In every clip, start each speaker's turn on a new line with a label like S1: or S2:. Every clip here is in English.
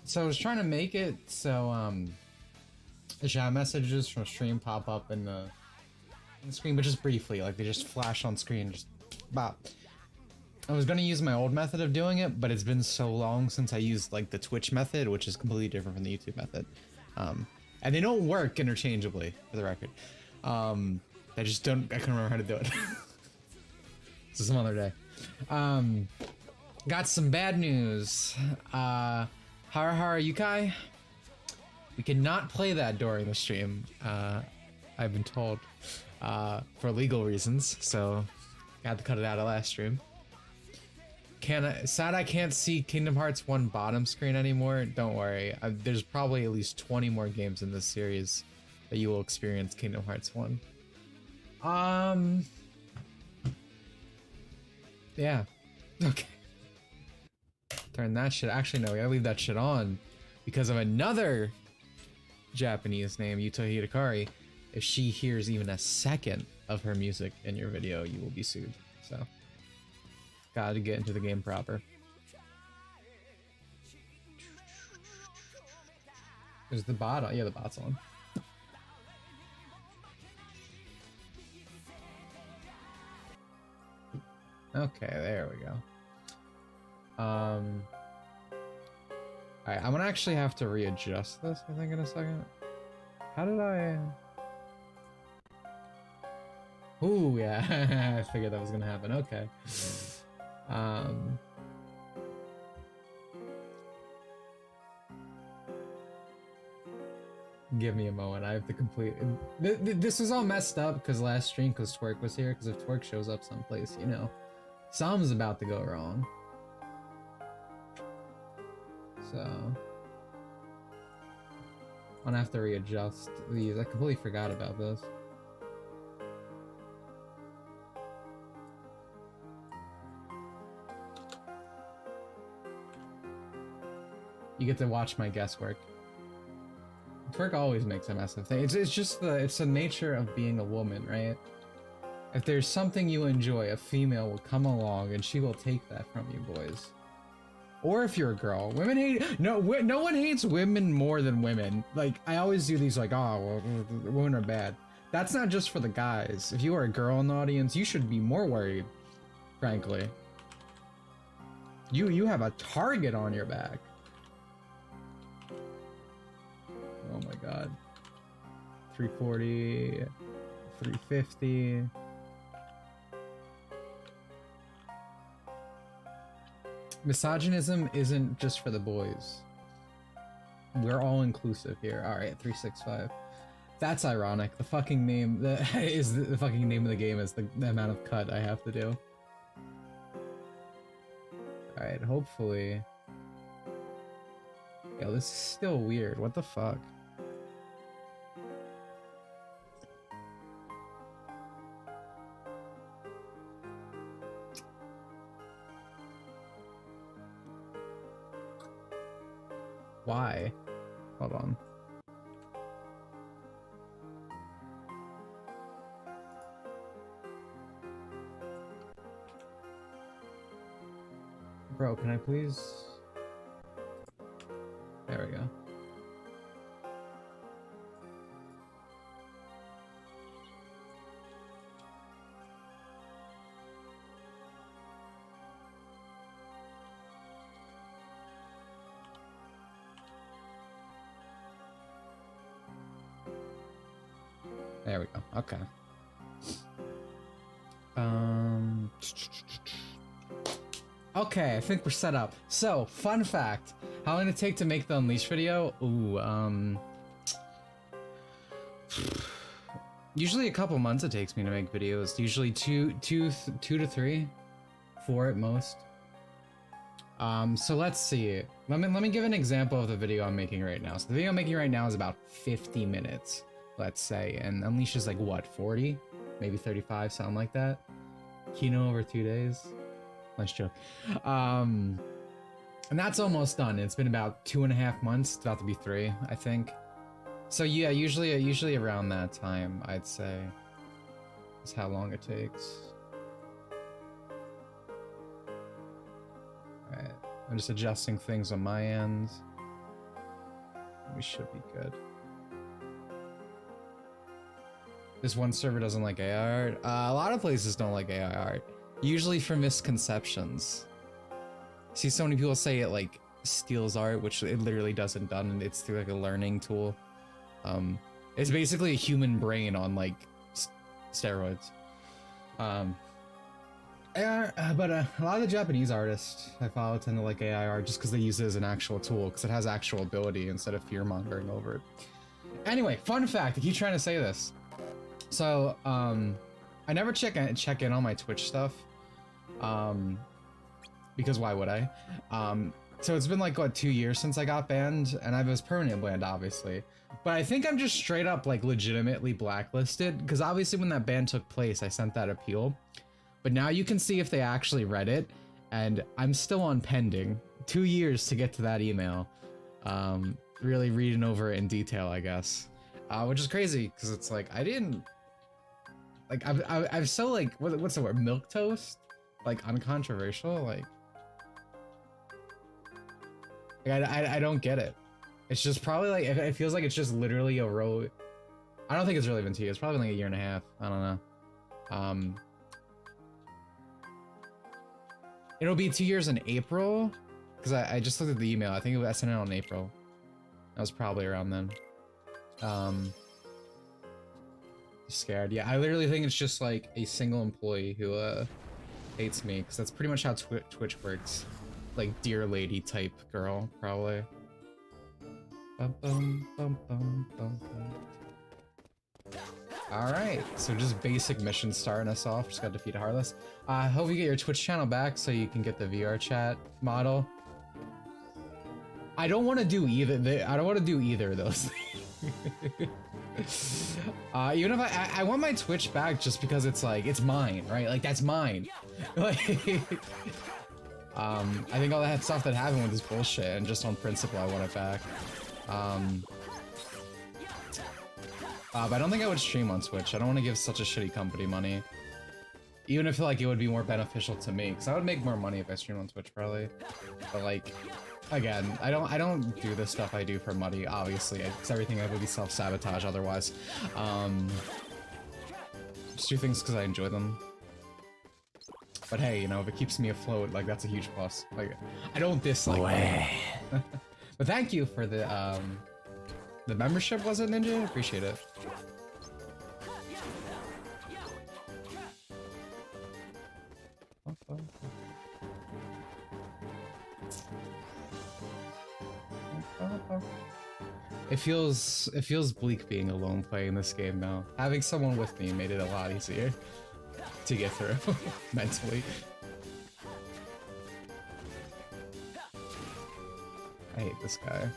S1: So I was trying to make it so the chat messages from stream pop up in the screen, but just briefly, like they just flash on screen. Just wow. I was gonna use my old method of doing it, but it's been so long since I used like the Twitch method, which is completely different from the YouTube method, and they don't work interchangeably, for the record. I just don't. I couldn't remember how to do it. So some other day. Got some bad news. Hara Hara Yukai. We cannot play that during the stream. I've been told, for legal reasons. So, I had to cut it out of last stream. Sad I can't see Kingdom Hearts 1 bottom screen anymore. Don't worry. There's probably at least 20 more games in this series that you will experience Kingdom Hearts 1. Yeah. Okay. Turn that shit. Actually, no, we gotta leave that shit on because of another Japanese name, Yuto Hidakari. If she hears even a second of her music in your video, you will be sued. So, gotta get into the game proper. There's the bot on. Yeah, the bot's on. Okay, there we go. Alright, I'm gonna actually have to readjust this, I think, in a second. How did I... Ooh, yeah, I figured that was gonna happen, okay. Give me a moment, I have to complete... This was all messed up because last stream, because Twerk was here, because if Twerk shows up someplace, you know, something's about to go wrong. So, I'm gonna have to readjust these. I completely forgot about this. You get to watch my guesswork. Twerk always makes a mess of things. It's just it's the nature of being a woman, right? If there's something you enjoy, a female will come along and she will take that from you, boys. Or if you're a girl, women hate, no one hates women more than women. Like, I always do these like, oh, well, women are bad. That's not just for the guys. If you are a girl in the audience, you should be more worried, frankly. You have a target on your back. Oh my god. 340, 350. Misogynism isn't just for the boys. We're all inclusive here. Alright, 365. That's ironic. The fucking name the fucking name of the game is the amount of cut I have to do. Alright, hopefully. Yo, this is still weird. What the fuck? Why? Hold on. Bro, can I please? There we go. There we go. Okay. Okay, I think we're set up. So, fun fact. How long did it take to make the Unleash video? Ooh, usually a couple months it takes me to make videos. Usually two to 3, 4 at most. So let's see. Let me give an example of the video I'm making right now. So the video I'm making right now is about 50 minutes. Let's say, and Unleash is like what, 40? Maybe 35, something like that. Kino over 2 days. Nice joke. And that's almost done. It's been about 2.5 months. It's about to be 3, I think. So yeah, usually around that time, I'd say, is how long it takes. Alright, I'm just adjusting things on my end. We should be good. This one server doesn't like AI art. A lot of places don't like AI art. Usually for misconceptions. See, so many people say it like steals art, which it literally doesn't done, and it's through like a learning tool. It's basically a human brain on like steroids. But a lot of the Japanese artists I follow tend to like AI art just because they use it as an actual tool, because it has actual ability instead of fear mongering over it. Anyway, fun fact, I keep trying to say this. So, I never check in on my Twitch stuff, because why would I? So it's been like, what, 2 years since I got banned, and I was permanently banned, obviously. But I think I'm just straight up, like, legitimately blacklisted, because obviously when that ban took place, I sent that appeal. But now you can see if they actually read it, and I'm still on pending. 2 years to get to that email. Really reading over it in detail, I guess. Which is crazy, because it's like, I didn't... Like, I'm so, like, what's the word? Milquetoast? Like, uncontroversial? Like... I don't get it. It's just probably like, it feels like it's just literally a row. I don't think it's really been 2 years. Probably like a year and a half. I don't know. It'll be 2 years in April, because I just looked at the email. I think I sent it on April. That was probably around then. Scared. Yeah, I literally think it's just like a single employee who hates me, because that's pretty much how Twitch works. Like dear lady type girl, probably. Alright, so just basic missions starting us off. Just gotta defeat a Heartless. I hope you get your Twitch channel back so you can get the VR chat model. I don't want to do either. I don't want to do either of those things. Even if I want my Twitch back just because it's like, it's mine, right? Like, that's mine. Like, I think all that stuff that happened with this bullshit, and just on principle, I want it back. But I don't think I would stream on Twitch. I don't want to give such a shitty company money. Even if like it would be more beneficial to me, because I would make more money if I stream on Twitch probably. But like, again, I don't do this stuff I do for money, obviously. It's everything I would be self-sabotage otherwise. Just do things because I enjoy them. But hey, you know, if it keeps me afloat, like, that's a huge plus. Like, I don't dislike it. But thank you for the membership, was it, Ninja? Appreciate it. It feels bleak being alone playing this game now. Having someone with me made it a lot easier to get through mentally. I hate this guy.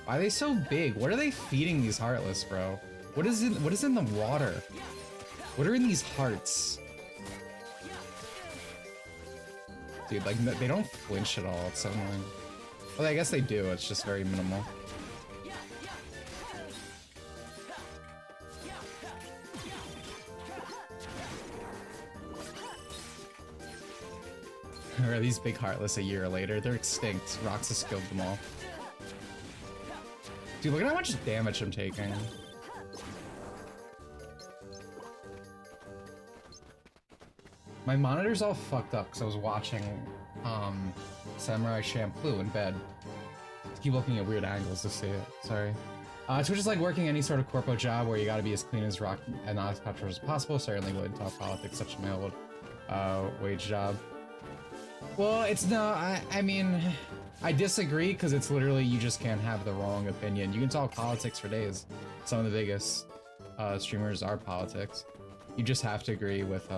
S1: Why are they so big? What are they feeding these Heartless, bro? What is in the water? What are in these hearts? Dude, like, they don't flinch at all. It's so annoying. Well, I guess they do. It's just very minimal. Or are these big Heartless a year later? They're extinct. Roxas killed them all. Dude, look at how much damage I'm taking. My monitor's all fucked up because I was watching Samurai Champloo in bed. I keep looking at weird angles to see it. Sorry. Twitch is like working any sort of corpo job where you gotta be as clean as rock and not as controversial as possible. Certainly wouldn't talk politics, such a male wage job. Well, it's no, I mean, I disagree because it's literally, you just can't have the wrong opinion. You can talk politics for days. Some of the biggest streamers are politics. You just have to agree with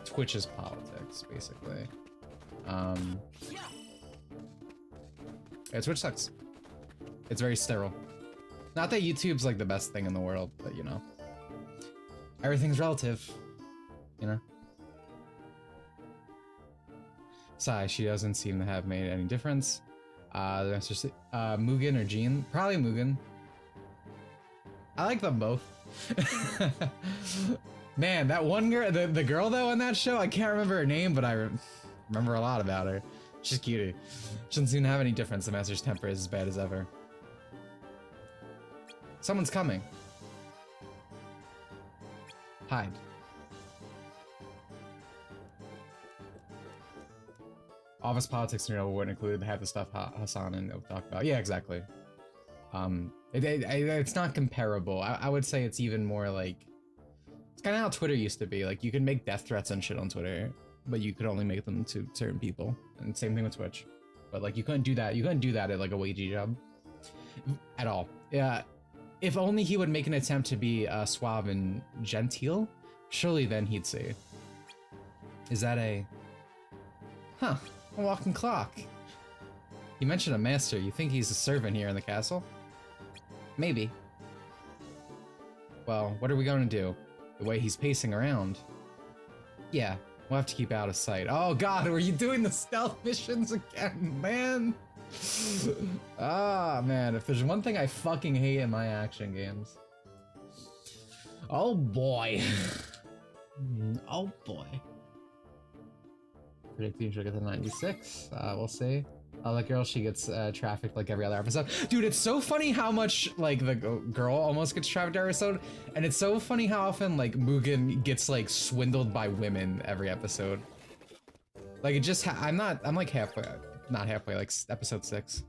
S1: Twitch's politics, basically. Yeah, Twitch sucks. It's very sterile. Not that YouTube's like the best thing in the world, but you know. Everything's relative, you know? Sigh, she doesn't seem to have made any difference. The answer's Mugen or Jean? Probably Mugen. I like them both. Man, that one girl, the girl though in that show, I can't remember her name, but I remember a lot about her. She's cutie. She doesn't seem to have any difference. The Master's temper is as bad as ever. Someone's coming. Hide. Office politics would include half the stuff Hassan and talk about. Yeah, exactly. It's not comparable. I would say it's even more like, it's kind of how Twitter used to be. Like, you can make death threats and shit on Twitter, but you could only make them to certain people. And same thing with Twitch. But like, you couldn't do that. You couldn't do that at like a wagey job at all. Yeah. If only he would make an attempt to be suave and genteel, surely then he'd see. Is that a... Huh, a walking clock. You mentioned a master. You think he's a servant here in the castle? Maybe. Well, what are we going to do? The way he's pacing around. Yeah, we'll have to keep out of sight. Oh god, were you doing the stealth missions again, man? Ah, man, if there's one thing I fucking hate in my action games. Oh boy. Oh boy. Predicting she'll get to 96. We'll see. The girl, she gets trafficked like every other episode. Dude, it's so funny how much like the girl almost gets trafficked every episode, and it's so funny how often like Mugen gets like swindled by women every episode. Like it just I'm like halfway, not halfway, like episode 6.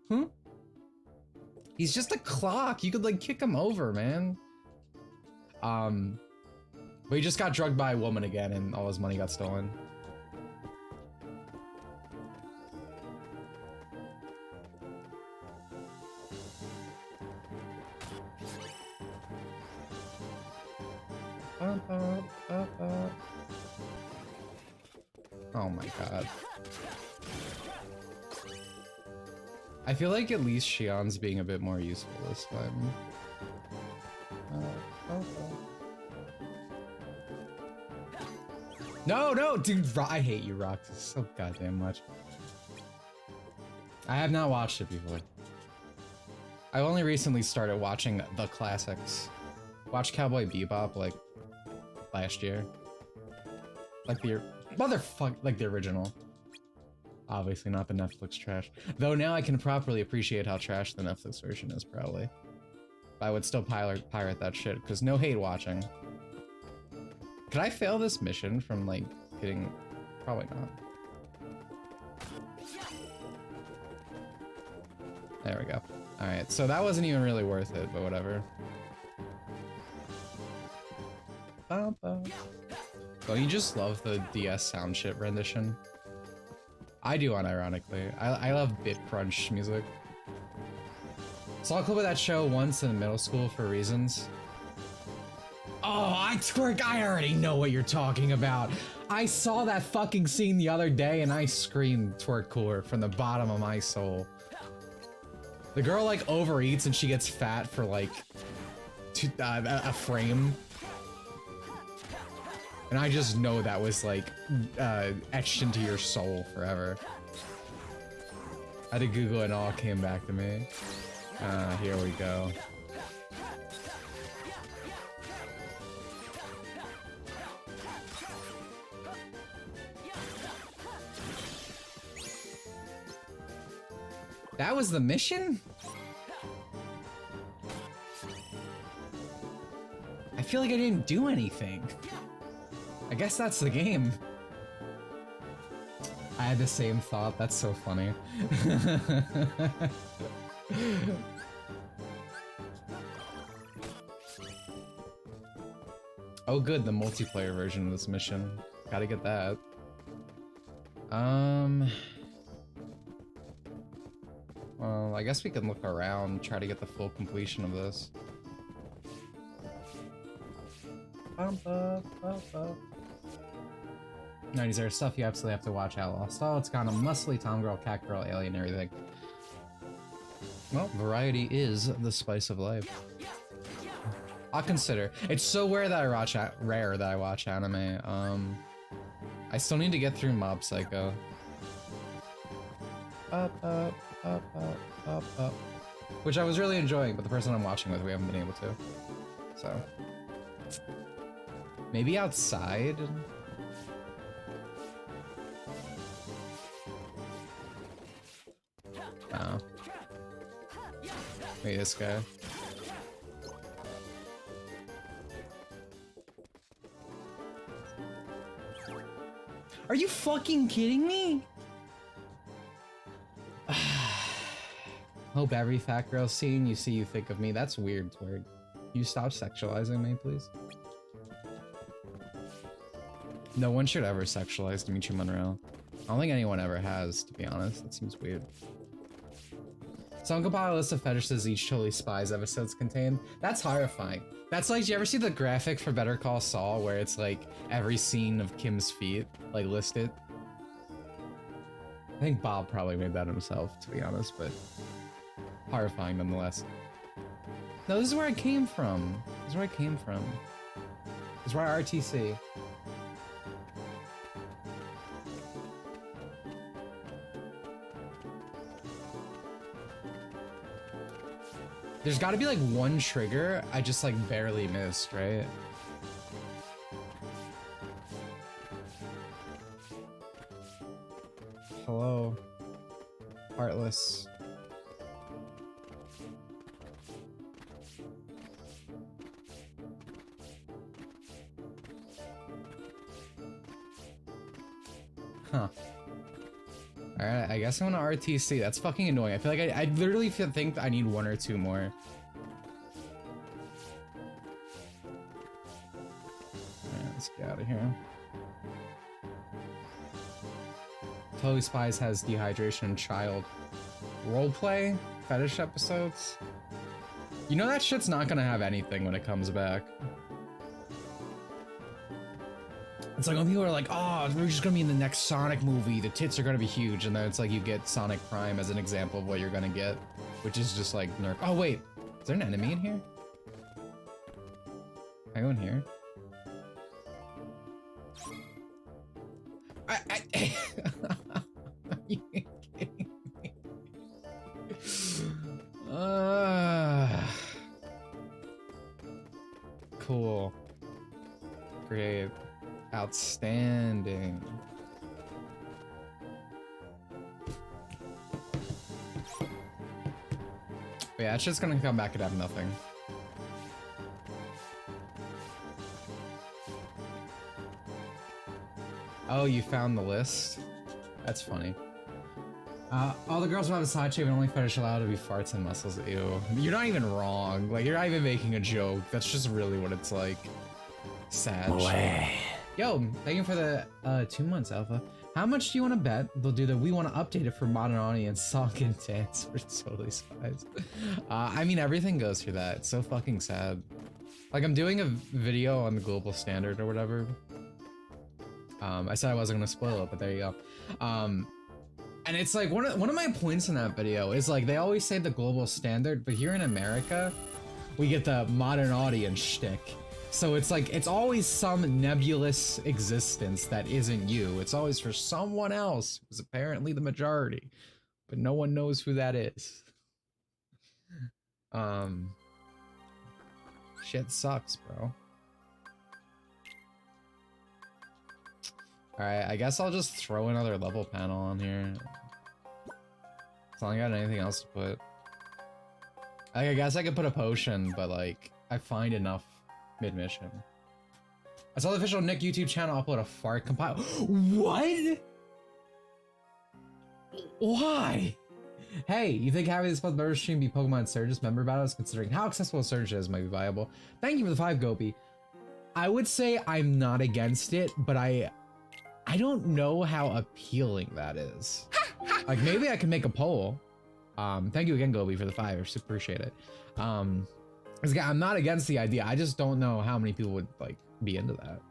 S1: Hmm? He's just a clock. You could like kick him over, man. But he just got drugged by a woman again, and all his money got stolen. Oh my god. I feel like at least Shion's being a bit more useful this time. No, no, dude, I hate you, Rox, so goddamn much. I have not watched it before. I only recently started watching the classics. Watched Cowboy Bebop like last year. Like the like the original. Obviously not the Netflix trash. Though now I can properly appreciate how trash the Netflix version is, probably. But I would still pirate that shit, because no hate watching. Could I fail this mission from like getting... Probably not. There we go. Alright, so that wasn't even really worth it, but whatever. Don't you just love the DS sound chip rendition? I do, unironically. I love bit crunch music. Saw a clip of that show once in middle school for reasons. Oh, I already know what you're talking about. I saw that fucking scene the other day and I screamed twerk cooler from the bottom of my soul. The girl like overeats and she gets fat for like a frame. And I just know that was like etched into your soul forever. I had to Google it and it all came back to me. Here we go. That was the mission? I feel like I didn't do anything. I guess that's the game. I had the same thought. That's so funny. Oh good, the multiplayer version of this mission. Gotta get that. Well, I guess we can look around, try to get the full completion of this. No, these are stuff you absolutely have to watch out. Lost. Oh, it's got a muscly tom girl, cat girl, alien, everything. Well, variety is the spice of life. I'll consider. It's so rare that I watch anime. I still need to get through Mob Psycho. Up. Which I was really enjoying, but the person I'm watching with, we haven't been able to. So. Maybe outside? Oh. Wait, this guy. Are you fucking kidding me? Hope every fat girl scene you see you think of me. That's weird, Twerg. You stop sexualizing me, please? No one should ever sexualize Dimitri Monroe. I don't think anyone ever has, to be honest. That seems weird. Some compile a list of fetishes each Totally Spies episodes contain. That's horrifying. That's like, do you ever see the graphic for Better Call Saul where it's like every scene of Kim's feet, like listed? I think Bob probably made that himself, to be honest, but horrifying nonetheless. No, this is where I came from. This is where I came from. This is where RTC. There's gotta be like one trigger I just like barely missed, right? Hello. Heartless. Huh. Alright, I guess I'm gonna RTC. That's fucking annoying. I feel like I literally think I need one or two more. Alright, let's get out of here. Totally Spies has dehydration and child. Roleplay? Fetish episodes? You know that shit's not gonna have anything when it comes back. It's like when people are like, oh, we're just gonna be in the next Sonic movie, the tits are gonna be huge, and then it's like you get Sonic Prime as an example of what you're gonna get, which is just like nerf. Oh wait, is there an enemy in here? Can I go in here? Are you kidding me? Cool. Great. Outstanding. Yeah, it's just gonna come back and have nothing. Oh, you found the list? That's funny. All the girls who have a side shape and only fetish allowed to be farts and muscles. Ew. You're not even wrong. Like, you're not even making a joke. That's just really what it's like. Sad. Yo, thank you for the 2 months, Alpha. How much do you want to bet they'll do the We Want to Update It for Modern Audience song and dance for Totally Spies? I mean, everything goes through that. It's so fucking sad. Like, I'm doing a video on the global standard or whatever. I said I wasn't gonna spoil it, but there you go. And it's like one of my points in that video is like they always say the global standard, but here in America, we get the modern audience shtick. So it's like it's always some nebulous existence that isn't you. It's always for someone else who's apparently the majority, but no one knows who that is. Shit sucks, bro. Alright, I guess I'll just throw another level panel on here. It's not like I got anything else to put. I guess I could put a potion, but like, I find enough mid-mission. I saw the official Nick YouTube channel upload a fart compile. What? Why? Hey, you think having this better stream be Pokemon Surge's member battles, considering how accessible Surge is, might be viable? Thank you for the 5, Gopi. I would say I'm not against it, but I don't know how appealing that is. Like, maybe I can make a poll. Thank you again, Gobi, for the 5. I super appreciate it. I'm not against the idea. I just don't know how many people would, like, be into that.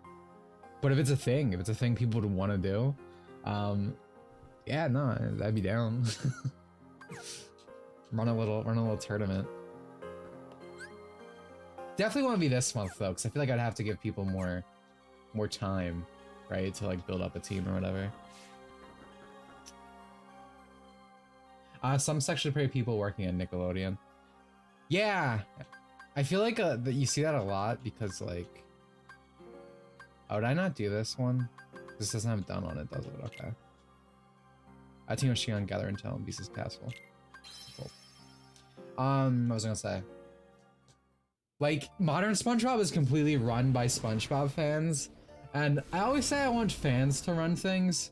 S1: But if it's a thing people would want to do, yeah, no, I'd be down. run a little tournament. Definitely want to be this month, though, because I feel like I'd have to give people more time. Right, to like build up a team or whatever. Some sexually prey people working at Nickelodeon. Yeah, I feel like that you see that a lot because like, oh, did I not do this one? This doesn't have done on it, does it? Okay. Team of Shion gather intel in Beast's castle. Cool. What was I gonna say? Like, modern SpongeBob is completely run by SpongeBob fans. And I always say I want fans to run things.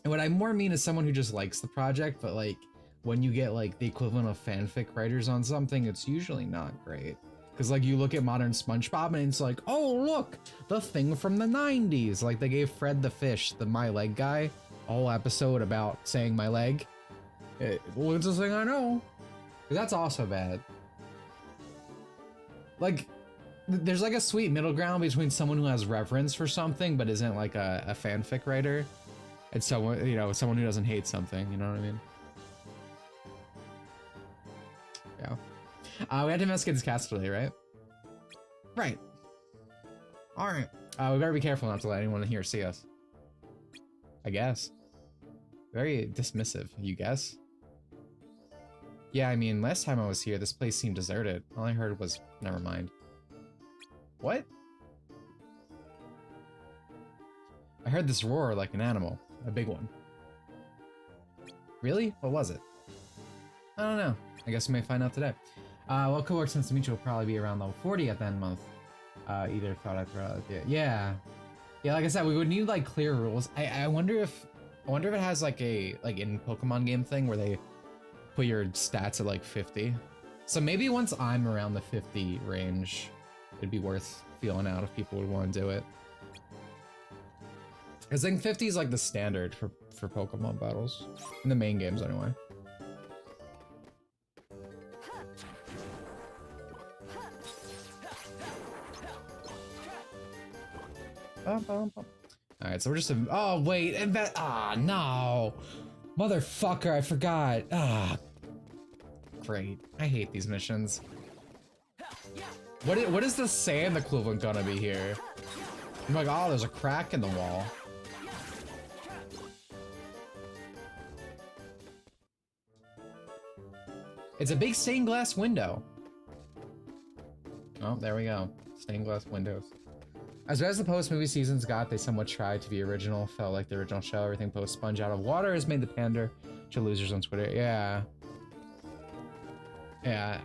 S1: And what I more mean is someone who just likes the project, but like when you get like the equivalent of fanfic writers on something, it's usually not great. Because like you look at modern SpongeBob and it's like, oh look, the thing from the 90s. Like they gave Fred the fish, the my leg guy, a whole episode about saying my leg. Well, it's a thing I know. That's also bad. Like, there's like a sweet middle ground between someone who has reverence for something but isn't like a fanfic writer, and someone, you know, someone who doesn't hate something, you know what I mean? Yeah. We had to investigate this castle today, right? Right. Alright. We better be careful not to let anyone in here see us. I guess. Very dismissive, you guess? Yeah, I mean, last time I was here, this place seemed deserted. All I heard was, never mind. What? I heard this roar like an animal, a big one. Really? What was it? I don't know. I guess we may find out today. Well, coworker since Dimitri will probably be around level 40 at the end of the month. Either thought I'd throw out. Yeah. Yeah, like I said, we would need like clear rules. I wonder if it has like a in Pokemon game thing where they put your stats at like 50. So maybe once I'm around the 50 range, it'd be worth feeling out if people would want to do it. I think 50 is like the standard for Pokemon battles. In the main games anyway. Alright, so we're just oh wait, no. Motherfucker, I forgot. Great. I hate these missions. What is the sand equivalent gonna be here? I'm like, oh, there's a crack in the wall. It's a big stained glass window. Oh, there we go. Stained glass windows. As bad as the post-movie seasons got, they somewhat tried to be original. Felt like the original show. Everything post-Sponge Out of Water has made the pander to losers on Twitter. Yeah. Yeah.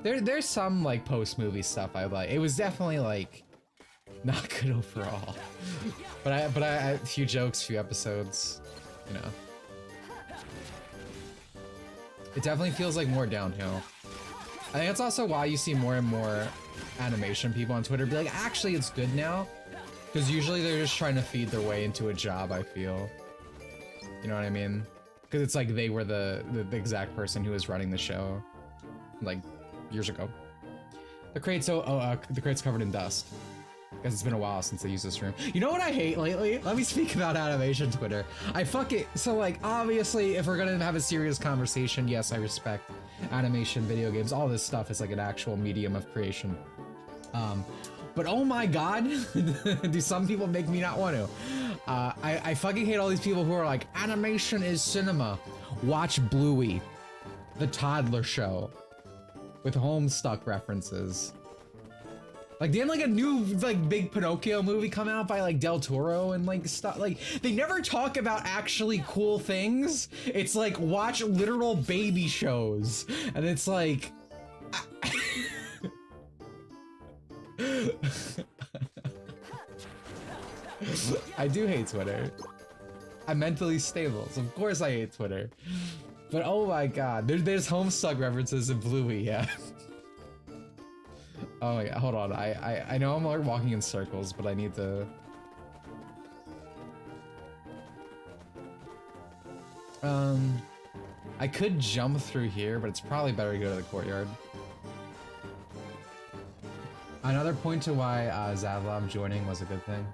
S1: There's some like post-movie stuff I like. It was definitely like not good overall. but I a few jokes, few episodes, you know. It definitely feels like more downhill. I think that's also why you see more and more animation people on Twitter be like, actually it's good now. Because usually they're just trying to feed their way into a job, I feel. You know what I mean? Because it's like they were the exact person who was running the show like years ago. The crate's the crate's covered in dust. Because it's been a while since they used this room. You know what I hate lately? Let me speak about animation Twitter. So like, obviously, if we're gonna have a serious conversation, yes, I respect animation, video games, all this stuff is like an actual medium of creation. But oh my god, do some people make me not want to? I fucking hate all these people who are like, animation is cinema. Watch Bluey, the toddler show, with Homestuck references. Like, didn't like a new like big Pinocchio movie come out by like Del Toro and like stuff? Like, they never talk about actually cool things. It's like watch literal baby shows, and it's like. I do hate Twitter. I'm mentally stable, so of course I hate Twitter. But oh my god, there's Homestuck references in Bluey, yeah. Oh my god, hold on. I know I'm like walking in circles, but I need to. I could jump through here, but it's probably better to go to the courtyard. Another point to why Zavlov joining was a good thing.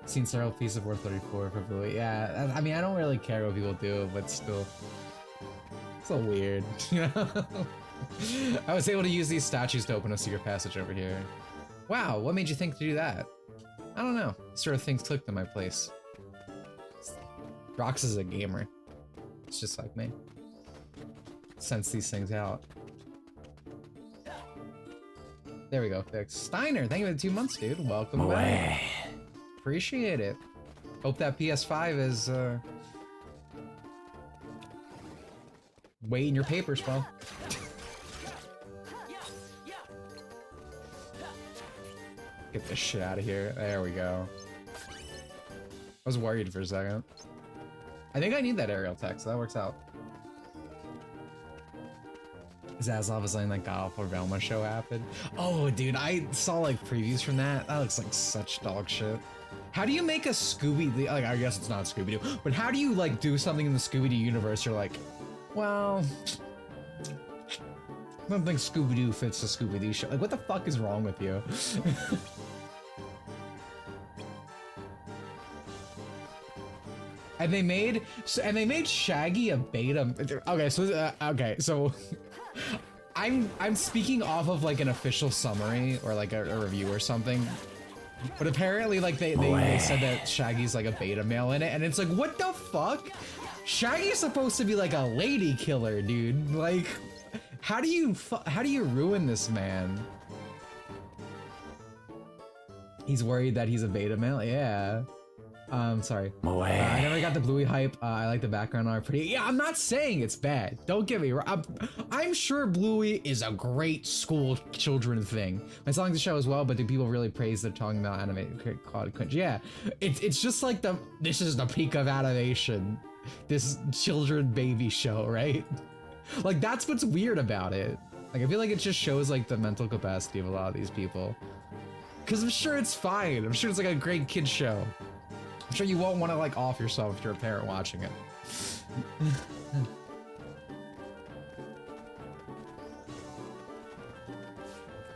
S1: Seen several pieces of 434 for Bluey. Yeah, I mean, I don't really care what people do, but still. It's a little weird, you know? I was able to use these statues to open a secret passage over here. Wow, what made you think to do that? I don't know. Sort of things clicked in my place. Rox is a gamer. It's just like me. Sense these things out. There we go, fixed. Steiner, thank you for the 2 months, dude. Welcome back. Appreciate it. Hope that PS5 is, waiting your papers, bro. Get this shit out of here. There we go. I was worried for a second. I think I need that aerial tech, so that works out. Zaslav is letting that God Awful Velma show happen. Oh, dude, I saw like previews from that. That looks like such dog shit. How do you make a Scooby? Like, I guess it's not Scooby-Doo, but how do you like do something in the Scooby-Doo universe? You're like, well, I don't think Scooby-Doo fits the Scooby-Doo show. Like, what the fuck is wrong with you? And they made Shaggy a beta. Okay, so I'm speaking off of like an official summary or like a review or something. But apparently, like they said that Shaggy's like a beta male in it, and it's like, what the fuck? Shaggy's supposed to be like a lady killer, dude. Like, how do you ruin this man? He's worried that he's a beta male. Yeah. Sorry. I never got the Bluey hype. I like the background art pretty. Yeah, I'm not saying it's bad. Don't get me wrong. I'm sure Bluey is a great school children thing. I saw like the show as well, but do people really praise they're talking about animated cringe? Yeah, it's just like this is the peak of animation. This children baby show, right? Like that's what's weird about it. Like I feel like it just shows like the mental capacity of a lot of these people. Cause I'm sure it's fine. I'm sure it's like a great kid show. I'm sure you won't want to like off yourself if you're a parent watching it.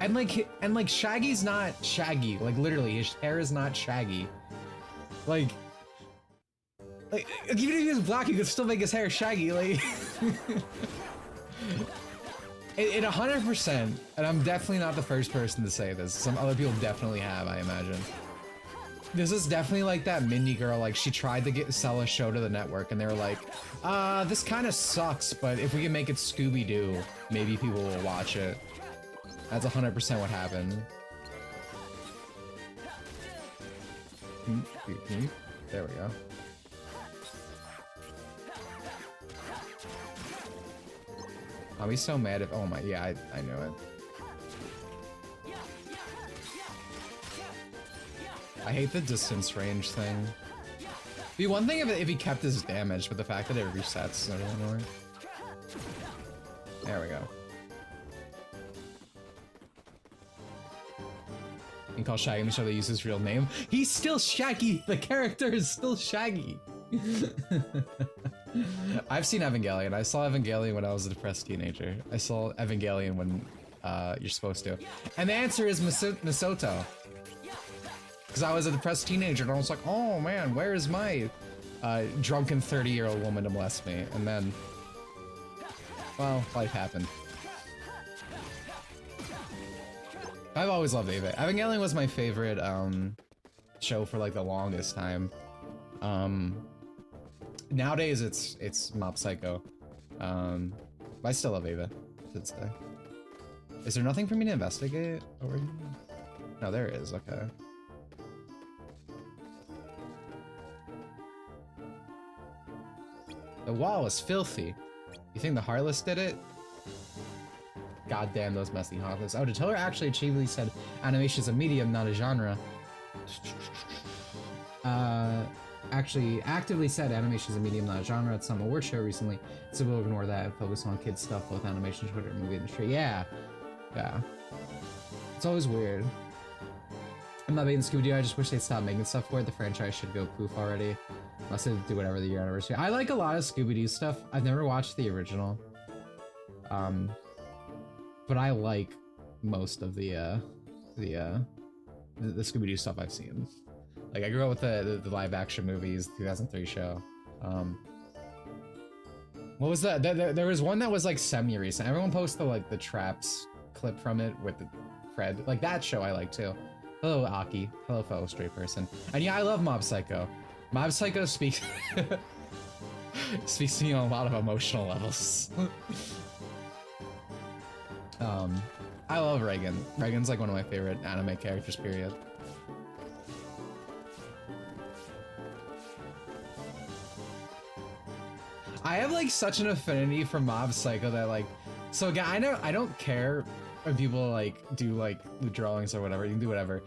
S1: and like Shaggy's not Shaggy. Like literally, his hair is not Shaggy. Like even if he was black, you could still make his hair Shaggy. Like it 100%. And I'm definitely not the first person to say this. Some other people definitely have, I imagine. This is definitely like that Mindy girl, like she tried to sell a show to the network and they were like, this kind of sucks, but if we can make it Scooby-Doo, maybe people will watch it. That's 100% what happened. There we go. I'll be so mad if, oh my, yeah, I knew it. I hate the distance range thing. It'd be one thing if he kept his damage, but the fact that it resets is really annoying. There we go. You can call Shaggy and show they use his real name. He's still Shaggy! The character is still Shaggy! I've seen Evangelion. I saw Evangelion when I was a depressed teenager. I saw Evangelion when you're supposed to. And the answer is Misoto. Because I was a depressed teenager and I was like, oh man, where is my drunken 30-year-old woman to molest me? And then, well, life happened. I've always loved Eva. Evangelion was my favorite show for like the longest time. Nowadays it's Mob Psycho. But I still love Eva to this day. Is there nothing for me to investigate over here? No, there is, okay. The wall is filthy. You think the Heartless did it? God damn those messy Heartless. Oh, Taylor actually achievably said animation is a medium, not a genre. Actually actively said animation is a medium, not a genre at some award show recently. So we'll ignore that and focus on kids stuff, both animation, Twitter, and movie industry. Yeah. Yeah. It's always weird. I'm not making Scooby-Doo, I just wish they'd stop making stuff for it. The franchise should go poof already. Unless they do whatever the year anniversary. I like a lot of Scooby-Doo stuff. I've never watched the original. But I like most of the Scooby-Doo stuff I've seen. Like, I grew up with the live-action movies, 2003 show. What was that? There was one that was, like, semi-recent. Everyone posted, like, the Traps clip from it with the Fred. Like, that show I like, too. Hello, Aki. Hello, fellow straight person. And yeah, I love Mob Psycho. Mob Psycho speaks to me on a lot of emotional levels. I love Reagan. Reagan's like one of my favorite anime characters, period. I have like such an affinity for Mob Psycho that like, so again, I don't care when people like do like drawings or whatever. You can do whatever,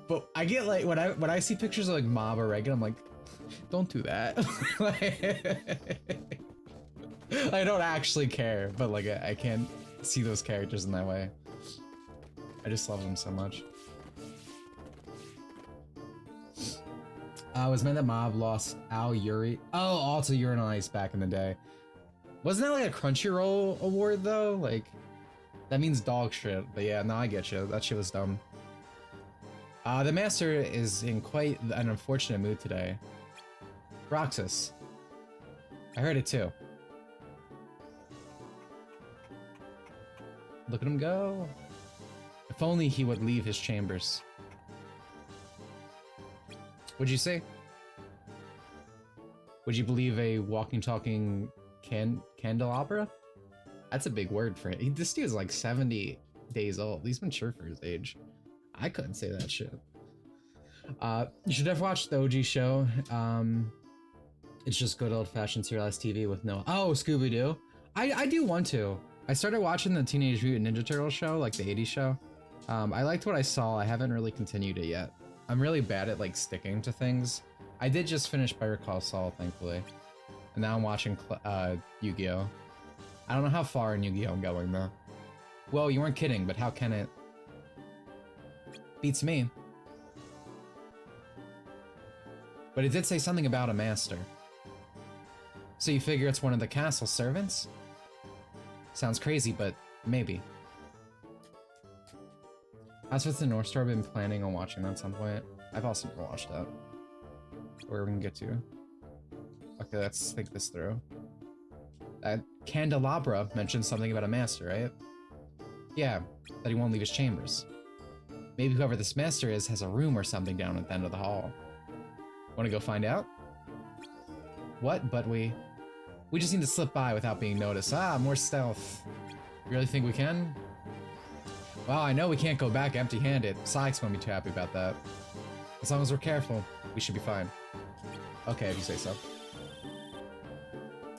S1: but I get like when I see pictures of like Mob or Reagan, I'm like, don't do that. I don't actually care, but like I can't see those characters in that way. I just love them so much. Was meant that Mob lost Al Yuri. Oh, also Urinal Ice back in the day. Wasn't that like a Crunchyroll award though? Like, that means dog shit. But yeah, no, I get you. That shit was dumb. The Master is in quite an unfortunate mood today. Roxas. I heard it too. Look at him go. If only he would leave his chambers. Would you say? Would you believe a walking, talking candelabra? That's a big word for it. This dude's like 70 days old. He's mature for his age. I couldn't say that shit. You should definitely watch the OG show. It's just good old-fashioned serialized TV with no... Oh, Scooby-Doo. I do want to. I started watching the Teenage Mutant Ninja Turtles show, like the 80s show. I liked what I saw. I haven't really continued it yet. I'm really bad at like sticking to things. I did just finish Better Call Saul, thankfully. And now I'm watching Yu-Gi-Oh! I don't know how far in Yu-Gi-Oh! I'm going though. Well, you weren't kidding, but how can it? Beats me. But it did say something about a master. So you figure it's one of the castle servants? Sounds crazy, but maybe. As with the North Star, I've been planning on watching that at some point. I've also never watched that. Where are we gonna get to? Okay, let's think this through. That candelabra mentioned something about a master, right? Yeah, that he won't leave his chambers. Maybe whoever this master is has a room or something down at the end of the hall. Wanna go find out? What? But we just need to slip by without being noticed. Ah, more stealth. You really think we can? Well, I know we can't go back empty-handed. Sykes won't be too happy about that. As long as we're careful, we should be fine. Okay, if you say so.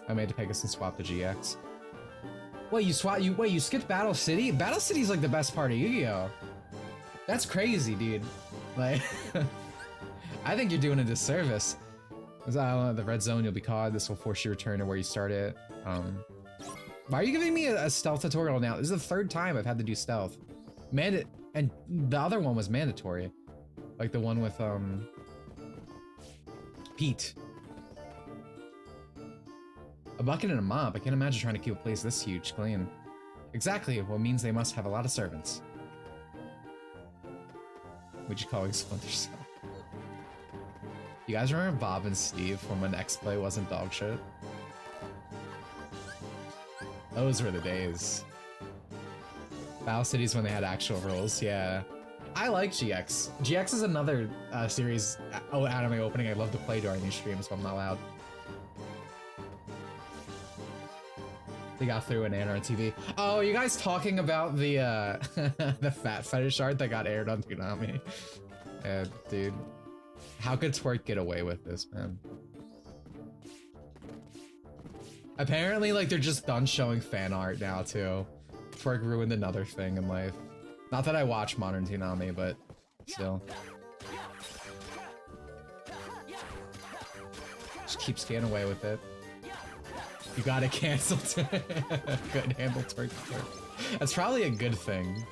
S1: I made to Pegasus and swap the GX. Wait, you skipped Battle City? Battle City's like the best part of Yu-Gi-Oh! That's crazy, dude. Like, I think you're doing a disservice. The red zone, you'll be caught. This will force you to return to where you started. Why are you giving me a stealth tutorial now? This is the third time I've had to do stealth. And the other one was mandatory. Like the one with, Pete. A bucket and a mop. I can't imagine trying to keep a place this huge clean. Exactly, what means they must have a lot of servants. Would you call it Splinter Cell? You guys remember Bob and Steve from when X-Play wasn't dog shit? Those were the days. Battle Cities when they had actual rules, yeah. I like GX. GX is another series, anime opening I love to play during these streams, but I'm not allowed. They got through an Anna on TV. Oh, you guys talking about the the fat fetish art that got aired on Toonami? Dude. How could Twerk get away with this, man? Apparently, like, they're just done showing fan art now, too. Twerk ruined another thing in life. Not that I watch modern Toonami, but still. Just keeps getting away with it. You got it canceled. Good handle, Twerk. That's probably a good thing.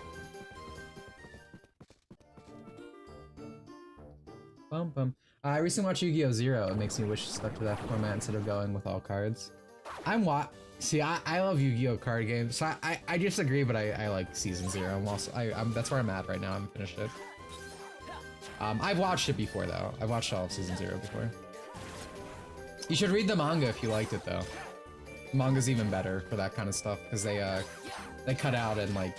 S1: Bum bum. I recently watched Yu-Gi-Oh! Zero. It makes me wish to stuck to that format instead of going with all cards. See, I love Yu-Gi-Oh! Card games, so I disagree, but I like Season 0. That's where I'm at right now. I haven't finished it. I've watched it before, though. I've watched all of Season 0 before. You should read the manga if you liked it, though. Manga's even better for that kind of stuff, because they cut out and, like...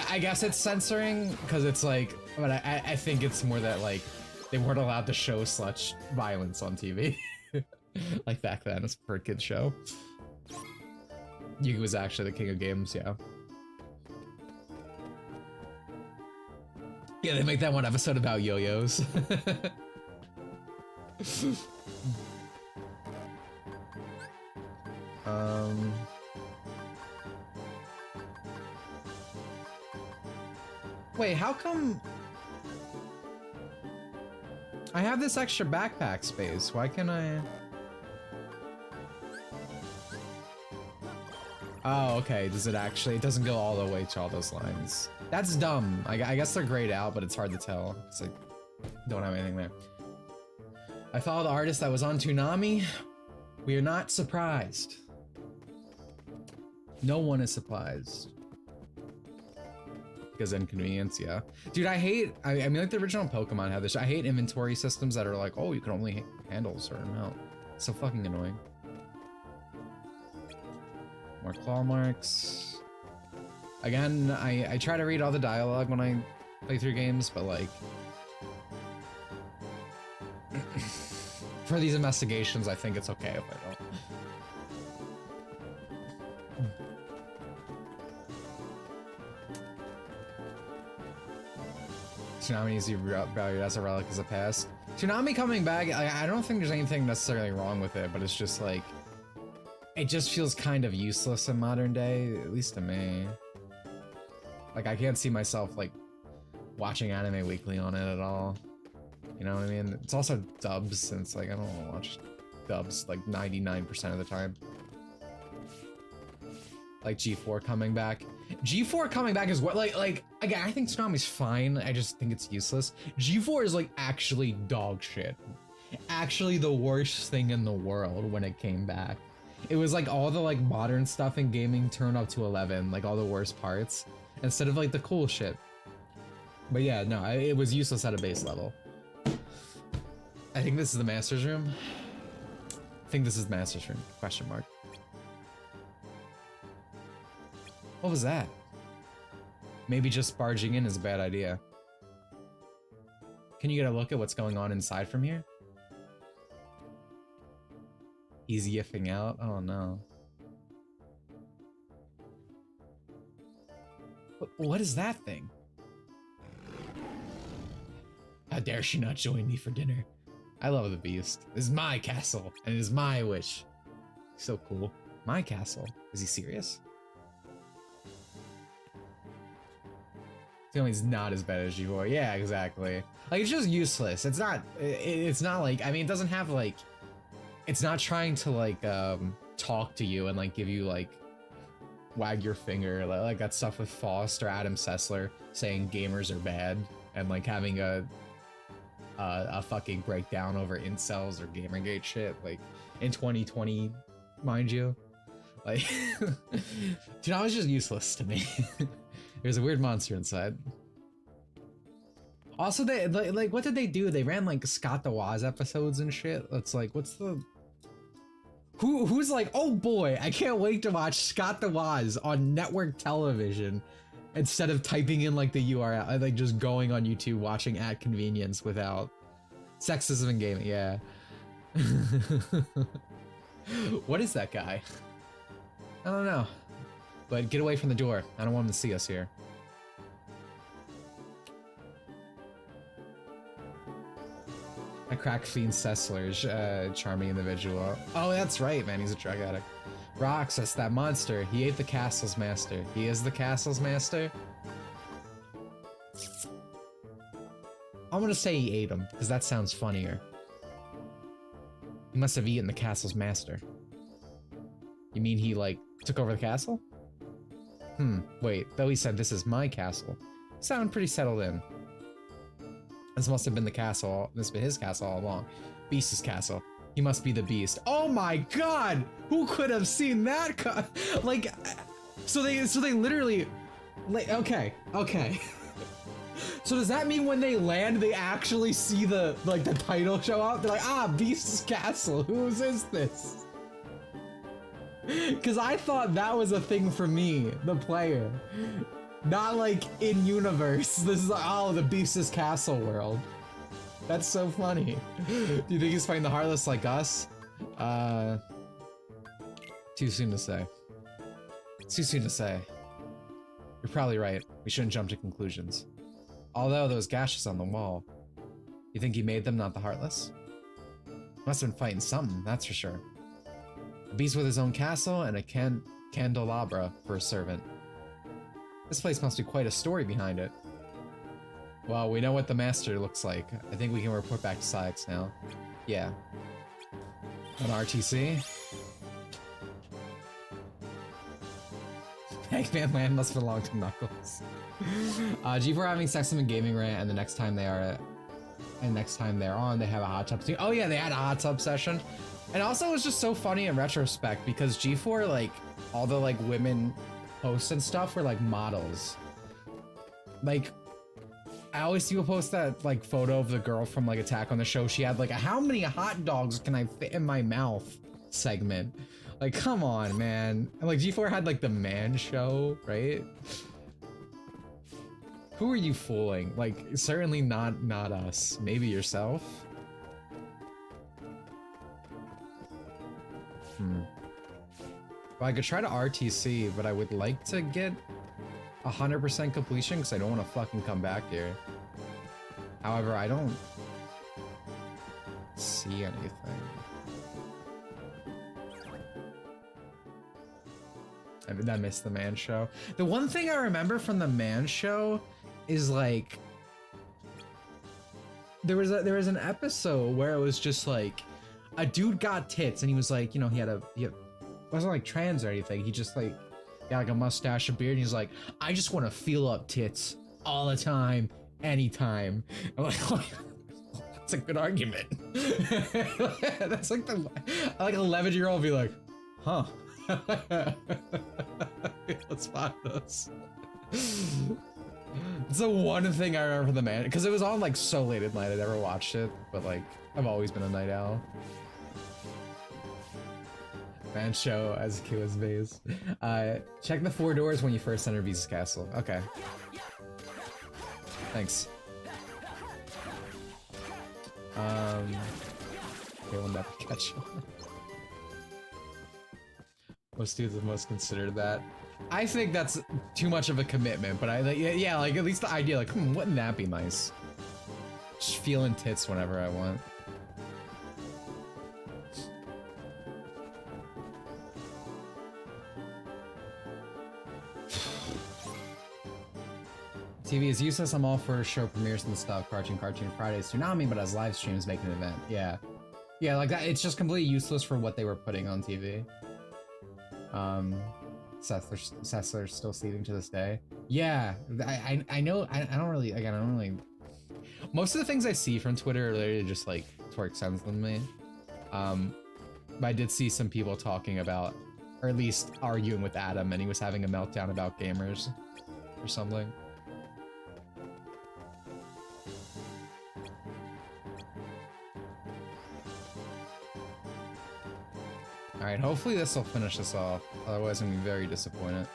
S1: I guess it's censoring, because it's like... But I think it's more that, like, they weren't allowed to show such violence on TV. Like back then, it's for a kid's show. Yugi was actually the king of games, yeah. Yeah, they make that one episode about yo-yos. Wait, how come I have this extra backpack space? Why can't I? Oh, okay. Does it actually? It doesn't go all the way to all those lines. That's dumb. I guess they're grayed out, but it's hard to tell. It's like, don't have anything there. I follow the artist that was on Toonami. We are not surprised. No one is surprised. Because inconvenience, yeah. Dude, I mean, like the original Pokemon had this. I hate inventory systems that are like, oh, you can only handle a certain amount. It's so fucking annoying. More claw marks. Again, I try to read all the dialogue when I play through games, but like, for these investigations, I think it's okay if I don't. Toonami needs to be valued as a relic of the past. Toonami coming back, I don't think there's anything necessarily wrong with it, but it's just like, it just feels kind of useless in modern day, at least to me. Like, I can't see myself, like, watching Anime Weekly on it at all. You know what I mean? It's also dubs, and it's like, I don't want to watch dubs, like, 99% of the time. Like, G4 coming back. G4 coming back is what, like, again, I think Toonami's fine, I just think it's useless. G4 is, like, actually dog shit. Actually the worst thing in the world when it came back. It was, like, all the, like, modern stuff in gaming turned up to 11, like, all the worst parts, instead of, like, the cool shit. But yeah, no, it was useless at a base level. I think this is the Master's Room. I think this is Master's Room, question mark. What was that? Maybe just barging in is a bad idea. Can you get a look at what's going on inside from here? He's yiffing out? Oh no. What is that thing? How dare she not join me for dinner? I love the Beast. This is my castle, and it is my wish. So cool. My castle. Is he serious? He's not as bad as G4. Yeah, exactly. Like, it's just useless. It's not like, I mean, it doesn't have like, it's not trying to like talk to you and like give you like wag your finger like that stuff with Faust or Adam Sessler saying gamers are bad and like having a fucking breakdown over incels or Gamergate shit like in 2020, mind you. Like, dude, that was just useless to me. There's a weird monster inside. Also, they like what did they do? They ran like Scott the Woz episodes and shit. It's like, what's the who's like, oh boy, I can't wait to watch Scott the Woz on network television instead of typing in like the URL, like just going on YouTube watching at convenience without sexism in gaming. Yeah. What is that guy? I don't know. But get away from the door. I don't want him to see us here. A crack fiend Sessler's charming individual. Oh, that's right, man. He's a drug addict. Roxas, that monster. He ate the castle's master. He is the castle's master? I'm gonna say he ate him, because that sounds funnier. He must have eaten the castle's master. You mean he, like, took over the castle? Wait, though he said this is my castle. Sound pretty settled in. This must have been the castle, this has been his castle all along. Beast's castle. He must be the Beast. Oh my god! Who could have seen that? Like, so they literally, like, okay. So does that mean when they land, they actually see the, like, the title show up? They're like, ah, Beast's castle, whose is this? Because I thought that was a thing for me, the player. Not like in universe. This is like, oh, the Beast's castle world. That's so funny. Do you think he's fighting the Heartless like us? Too soon to say. Too soon to say. You're probably right. We shouldn't jump to conclusions. Although those gashes on the wall, you think he made them, not the Heartless? Must have been fighting something, that's for sure. A beast with his own castle and a candelabra for a servant. This place must be quite a story behind it. Well, we know what the master looks like. I think we can report back to Sykes now. Yeah. An RTC. Pac-Man Land must belong to Knuckles. G4 having Sexism and Gaming Rant, and the next time they're on, they have a hot tub scene. Oh yeah, they had a hot tub session. And also it was just so funny in retrospect because G4, like, all the like women hosts and stuff were like models. Like, I always see people post that like photo of the girl from like Attack on the Show. She had like a "how many hot dogs can I fit in my mouth" segment. Like, come on, man. And like G4 had like the man show, right? Who are you fooling? Like, certainly not us. Maybe yourself. Well, I could try to RTC, but I would like to get 100% completion because I don't want to fucking come back here. However, I don't see anything. I missed the man show. The one thing I remember from the man show is like there was an episode where it was just like a dude got tits and he was like, you know, he wasn't like trans or anything. He just like got like a mustache, a beard, and he's like, I just want to feel up tits all the time, anytime. I'm like, oh, that's a good argument. That's like like an 11-year-old be like, huh. Let's find this. It's the one thing I remember from the man, because it was on like so late at night I never watched it, but like I've always been a night owl. Man show as Killa's base. Check the 4 doors when you first enter Visa's castle. Okay. Thanks. Okay, we'll never catch on. Most dudes have most considered that. I think that's too much of a commitment, but yeah, like at least the idea, like, wouldn't that be nice? Just feeling tits whenever I want. TV is useless. I'm all for show premieres and stuff. Cartoon Fridays, Tsunami, but as live streams make an event. Yeah. Yeah, like that. It's just completely useless for what they were putting on TV. Sessler's still sleeping to this day. Yeah, I know. I don't really, again, I don't really. Most of the things I see from Twitter are literally just like twerk sense than me. But I did see some people talking about, or at least arguing with Adam, and he was having a meltdown about gamers or something. Alright, hopefully this will finish us off, otherwise I'm gonna be very disappointed.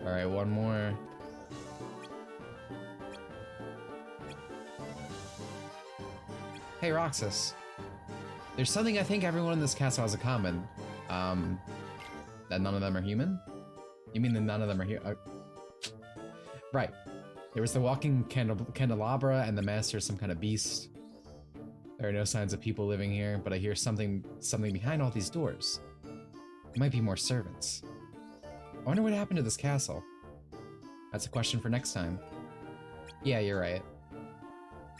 S1: Alright, one more. Hey Roxas. There's something I think everyone in this castle has in common. That none of them are human? You mean that none of them are here? Right. There was the walking candelabra and the master, some kind of beast. There are no signs of people living here, but I hear something behind all these doors. It might be more servants. I wonder what happened to this castle. That's a question for next time. Yeah, you're right.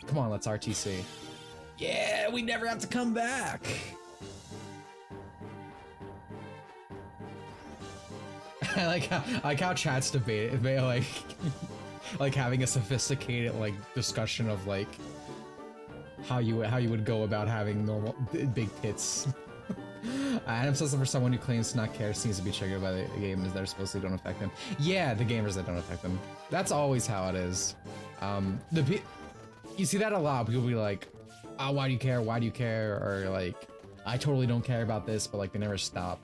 S1: Come on, let's RTC. Yeah, we never have to come back! I like how chat's debate, like having a sophisticated like discussion of like how you would go about having normal big tits. Adam says for someone who claims to not care seems to be triggered by the gamers that are supposedly don't affect them. Yeah, the gamers that don't affect them. That's always how it is. You see that a lot. People be like, "Oh, why do you care? Why do you care?" Or like, "I totally don't care about this," but like they never stop.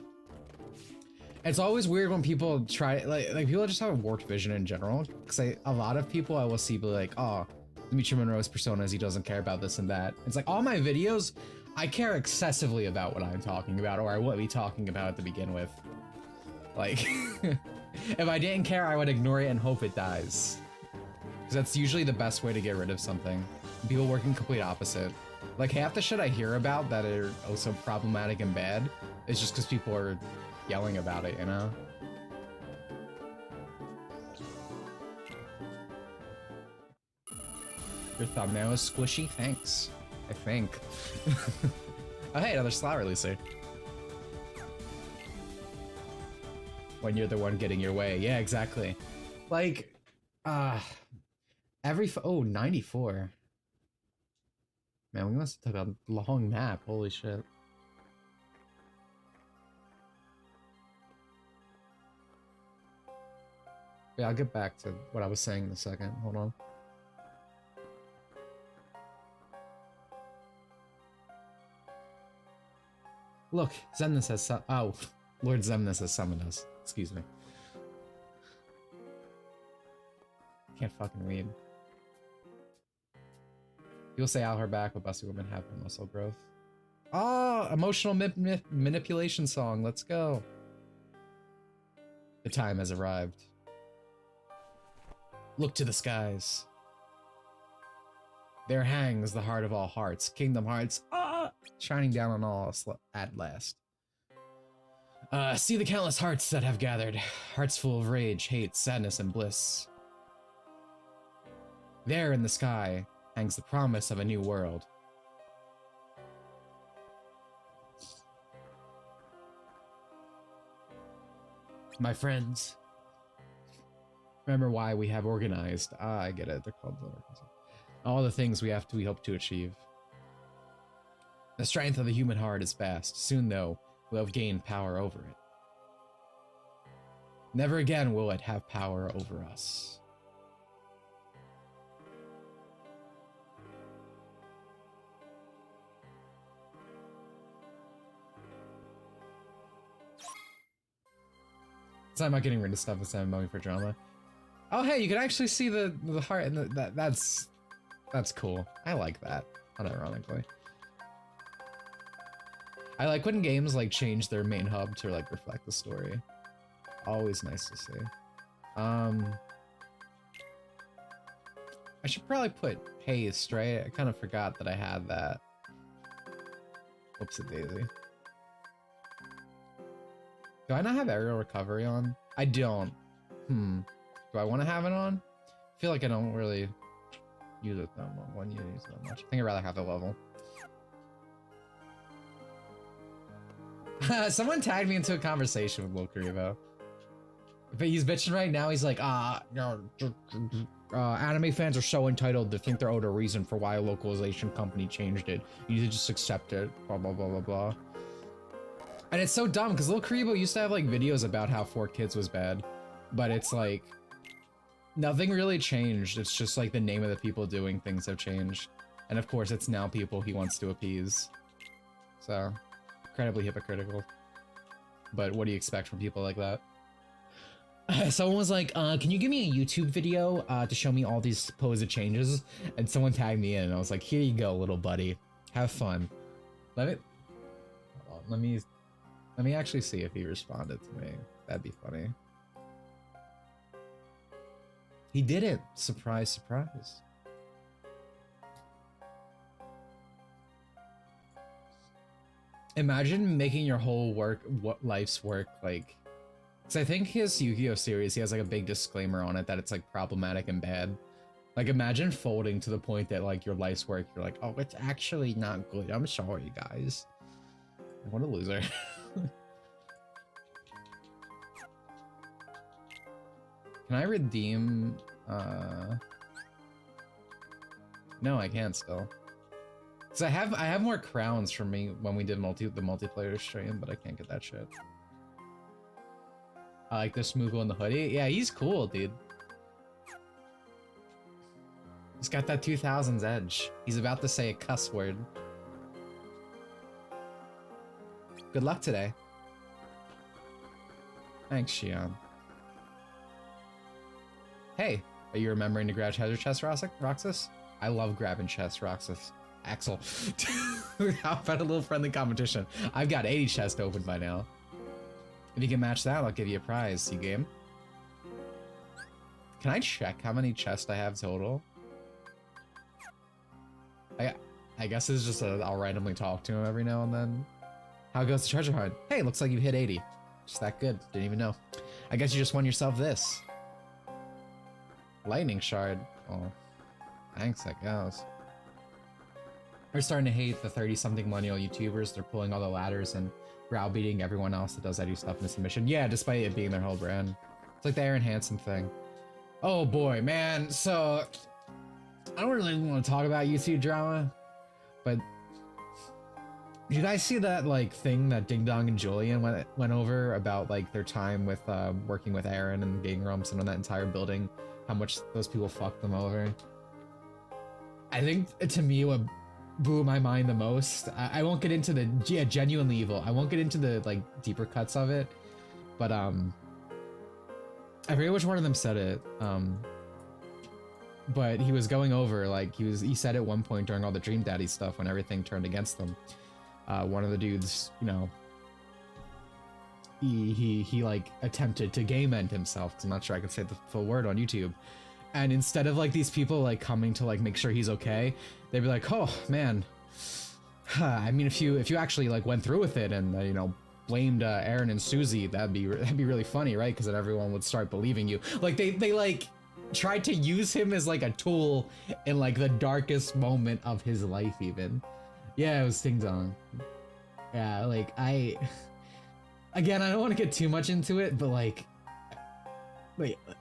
S1: It's always weird when people try like people just have a warped vision in general. Because a lot of people I will see be like, "Oh, Dimitri Monroe's persona is he doesn't care about this and that." It's like all my videos, I care excessively about what I'm talking about, or I would be talking about to begin with. Like, if I didn't care, I would ignore it and hope it dies. Because that's usually the best way to get rid of something. People working complete opposite. Like half the shit I hear about that are also problematic and bad is just because people are yelling about it, you know? Your thumbnail is squishy, thanks. I think. Oh hey, another slot releaser. When you're the one getting your way. Yeah, exactly. Like, oh, 94. Man, we must have took a long nap, holy shit. Yeah, I'll get back to what I was saying in a second, hold on. Look, Zemnis has Lord Zemnis has summoned us. Excuse me. Can't fucking read. People say out her back, but busty women have muscle growth. Oh, emotional manipulation song. Let's go. The time has arrived. Look to the skies. There hangs the heart of all hearts. Kingdom Hearts. Shining down on all us at last. See the countless hearts that have gathered. Hearts full of rage, hate, sadness, and bliss. There in the sky hangs the promise of a new world. My friends, remember why we have organized. I get it. They're called all the things we hope to achieve. The strength of the human heart is vast. Soon, though, we'll have gained power over it. Never again will it have power over us. So I'm not getting rid of stuff instead of mowing for drama. Oh hey, you can actually see the heart and that's cool. I like that, unironically. I like when games like change their main hub to like reflect the story. Always nice to see. I should probably put haste, right? I kind of forgot that I had that. Whoopsie daisy. Do I not have aerial recovery on? I don't. Do I want to have it on? I feel like I don't really use it that much. Use it that much. I think I'd rather have the level. Someone tagged me into a conversation with Lil Karibo. But he's bitching right now. He's like, anime fans are so entitled to think they're owed a reason for why a localization company changed it. You need to just accept it. Blah, blah, blah, blah, blah. And it's so dumb because Lil Karibo used to have like videos about how 4Kids was bad, but it's like nothing really changed. It's just like the name of the people doing things have changed, and of course it's now people he wants to appease. So incredibly hypocritical. But what do you expect from people like that? Someone was like, can you give me a YouTube video to show me all these supposed changes? And someone tagged me in, and I was like, here you go, little buddy, have fun. Let me actually see if he responded to me. That'd be funny. He didn't. Surprise, surprise. Imagine making your whole life's work like... Because I think his Yu-Gi-Oh series, he has like a big disclaimer on it that it's like problematic and bad. Like imagine folding to the point that like your life's work, you're like, oh, it's actually not good. I'm sorry, guys. What a loser. Can I redeem, no, I can't still. Cause I have more crowns from me when we did the multiplayer stream, but I can't get that shit. I like this Moogle in the hoodie. Yeah, he's cool, dude. He's got that 2000s edge. He's about to say a cuss word. Good luck today. Thanks, Shion. Hey, are you remembering to grab treasure chest, Roxas? I love grabbing chests, Roxas. Axel. How about a little friendly competition? I've got 80 chests open by now. If you can match that, I'll give you a prize. You game? Can I check how many chests I have total? I guess it's just I'll randomly talk to him every now and then. How goes the treasure hunt? Hey, looks like you've hit 80. Just that good. Didn't even know. I guess you just won yourself this. Lightning shard. Oh. Thanks, I guess. They're starting to hate the 30-something millennial YouTubers. They're pulling all the ladders and browbeating everyone else that does edgy stuff in the submission. Yeah, despite it being their whole brand. It's like the Aaron Hansen thing. Oh boy, man. So, I don't really want to talk about YouTube drama, but did you guys see that like thing that Ding Dong and Julian went over about like their time with working with Aaron and Gang Rumps and on that entire building, how much those people fucked them over? I think to me what blew my mind the most, I won't get into the genuinely evil. I won't get into the like deeper cuts of it, but I forget which one of them said it. But he was going over like he said at one point during all the Dream Daddy stuff when everything turned against them. One of the dudes, you know, he like attempted to game end himself, because I'm not sure I can say the full word on YouTube. And instead of like these people like coming to like make sure he's okay, they'd be like, oh man, I mean, if you actually like went through with it and you know, blamed Aaron and Susie, that'd be really funny, right? Because then everyone would start believing you. Like they like tried to use him as like a tool in like the darkest moment of his life even. Yeah, it was Ding Dong. Yeah, like again, I don't want to get too much into it, but like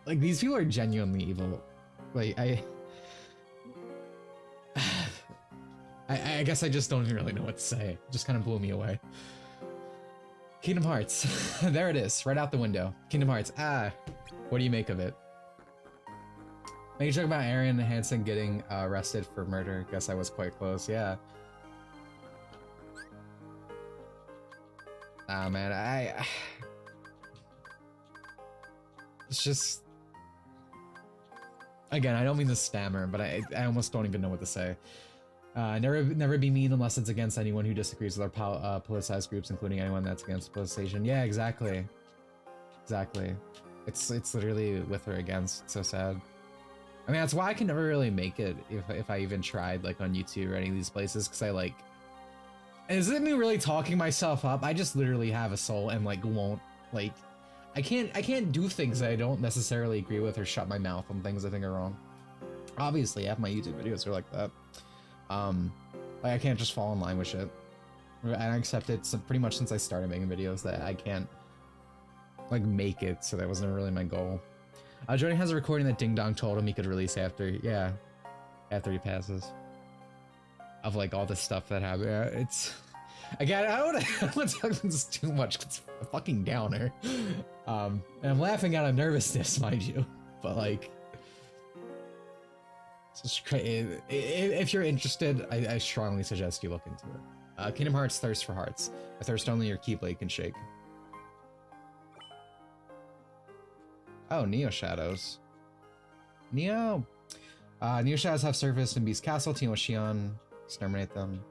S1: these people are genuinely evil. Like I guess I just don't even really know what to say. It just kind of blew me away. Kingdom Hearts. There it is, right out the window. Kingdom Hearts. What do you make of it? Make a joke about Aaron Hansen getting arrested for murder. Guess I was quite close. Yeah. Ah, man, it's just, again, I don't mean to stammer, but I almost don't even know what to say. Never be mean unless it's against anyone who disagrees with our politicized groups, including anyone that's against politicization. Yeah, exactly. Exactly. It's literally with or against. It's so sad. I mean, that's why I can never really make it if I even tried like on YouTube or any of these places, because I like, is it me really talking myself up? I just literally have a soul and like won't like, I can't do things that I don't necessarily agree with or shut my mouth on things I think are wrong. Obviously, half my YouTube videos are like that. Like I can't just fall in line with shit. And I accept it pretty much since I started making videos that I can't like make it, so that wasn't really my goal. Jordan has a recording that Ding Dong told him he could release after he passes. Of like all this stuff that happened. It's again, I don't want to talk about this too much. It's a fucking downer. And I'm laughing out of nervousness, mind you. But like, it's just crazy. If you're interested, I strongly suggest you look into it. Kingdom Hearts Thirst for Hearts. A thirst only your Keyblade can shake. Oh, Neo Shadows. Neo Shadows have surfaced in Beast Castle. Team Shion. Exterminate them.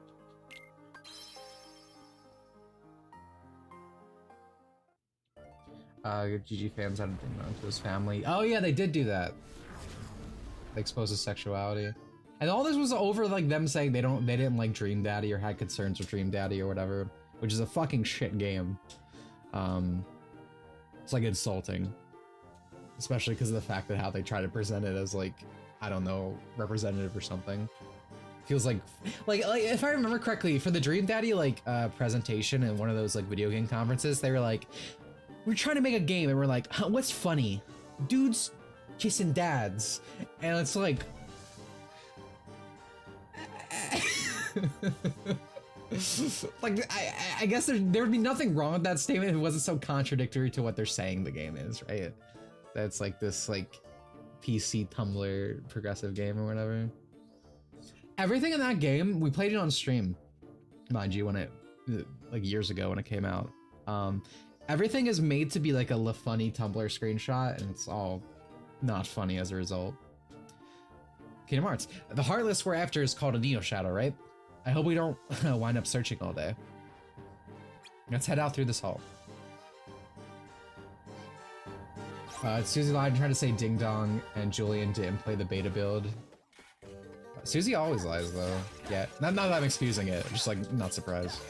S1: GG fans had a Ding Dong to his family. Oh yeah, they did do that. They exposed his sexuality. And all this was over like them saying they didn't like Dream Daddy or had concerns with Dream Daddy or whatever, which is a fucking shit game. It's like insulting. Especially because of the fact that how they try to present it as like, I don't know, representative or something. Feels like if I remember correctly, for the Dream Daddy like presentation in one of those like video game conferences, they were like, we're trying to make a game, and we're like, huh, what's funny? Dudes kissing dads, and it's like, like I guess there would be nothing wrong with that statement if it wasn't so contradictory to what they're saying the game is, right? That's like this like PC Tumblr progressive game or whatever. Everything in that game, we played it on stream, mind you, when it, like years ago when it came out. Everything is made to be like a funny Tumblr screenshot, and it's all not funny as a result. Kingdom Hearts. The Heartless we're after is called a Neo Shadow, right? I hope we don't wind up searching all day. Let's head out through this hall. Susie lied and tried to say Ding Dong and Julian didn't play the beta build. Susie always lies though. Yeah, not that I'm excusing it, just like not surprised.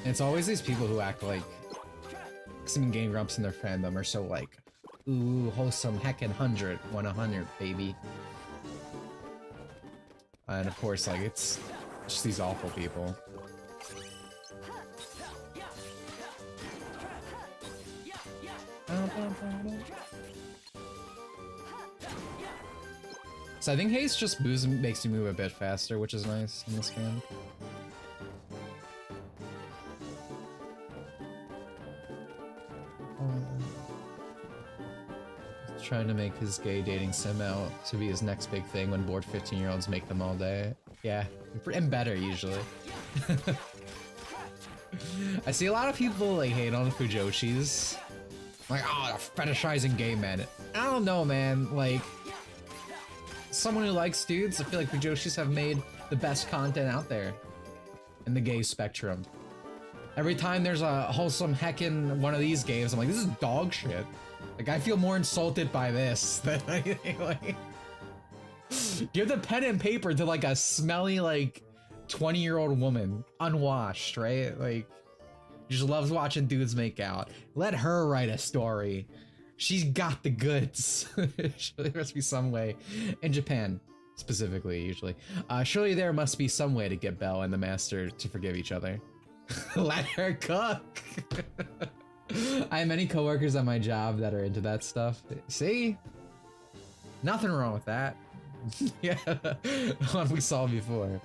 S1: And it's always these people who act like, some Game Grumps in their fandom are so like, ooh, wholesome, heckin' 100, 100, baby. And of course, like, it's just these awful people. So I think haste just makes you move a bit faster, which is nice in this game. Trying to make his gay dating sim out to be his next big thing when bored 15-year-olds make them all day. Yeah, and better usually. I see a lot of people like hate on Fujoshis. Like, oh, they're fetishizing gay men. I don't know, man. Like, someone who likes dudes, I feel like Fujoshis have made the best content out there in the gay spectrum. Every time there's a wholesome heckin' one of these games, I'm like, this is dog shit. Like, I feel more insulted by this than anything. Like, give the pen and paper to like a smelly, like, 20-year-old woman, unwashed, right? Like, just loves watching dudes make out. Let her write a story. She's got the goods. Surely there must be some way. In Japan, specifically, usually. Surely there must be some way to get Belle and the Master to forgive each other. Let her cook. I have many coworkers at my job that are into that stuff. See? Nothing wrong with that. Yeah, the one we saw before.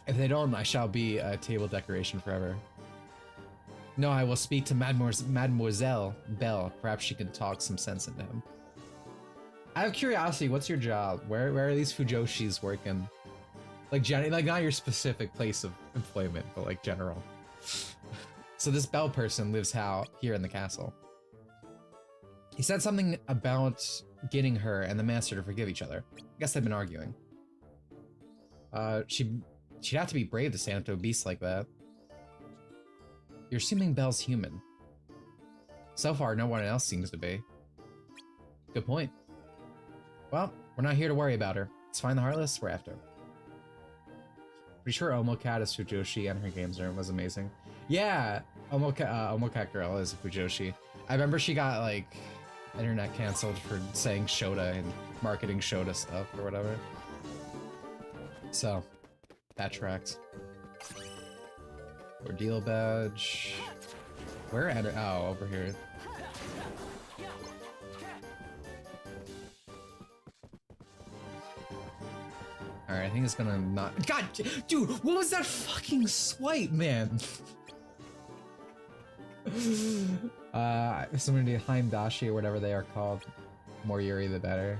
S1: If they don't, I shall be a table decoration forever. No, I will speak to Mademoiselle Belle. Perhaps she can talk some sense into him. I have curiosity, what's your job? Where are these Fujoshis working? Like, like not your specific place of employment, but like general. So this Belle person lives here in the castle. He said something about getting her and the Master to forgive each other. I guess they've been arguing. She'd have to be brave to stand up to a beast like that. You're assuming Belle's human. So far, no one else seems to be. Good point. Well, we're not here to worry about her. Let's find the Heartless, we're after. Pretty sure Omocat is Fujoshi and her games room was amazing. Yeah, Omocat girl is a Fujoshi. I remember she got like internet canceled for saying Shota and marketing Shota stuff or whatever. So, that tracks. Ordeal badge. Where at? Oh, over here. Alright, I think it's gonna not. God, dude, what was that fucking swipe, man? Someone did Heimdashi or whatever they are called. More Yuri, the better.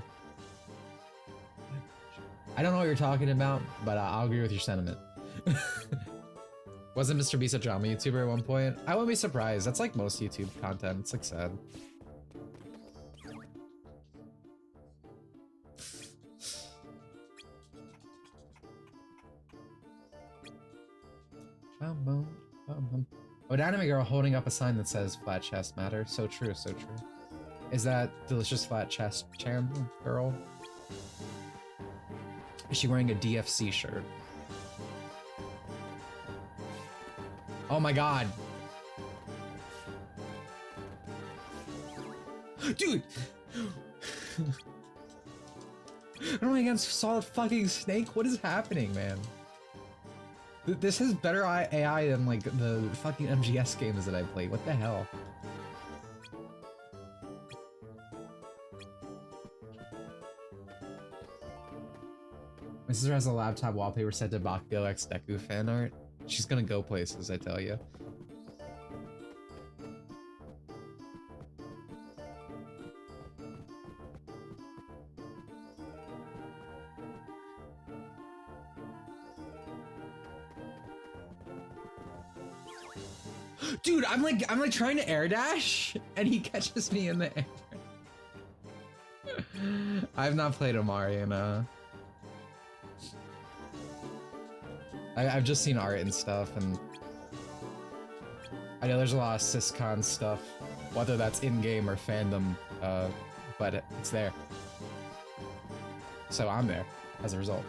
S1: I don't know what you're talking about, but I'll agree with your sentiment. Wasn't Mr. Beast a drama YouTuber at one point? I wouldn't be surprised. That's like most YouTube content. It's like sad. An anime girl holding up a sign that says flat chest matter. So true, so true. Is that delicious flat chest girl? Is she wearing a DFC shirt? Oh my god. Dude! I'm against solid fucking snake? What is happening, man? This has better AI than like the fucking MGS games that I played. What the hell? My sister has a laptop wallpaper set to Bakugo X Deku fan art. She's gonna go places, I tell you. Dude, I'm like trying to air dash, and he catches me in the air. I've not played Omari in I've just seen art and stuff, and I know there's a lot of syscon stuff, whether that's in-game or fandom, but it's there. So I'm there, as a result.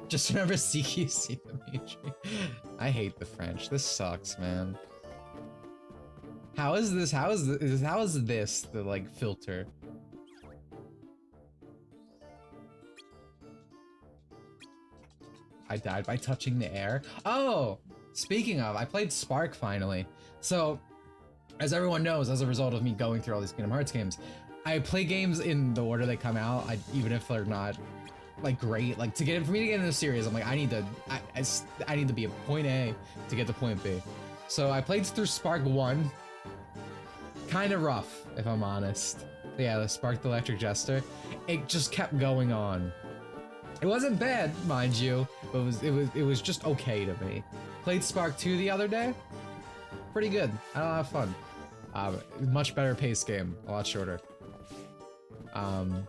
S1: Just remember CQC, Dimitri. I hate the French. This sucks, man. How is this the like filter? I died by touching the air. Oh, speaking of, I played Spark finally. So, as everyone knows, as a result of me going through all these Kingdom Hearts games, I play games in the order they come out, even if they're not like great. Like for me to get into the series, I'm like, I need to be at point A to get to point B. So I played through Spark 1. Kind of rough, if I'm honest. Yeah, the Spark the Electric Jester. It just kept going on. It wasn't bad, mind you, but it was just okay to me. Played Spark 2 the other day. Pretty good. I had a lot of fun. Much better paced game, a lot shorter. And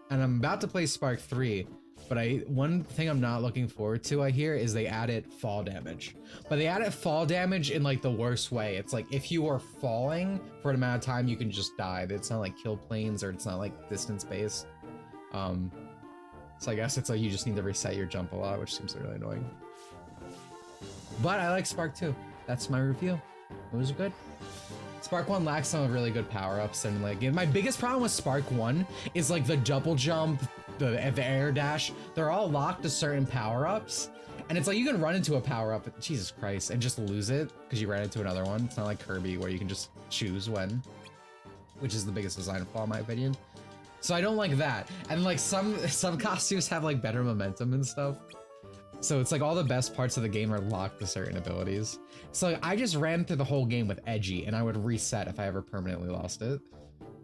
S1: I'm about to play Spark 3, but one thing I'm not looking forward to, I hear, is they added fall damage. But they added fall damage in like the worst way. It's like if you are falling for an amount of time, you can just die. It's not like kill planes, or it's not like distance based. So I guess it's like you just need to reset your jump a lot, which seems really annoying. But I like Spark 2. That's my review. It was good. Spark 1 lacks some really good power-ups, and like my biggest problem with Spark 1 is like the double jump, the air dash. They're all locked to certain power-ups, and it's like you can run into a power-up, Jesus Christ, and just lose it because you ran into another one. It's not like Kirby where you can just choose when, which is the biggest design flaw in my opinion. So I don't like that. And like some costumes have like better momentum and stuff. So it's like all the best parts of the game are locked to certain abilities. So like, I just ran through the whole game with Edgy, and I would reset if I ever permanently lost it.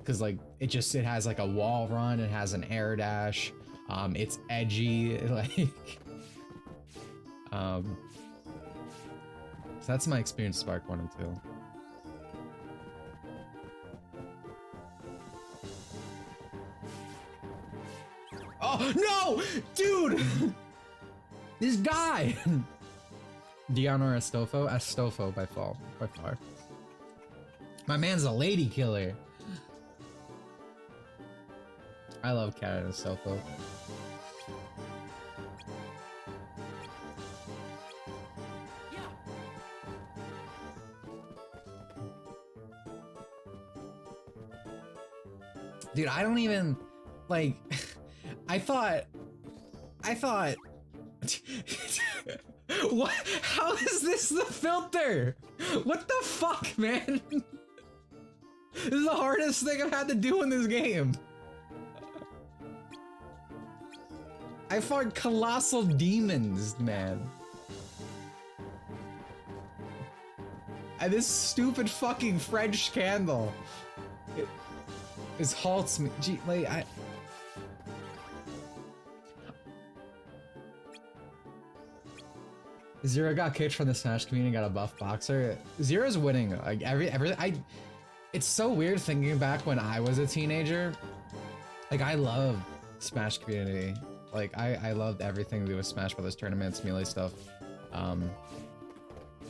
S1: Cause like it has like a wall run, it has an air dash, it's edgy, like so that's my experience with Spark 1 and 2. Oh no, dude! This guy! Dion or Astolfo? Astolfo by far. My man's a lady killer. I love Cat and Astolfo. Dude, I don't even like. I thought. What? How is this the filter? What the fuck, man? This is the hardest thing I've had to do in this game. I fought colossal demons, man. And this stupid fucking French candle. It halts me. Gee, like, Zero got kicked from the Smash community, got a buff boxer. Zero's winning. Like it's so weird thinking back when I was a teenager. Like I love Smash community. Like I loved everything to do with Smash Brothers tournaments, melee stuff.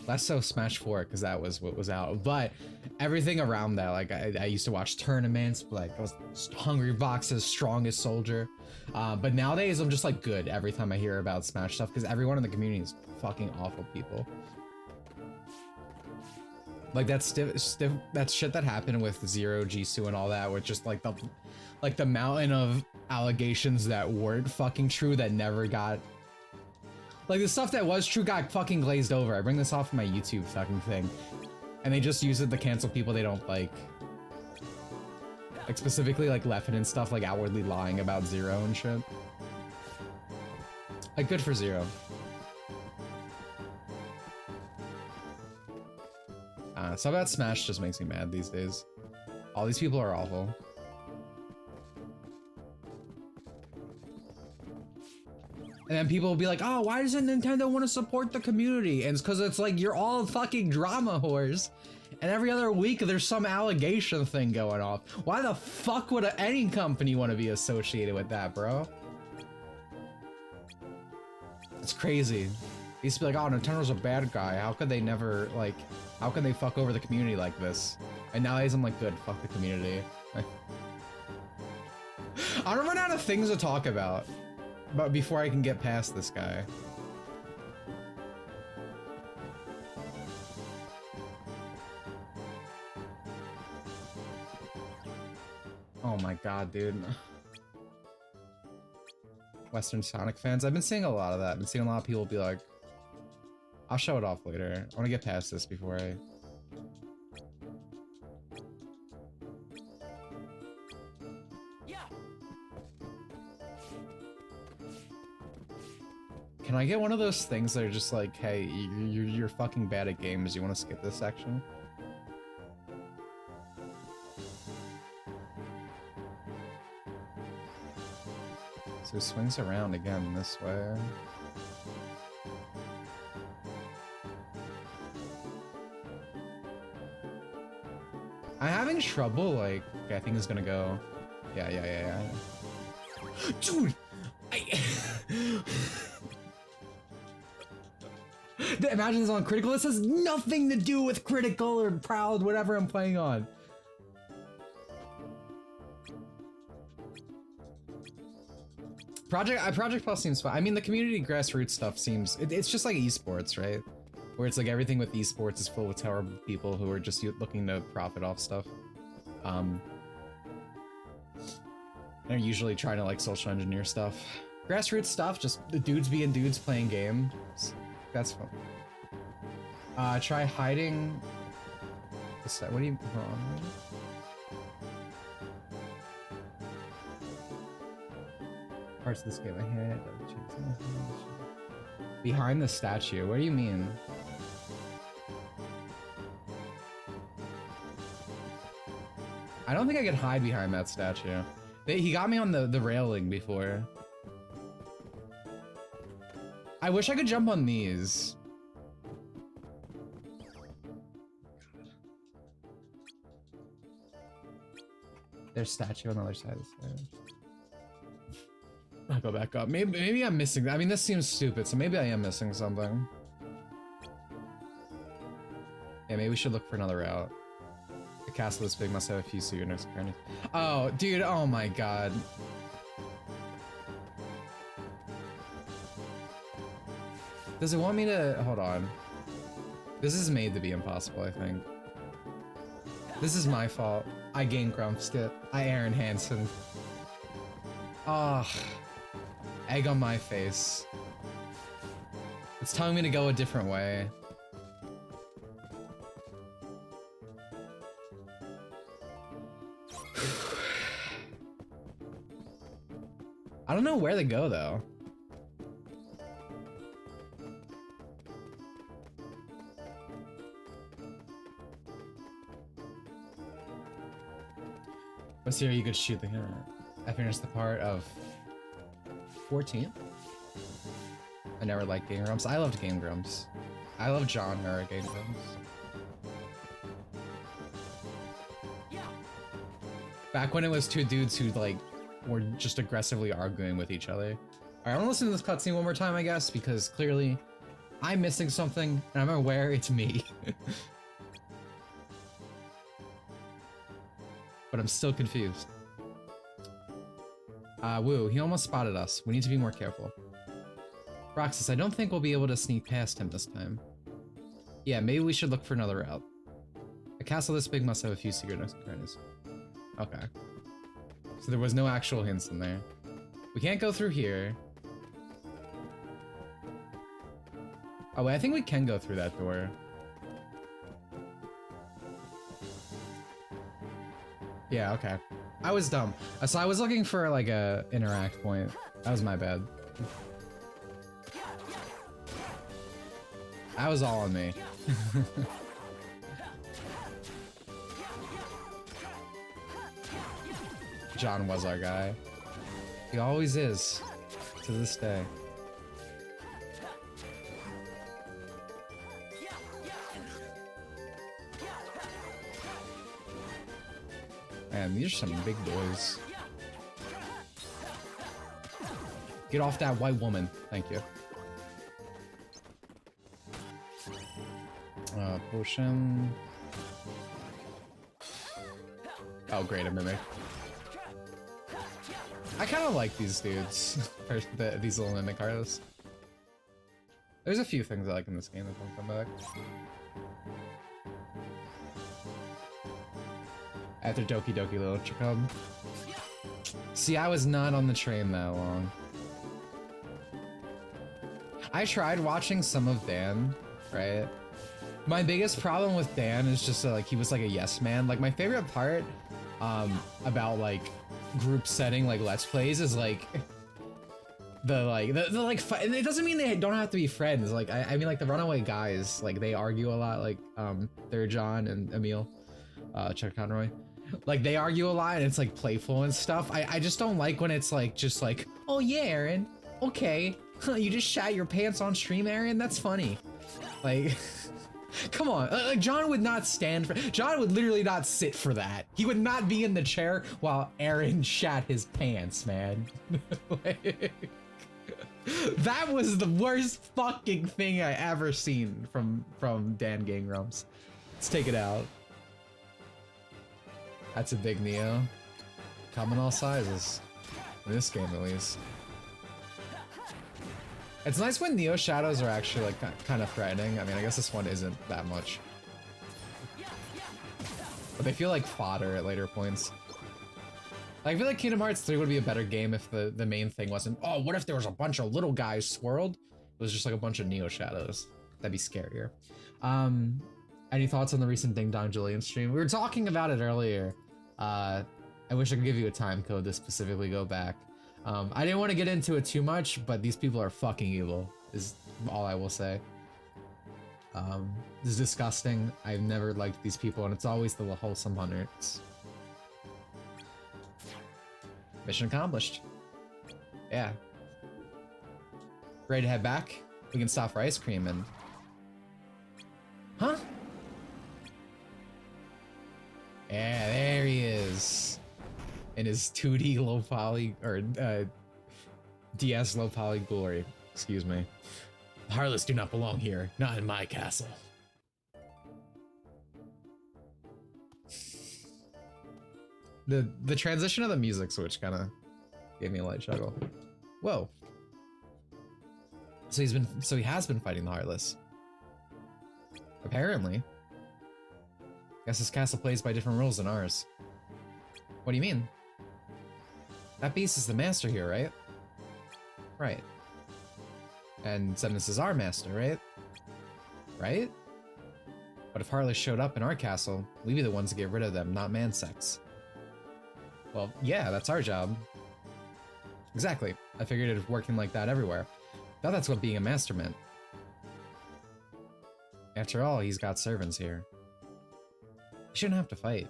S1: Less so Smash 4 because that was what was out. But everything around that, like I used to watch tournaments. Like I was Hungry Box's strongest soldier. But nowadays I'm just like good every time I hear about Smash stuff because everyone in the community is fucking awful people. Like that shit that happened with Zero, Jisoo, and all that, with just like the mountain of allegations that weren't fucking true, that never got. Like the stuff that was true got fucking glazed over. I bring this off my YouTube fucking thing, and they just use it to cancel people they don't like. Like specifically like Leffen and stuff, like outwardly lying about Zero and shit. Like good for Zero. Stuff about Smash just makes me mad these days. All these people are awful. And then people will be like, oh, why doesn't Nintendo want to support the community? And it's because it's like, you're all fucking drama whores. And every other week there's some allegation thing going off. Why the fuck would any company want to be associated with that, bro? It's crazy. They used to be like, oh, Nintendo's a bad guy. How could they never, like, how can they fuck over the community like this? And nowadays I'm like, good, fuck the community. I don't run out of things to talk about. But before I can get past this guy. Oh my god, dude. Western Sonic fans. I've been seeing a lot of that. I've been seeing a lot of people be like, I'll show it off later. I want to get past this before I... Can I get one of those things that are just like, hey, you're fucking bad at games, you want to skip this section? So he swings around again this way. I'm having trouble, like, okay, I think it's gonna go. Yeah. Dude! Imagine this on critical. This has nothing to do with critical or proud, whatever I'm playing on. Project Plus seems fun. I mean, the community grassroots stuff seems... It's just like esports, right? Where it's like everything with esports is full with terrible people who are just looking to profit off stuff. They're usually trying to like social engineer stuff. Grassroots stuff, just the dudes being dudes playing games. That's fun. Try hiding... What do you... Hold on. Parts of this game I hit. Behind the statue. What do you mean? I don't think I could hide behind that statue. He got me on the railing before. I wish I could jump on these. There's statue on the other side of the stairs. I'll go back up. Maybe I'm missing. I mean, this seems stupid, so maybe I am missing something. Yeah, maybe we should look for another route. The castle this big must have a few souvenirs. Oh, dude! Oh my god! Does it want me to hold on? This is made to be impossible, I think. This is my fault. I Game Grumps it. I Aaron Hansen. Ah. Oh. Egg on my face. It's telling me to go a different way. I don't know where to go though. Let's see how you could shoot the camera. I finished the part of 14. I never liked Game Grumps. I loved Game Grumps. I love genre Game Grumps. Back when it was two dudes who like were just aggressively arguing with each other. Alright, I want to listen to this cutscene one more time, I guess, because clearly I'm missing something and I'm aware it's me. But I'm still confused. Woo, he almost spotted us. We need to be more careful. Roxas, I don't think we'll be able to sneak past him this time. Yeah, maybe we should look for another route. A castle this big must have a few secret nooks. Okay. So there was no actual hints in there. We can't go through here. Oh wait, I think we can go through that door. Yeah, okay. I was dumb. So I was looking for like a interact point. That was my bad. That was all on me. John was our guy. He always is, to this day. Man, these are some big boys. Get off that white woman. Thank you. Potion. Oh, great, a mimic. I kind of like these dudes, these little mimic artists. There's a few things I like in this game that don't come back. After Doki Doki Literature Club. See, I was not on the train that long. I tried watching some of Dan, right? My biggest problem with Dan is just like he was like a yes man. Like my favorite part about like group setting like Let's Plays is like it doesn't mean they don't have to be friends. Like I mean like the Runaway Guys, like they argue a lot, like they're John and Emil, Chuck Conroy. Like they argue a lot and it's like playful and stuff. I just don't like when it's like just like, oh yeah, Aaron, okay. You just shat your pants on stream, Aaron? That's funny. Like come on, like John would not stand for, John would literally not sit for that. He would not be in the chair while Aaron shat his pants, man. Like, that was the worst fucking thing I ever seen from Dan Gangrums. Let's take it out. That's a big Neo. Come in all sizes. In this game, at least. It's nice when Neo shadows are actually like kind of threatening. I mean, I guess this one isn't that much. But they feel like fodder at later points. Like, I feel like Kingdom Hearts 3 would be a better game if the main thing wasn't, oh, what if there was a bunch of little guys swirled? It was just like a bunch of Neo shadows. That'd be scarier. Any thoughts on the recent Ding Dong Julian stream? We were talking about it earlier. I wish I could give you a time code to specifically go back. I didn't want to get into it too much, but these people are fucking evil, is all I will say. This is disgusting. I've never liked these people, and it's always the wholesome hunters. Mission accomplished. Yeah. Ready to head back? We can stop for ice cream and... Huh? Yeah, there he is. In his 2D low poly, or DS low poly glory. Excuse me. The Heartless do not belong here. Not in my castle. The transition of the music switch kind of gave me a light chuckle. Whoa. So he has been fighting the Heartless. Apparently. Guess his castle plays by different rules than ours. What do you mean? That beast is the master here, right? Right. And Xemnas is our master, right? Right? But if Heartless showed up in our castle, we'd be the ones to get rid of them, not Mansex. Well, yeah, that's our job. Exactly. I figured it was working like that everywhere. Thought that's what being a master meant. After all, he's got servants here. He shouldn't have to fight.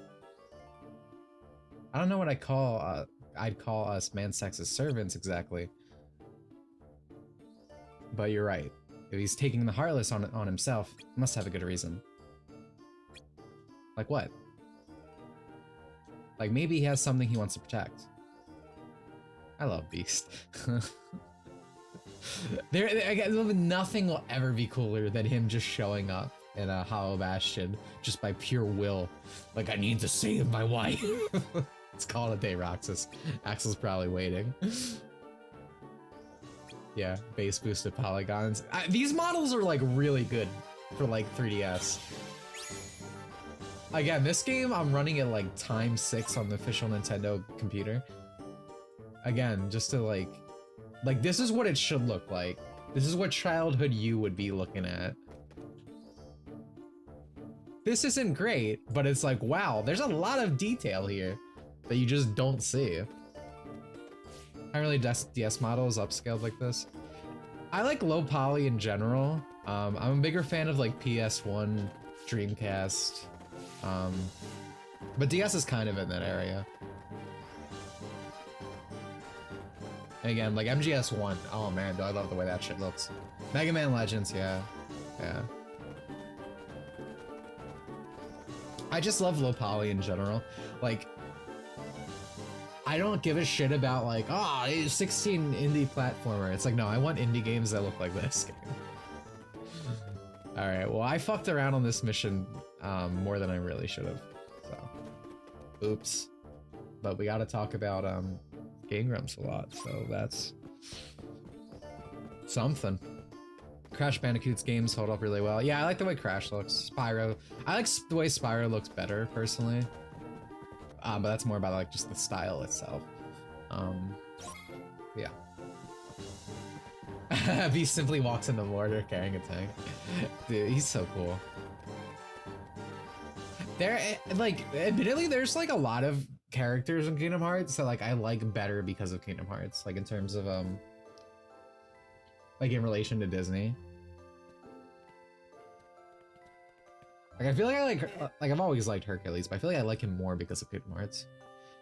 S1: I don't know what I'd call us Mansex's servants exactly. But you're right. If he's taking the Heartless on himself, he must have a good reason. Like what? Like maybe he has something he wants to protect. I love Beast. Nothing will ever be cooler than him just showing up in a Hollow Bastion just by pure will. Like, I need to save my wife. Let's call it a day, Roxas. Axel's probably waiting. Yeah, base boosted polygons. These models are like really good for like 3DS. Again, this game I'm running at like ×6 on the official Nintendo computer. Again, just to like this is what it should look like. This is what childhood you would be looking at. This isn't great, but it's like, wow, there's a lot of detail here that you just don't see. I really DS models upscaled like this. I like low poly in general. I'm a bigger fan of like PS1, Dreamcast, but DS is kind of in that area. And again, like MGS1, oh man, do I love the way that shit looks. Mega Man Legends, yeah. I just love low poly in general. Like, I don't give a shit about like, oh, it's 16 indie platformer. It's like, no, I want indie games that look like this game. All right, well, I fucked around on this mission more than I really should have. So, oops. But we got to talk about Game Grumps a lot, so that's something. Crash Bandicoot's games hold up really well. Yeah, I like the way Crash looks. Spyro, I like the way Spyro looks better personally, but that's more about like just the style itself. Yeah. He simply walks into mortar carrying a tank. Dude, he's so cool. There, like, admittedly, there's like a lot of characters in Kingdom Hearts that like I like better because of Kingdom Hearts, like in terms of like in relation to Disney. Like I feel like I've always liked Hercules, but I feel like I like him more because of Kingdom Hearts.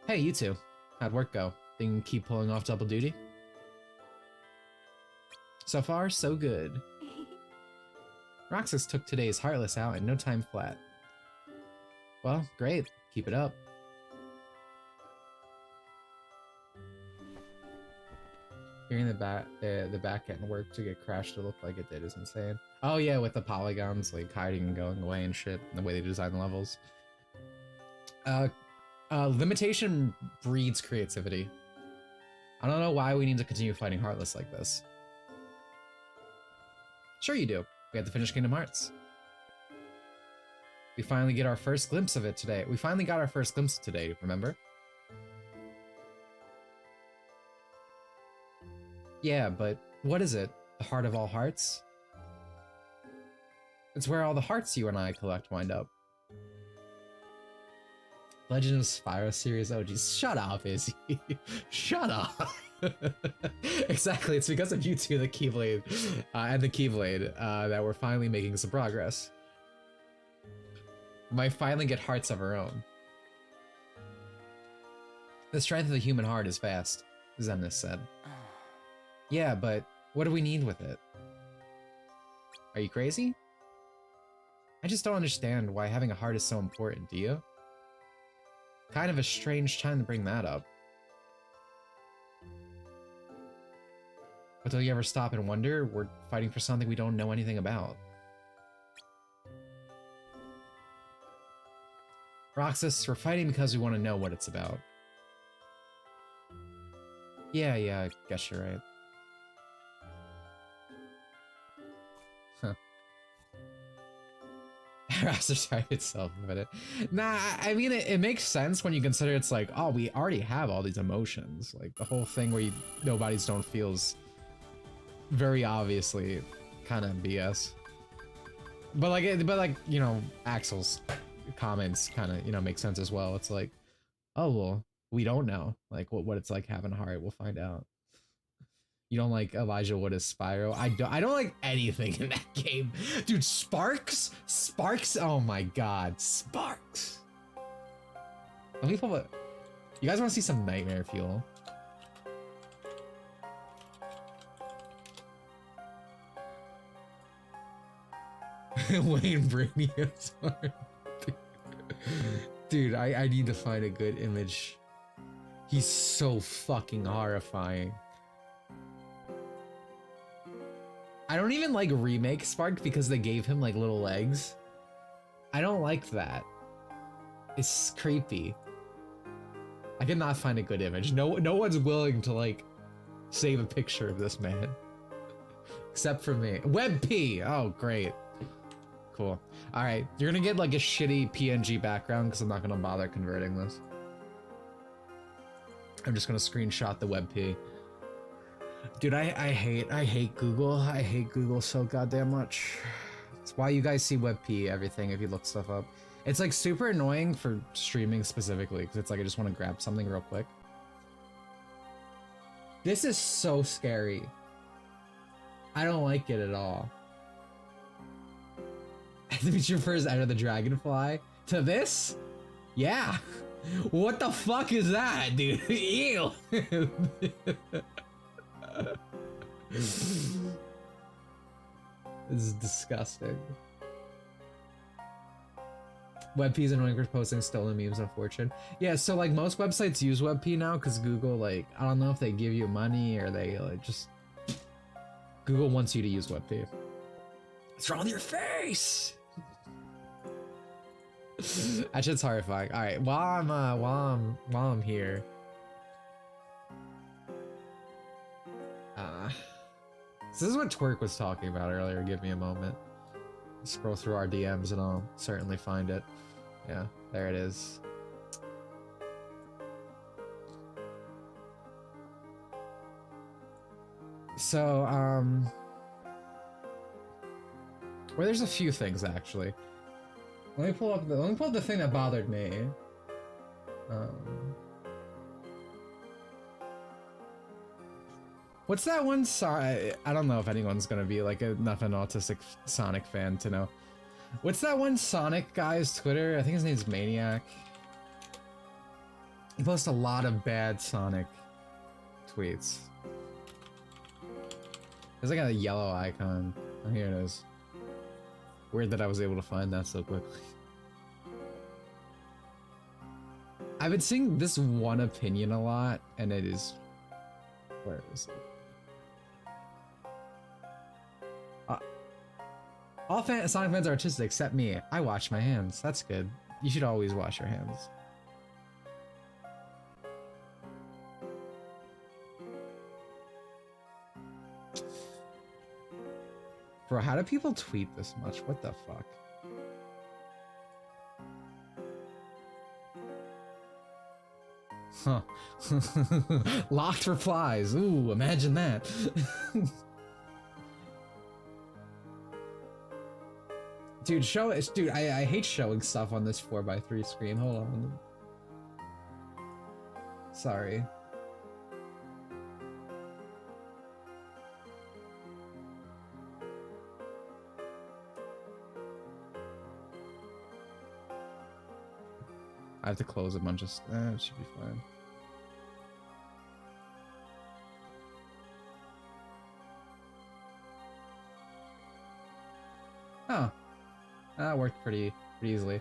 S1: Hey, you two, how'd work go? Think keep pulling off double duty? So far, so good. Roxas took today's Heartless out in no time flat. Well, great. Keep it up. Hearing the back end work to get Crash to look like it did is insane. Oh yeah, with the polygons like hiding and going away and shit, and the way they design the levels. Limitation breeds creativity. I don't know why we need to continue fighting Heartless like this. Sure you do. We have to finish Kingdom Hearts. We finally get our first glimpse of it today. We finally got our first glimpse today, remember? Yeah, but what is it? The heart of all hearts? It's where all the hearts you and I collect wind up. Legend of Spyro series. Oh geez, shut up, Izzy. Shut up. Exactly, it's because of you two, the Keyblade, and the Keyblade, that we're finally making some progress. We might finally get hearts of our own. The strength of the human heart is vast, Zemnis said. Yeah, but what do we need with it? Are you crazy? I just don't understand why having a heart is so important, do you? Kind of a strange time to bring that up. But do you ever stop and wonder? We're fighting for something we don't know anything about. Roxas, we're fighting because we want to know what it's about. Yeah, I guess you're right. Huh. Roxas tried itself with it. Nah, I mean, it makes sense when you consider it's like, oh, we already have all these emotions. Like, the whole thing where nobody's don't feels very obviously kind of BS. But like, you know, Axel's comments kind of, you know, make sense as well. It's like, oh, well, we don't know, like, what it's like having a heart. We'll find out. You don't like Elijah Wood as Spyro? I don't like anything in that game. Dude, Sparks? Oh my god, Sparks. Let me pull it. You guys want to see some nightmare fuel? Wayne Brainia's heart. Dude, I need to find a good image. He's so fucking horrifying. I don't even like remake Spark because they gave him like little legs. I don't like that. It's creepy. I cannot find a good image. No one's willing to like save a picture of this man. Except for me. WebP! Oh, great. Cool. Alright, you're gonna get like a shitty PNG background because I'm not gonna bother converting this. I'm just gonna screenshot the WebP. Dude, I hate Google. I hate Google so goddamn much. That's why you guys see WebP everything if you look stuff up. It's like super annoying for streaming specifically because it's like I just want to grab something real quick. This is so scary. I don't like it at all. Dimitri first Enter the Dragonfly to this? Yeah. What the fuck is that, dude? Ew. This is disgusting. WebP is annoying for posting stolen memes, unfortunate. Yeah, so like most websites use WebP now because Google, like, I don't know if they give you money or they like just Google wants you to use WebP. What's wrong with your face? That shit's horrifying. All right, while I'm here, So this is what Twerk was talking about earlier. Give me a moment. Scroll through our DMs and I'll certainly find it. Yeah, there it is. So, well, there's a few things actually. Let me pull up the thing that bothered me. What's that one song? I don't know if anyone's gonna be like enough an autistic Sonic fan to know. What's that one Sonic guy's Twitter? I think his name's Maniac. He posts a lot of bad Sonic tweets. There's like a yellow icon. Oh, here it is. Weird that I was able to find that so quickly. I've been seeing this one opinion a lot, and it is... Where is it? All Sonic fans are artistic except me. I wash my hands. That's good. You should always wash your hands. Bro, how do people tweet this much? What the fuck? Huh. Locked replies. Ooh, imagine that. Dude, dude, I hate showing stuff on this 4x3 screen. Hold on. Sorry. I have to close a bunch of it should be fine. Oh. That worked pretty easily.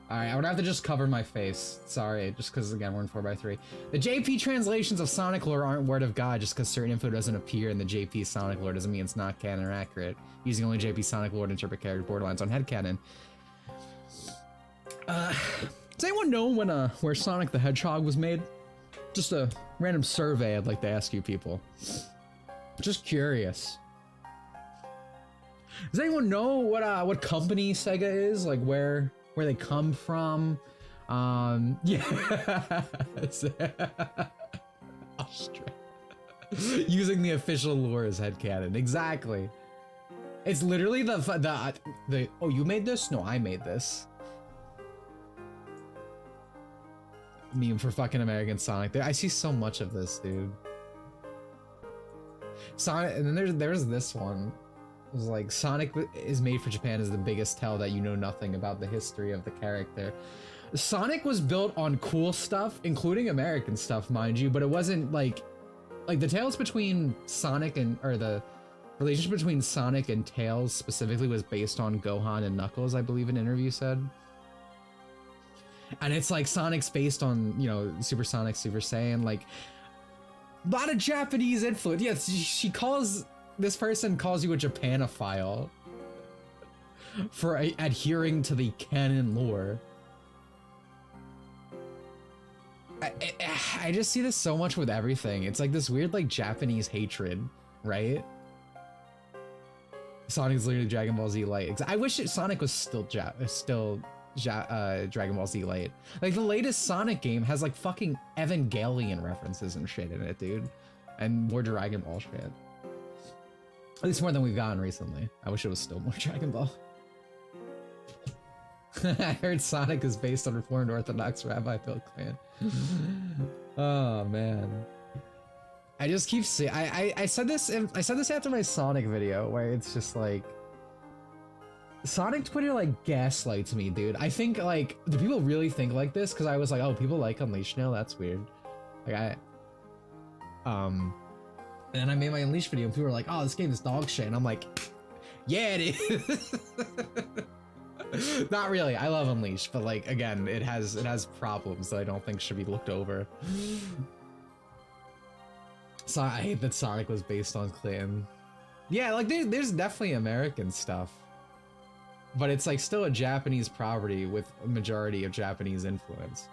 S1: Alright, I would have to just cover my face. Sorry, just because, again, we're in 4x3. The JP translations of Sonic lore aren't word of God. Just because certain info doesn't appear in the JP Sonic lore doesn't mean it's not canon or accurate. Using only JP Sonic lore to interpret character borderlines on headcanon. Does anyone know when where Sonic the Hedgehog was made? Just a random survey I'd like to ask you people. Just curious. Does anyone know what company Sega is? Like where they come from? Yeah. Australia. Using the official lore as headcanon. Exactly. It's literally the oh, you made this? No, I made this. Meme for fucking American Sonic. I see so much of this, dude. Sonic, and then there's this one. It was like, Sonic is made for Japan is the biggest tell that you know nothing about the history of the character. Sonic was built on cool stuff, including American stuff, mind you, but it wasn't like the tales between Sonic or the relationship between Sonic and Tails specifically was based on Gohan and Knuckles, I believe an interview said. And it's like Sonic's based on, you know, Super Sonic, Super Saiyan, like a lot of Japanese influence. Yeah, this person calls you a Japanophile for adhering to the canon lore. I just see this so much with everything. It's like this weird like Japanese hatred, right? Sonic's literally Dragon Ball Z Light. I wish Sonic was still Dragon Ball Z Light. Like the latest Sonic game has like fucking Evangelion references and shit in it, dude, and more Dragon Ball shit. At least more than we've gotten recently. I wish it was still more Dragon Ball. I heard Sonic is based on Reformed Orthodox Rabbi Bill Clan. Oh man. I just keep saying I said this after my Sonic video where it's just like Sonic Twitter like gaslights me, dude. I think like, do people really think like this? Because I was like, oh, people like Unleashed now? That's weird. Like and then I made my Unleashed video and people were like, oh, this game is dog shit. And I'm like, yeah, it is. Not really. I love Unleashed, but like, again, it has problems that I don't think should be looked over. So I hate that Sonic was based on Clinton. Yeah, like there's definitely American stuff. But it's like still a Japanese property with a majority of Japanese influence.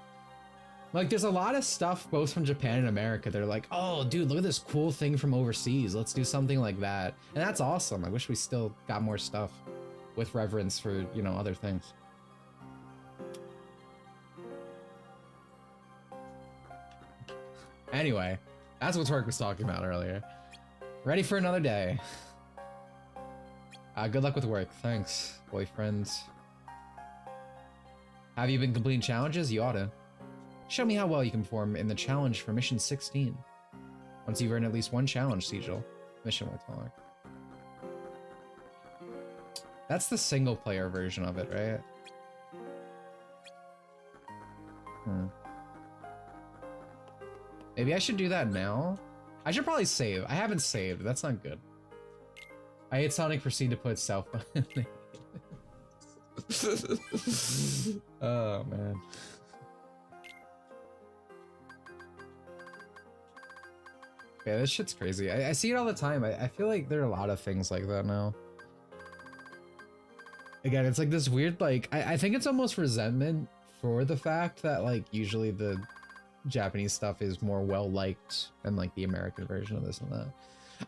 S1: Like, there's a lot of stuff both from Japan and America. They're like, oh, dude, look at this cool thing from overseas. Let's do something like that. And that's awesome. I wish we still got more stuff with reverence for, you know, other things. Anyway, that's what Twerk was talking about earlier. Ready for another day. Good luck with work. Thanks, boyfriends. Have you been completing challenges? You oughta. Show me how well you can perform in the challenge for mission 16. Once you've earned at least one challenge, Sigil, mission will talk. That's the single player version of it, right? Maybe I should do that now? I should probably save. I haven't saved. That's not good. I hate Sonic proceed to put self on. Oh man. Yeah, this shit's crazy. I see it all the time. I feel like there are a lot of things like that now. Again, it's like this weird, like, I think it's almost resentment for the fact that, like, usually the Japanese stuff is more well-liked than, like, the American version of this and that.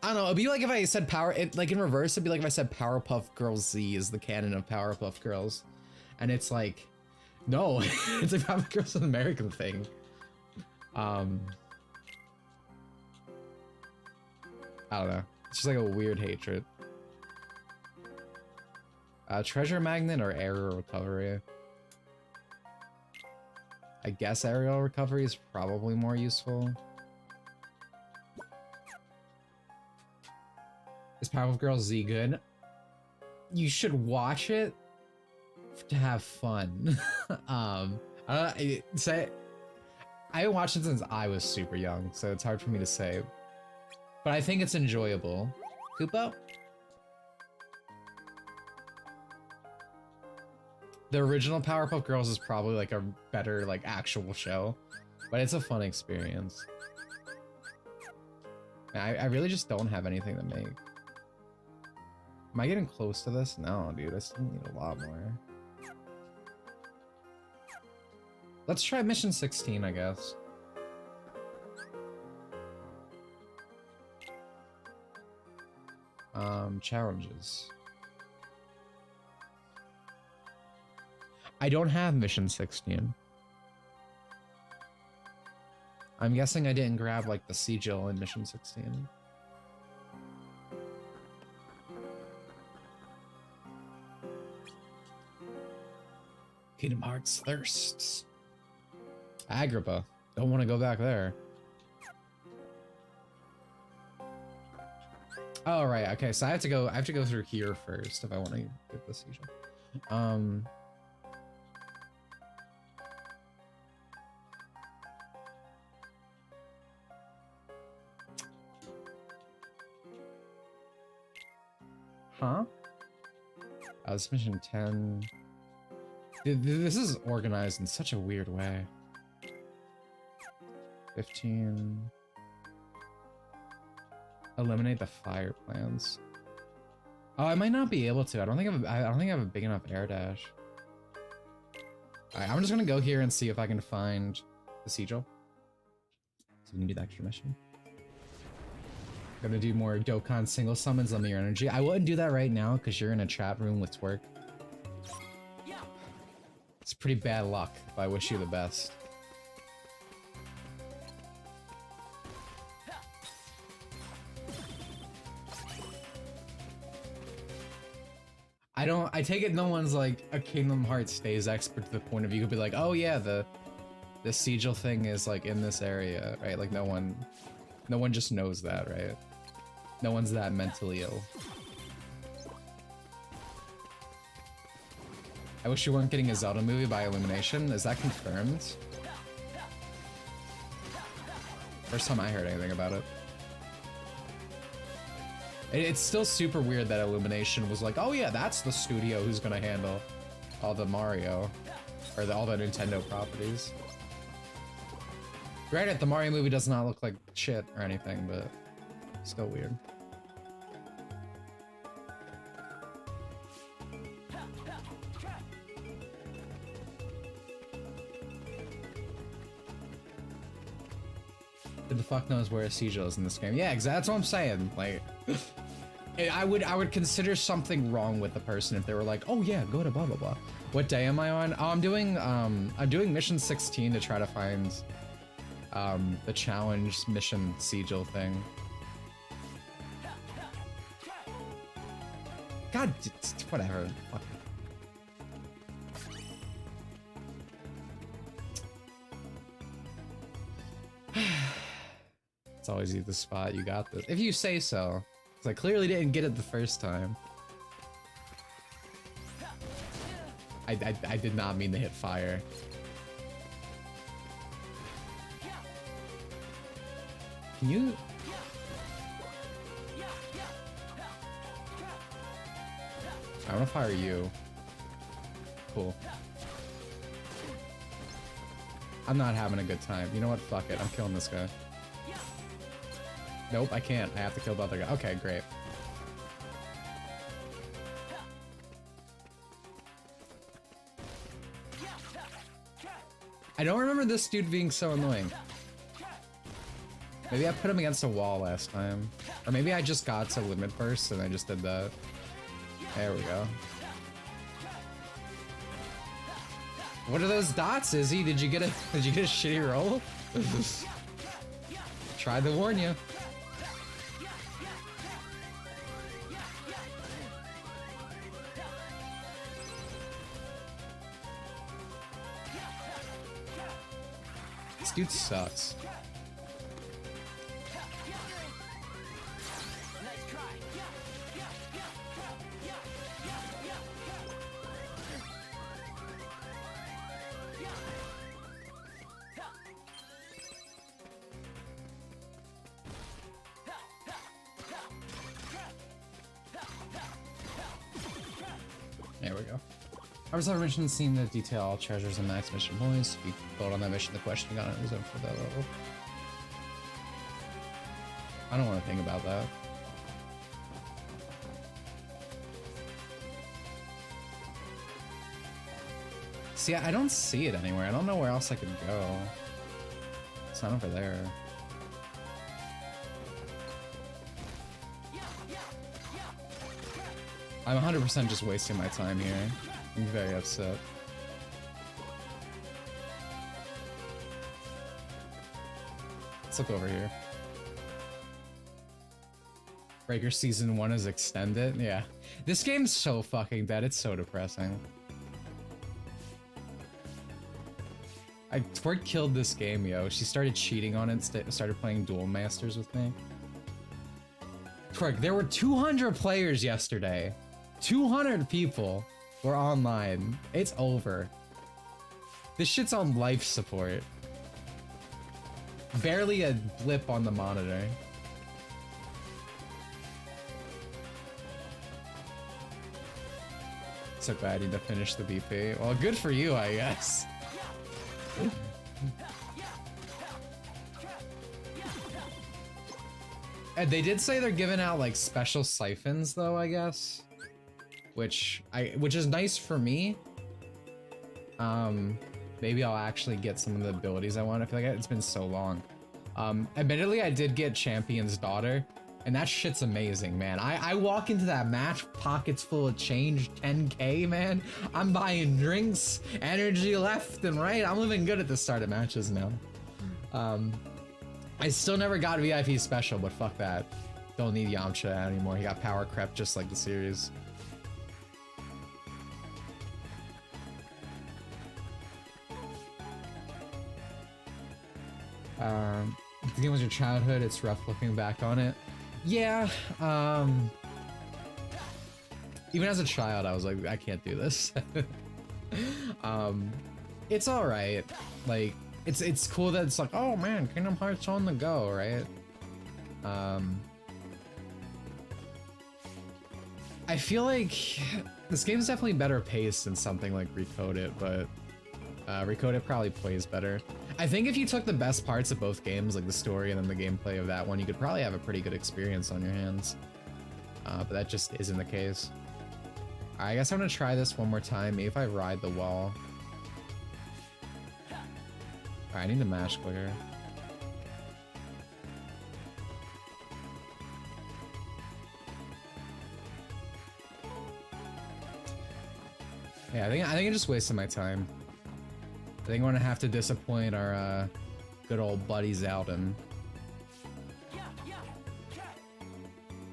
S1: I don't know, it'd be like if I said like in reverse, it'd be like if I said Powerpuff Girls Z is the canon of Powerpuff Girls. And it's like, no, it's like Powerpuff Girls is an American thing. I don't know. It's just like a weird hatred. Treasure magnet or aerial recovery? I guess aerial recovery is probably more useful. Is Powerpuff Girls Z good? You should watch it to have fun. I haven't watched it since I was super young, so it's hard for me to say. But I think it's enjoyable. Kupo? The original Powerpuff Girls is probably like a better like actual show, but it's a fun experience. I really just don't have anything to make. Am I getting close to this? No, dude, I still need a lot more. Let's try mission 16, I guess. Challenges. I don't have mission 16. I'm guessing I didn't grab like the sigil in mission 16. Kingdom Hearts thirsts. Agrippa. Don't want to go back there. Oh right, okay, so I have to go through here first if I want to get the sigil. Huh? This mission 10. This is organized in such a weird way. 15. Eliminate the fire plans. Oh, I might not be able to. I don't think I have a big enough air dash. Alright, I'm just gonna go here and see if I can find the sigil. So we can do the extra mission. Gonna do more Dokkan single summons. Let me your energy. I wouldn't do that right now because you're in a chat room with Twerk. It's pretty bad luck, but I wish you the best. I take it no one's like a Kingdom Hearts stays expert to the point of you could be like, oh yeah, the sigil thing is like in this area, right? Like no one just knows that, right? No one's that mentally ill. I wish you weren't getting a Zelda movie by Illumination. Is that confirmed? First time I heard anything about it. It's still super weird that Illumination was like, oh yeah, that's the studio who's gonna handle all the Mario, or all the Nintendo properties. Granted, the Mario movie does not look like shit or anything, but still weird. Who the fuck knows where a sigil is in this game? Yeah, exactly. That's what I'm saying. Like, I would consider something wrong with the person if they were like, oh yeah, go to blah blah blah. What day am I on? Oh, I'm doing mission 16 to try to find the challenge mission sigil thing. God, whatever. Fuck. It's always you the spot. You got this. If you say so. Because I clearly didn't get it the first time. I did not mean to hit fire. Can you... I want to fire you. Cool. I'm not having a good time. You know what? Fuck it. I'm killing this guy. Nope, I can't. I have to kill the other guy. Okay, great. I don't remember this dude being so annoying. Maybe I put him against a wall last time. Or maybe I just got to limit burst and I just did that. There we go. What are those dots, Izzy? Did you get a shitty roll? Tried to warn you. This dude sucks. There we go. I was on a mission scene that detail all treasures and max mission points. If you vote on that mission, the question you got it was over for that level. I don't want to think about that. See, I don't see it anywhere. I don't know where else I could go. It's not over there. I'm 100% just wasting my time here. I'm very upset. Let's look over here. Breaker Season 1 is extended? Yeah. This game's so fucking dead, it's so depressing. Twerk killed this game, yo. She started cheating on it, started playing Duel Masters with me. Twerk, there were 200 players yesterday. 200 people were online. It's over. This shit's on life support. Barely a blip on the monitor. So glad I need to finish the BP. Well, good for you, I guess. And they did say they're giving out like special siphons though, I guess. Which is nice for me. Maybe I'll actually get some of the abilities I want. I feel like it's been so long. Admittedly, I did get Champion's Daughter, and that shit's amazing, man. I walk into that match, pockets full of change, 10K, man. I'm buying drinks, energy left and right. I'm living good at the start of matches now. I still never got VIP special, but fuck that. Don't need Yamcha anymore. He got power crept just like the series. The game was your childhood, it's rough looking back on it. Yeah, even as a child, I was like, I can't do this. It's alright. Like, it's cool that it's like, oh man, Kingdom Hearts on the go, right? I feel like this game's definitely better paced than something like Recode It, but Recode It probably plays better. I think if you took the best parts of both games, like the story and then the gameplay of that one, you could probably have a pretty good experience on your hands. But that just isn't the case. I guess I'm gonna try this one more time. Maybe if I ride the wall. Alright, I need to mash quicker. Yeah, I think I just wasted my time. I think I'm gonna have to disappoint our good old buddies out and.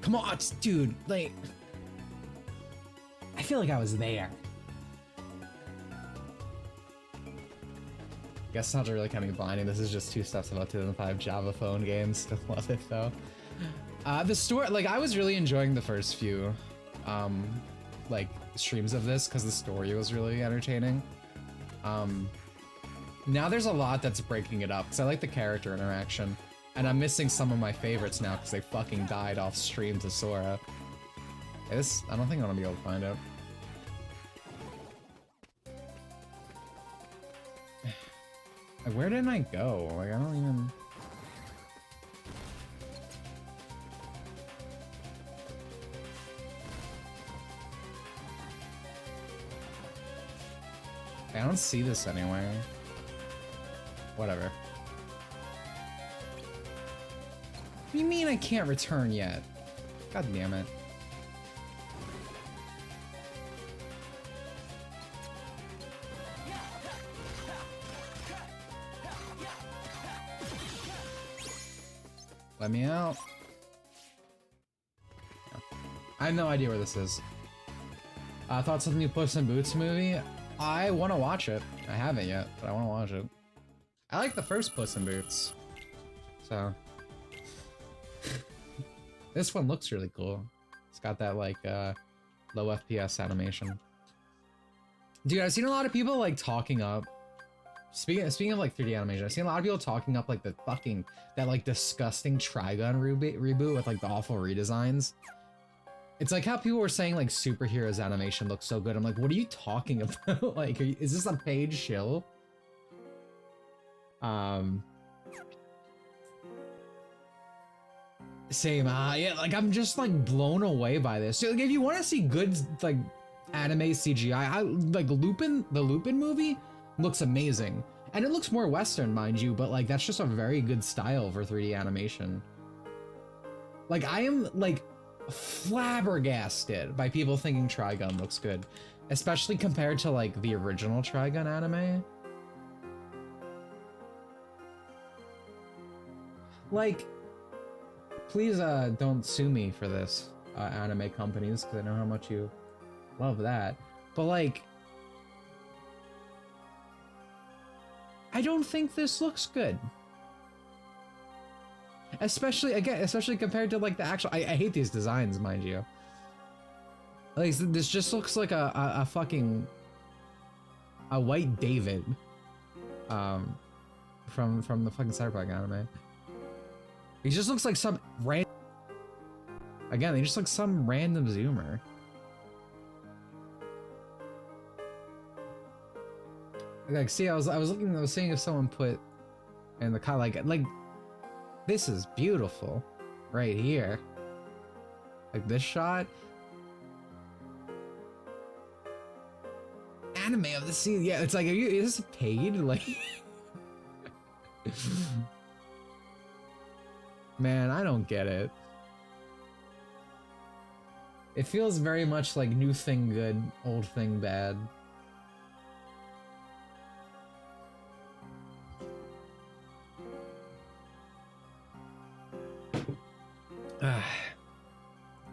S1: Come on, dude, like. I feel like I was there. Guess not really coming blinding. This is just 2 steps above 2005 Java phone games. Still love it though. The story, like I was really enjoying the first few, like streams of this because the story was really entertaining. Now there's a lot that's breaking it up because I like the character interaction, and I'm missing some of my favorites now because they fucking died off stream to Sora. This, I don't think I'm gonna be able to find it. Where didn't I go? Like, I don't even... I don't see this anywhere. Whatever. What do you mean I can't return yet? God damn it. Let me out. I have no idea where this is. Thoughts on the new Puss in Boots movie? I want to watch it. I haven't yet, but I want to watch it. I like the first Puss in Boots. So. This one looks really cool. It's got that like low FPS animation. Dude, I've seen a lot of people like talking up. Speaking of like 3D animation, I've seen a lot of people talking up like that like disgusting Trigun reboot with like the awful redesigns. It's like how people were saying like Superheroes animation looks so good. I'm like, what are you talking about? Like, is this a paid shill? Same, yeah, like I'm just like blown away by this. So like, if you want to see good like anime CGI, like the Lupin movie looks amazing. And it looks more Western, mind you, but like that's just a very good style for 3D animation. Like I am like flabbergasted by people thinking Trigun looks good, especially compared to like the original Trigun anime. Like, please don't sue me for this, anime companies, because I know how much you love that. But like, I don't think this looks good. Especially compared to like the actual, I hate these designs, mind you. Like this just looks like a fucking white David from the fucking Cyberpunk anime. He just looks like some random, again, he just looks some random zoomer. Like, see, I was seeing if someone put in the like this is beautiful right here. Like this shot. Anime of the scene. Yeah, it's like, is this paid? Like man, I don't get it. It feels very much like new thing good, old thing bad.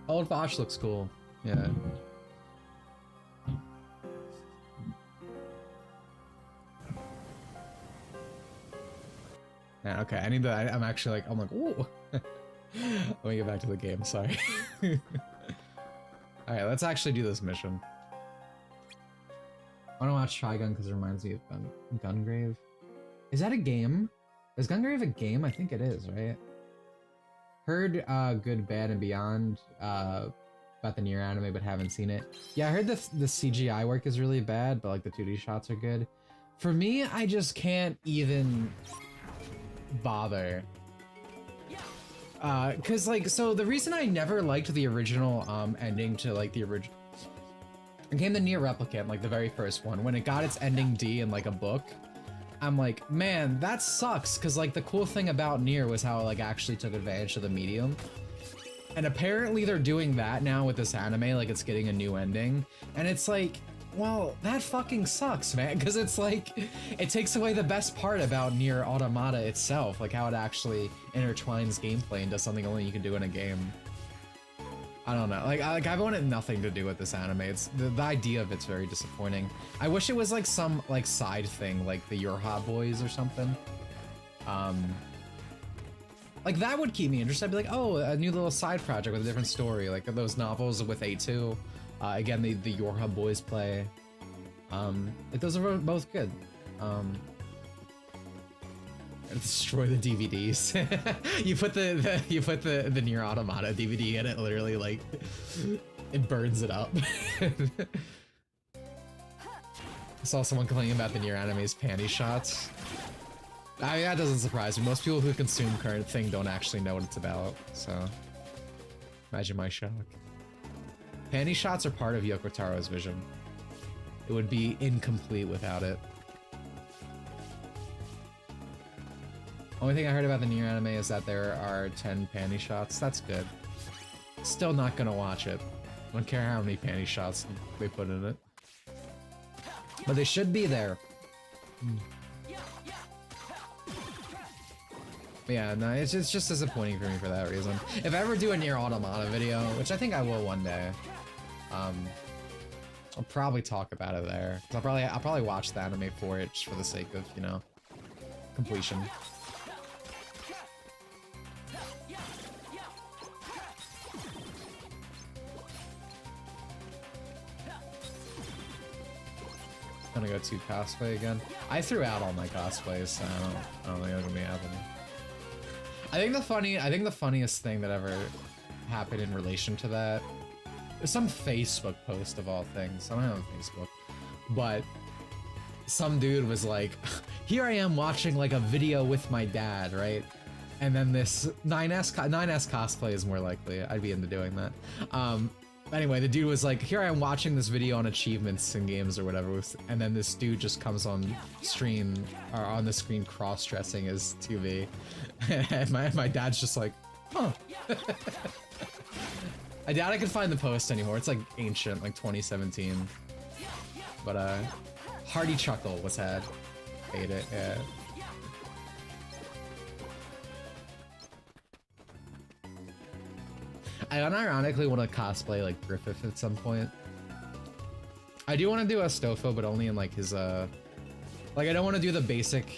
S1: Old Vosh looks cool. Yeah. Yeah, okay, I need to, I'm actually like, I'm like, ooh. Let me get back to the game, sorry. Alright, let's actually do this mission. I want to watch Trigun because it reminds me of Gungrave. Is that a game? Is Gungrave a game? I think it is, right? Heard good, bad, and beyond about the Nier anime, but haven't seen it. Yeah, I heard the CGI work is really bad, but like the 2D shots are good. For me, I just can't even bother. Cause like, so the reason I never liked the original ending to like the original game, the Nier Replicant, like the very first one, when it got its ending D in like a book, I'm like, man, that sucks, because like the cool thing about Nier was how it like actually took advantage of the medium. And apparently they're doing that now with this anime, like it's getting a new ending. And it's like, Well, that fucking sucks, man, because it's like, it takes away the best part about Nier Automata itself, like how it actually intertwines gameplay and does something only you can do in a game. I don't know, like I wanted nothing to do with this anime. It's the idea of it's very disappointing. I wish it was like some like side thing, like the Yorha Boys or something. Like that would keep me interested. I'd be like, oh, a new little side project with a different story, like those novels with A2. Again, the Yorha Boys play. Like those are both good. Destroy the DVDs. you put the Nier Automata DVD in it, literally like it burns it up. I saw someone complaining about the Nier anime's panty shots. I mean, that doesn't surprise me. Most people who consume current thing don't actually know what it's about, so imagine my shock. Panty shots are part of Yoko Taro's vision. It would be incomplete without it. Only thing I heard about the Nier anime is that there are 10 panty shots. That's good. Still not gonna watch it. Don't care how many panty shots they put in it. But they should be there. Yeah, no, it's just disappointing for me for that reason. If I ever do a Nier Automata video, which I think I will one day, I'll probably talk about it there. I'll probably watch the anime for it, just for the sake of, you know, completion. Gonna go to cosplay again. I threw out all my cosplays, so I don't think I'm gonna be happening. I think the funniest thing that ever happened in relation to that is some Facebook post of all things. I don't have a Facebook, but some dude was like, "Here I am watching like a video with my dad, right?" And then this 9S cosplay is more likely. I'd be into doing that. Anyway, the dude was like, "Here I am watching this video on achievements in games or whatever," and then this dude just comes on stream or on the screen cross-dressing as 2B, and my dad's just like, "Huh." I doubt I can find the post anymore. It's like ancient, like 2017. But hearty chuckle was had. Hate it. Yeah. I unironically want to cosplay like Griffith at some point. I do want to do a Stofo, but only in like his like I don't want to do the basic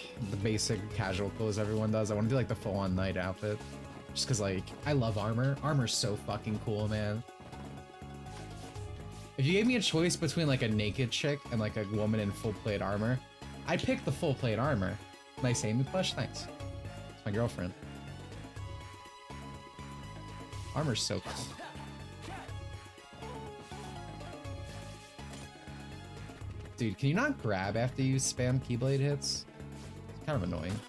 S1: casual clothes everyone does. I want to do like the full-on knight outfit, just because like I love armor. Armor's so fucking cool, man. If you gave me a choice between like a naked chick and like a woman in full plate armor, I'd pick the full plate armor. Nice Amy plush, thanks. It's my girlfriend. Armor's so cool. Dude, can you not grab after you spam Keyblade hits? It's kind of annoying.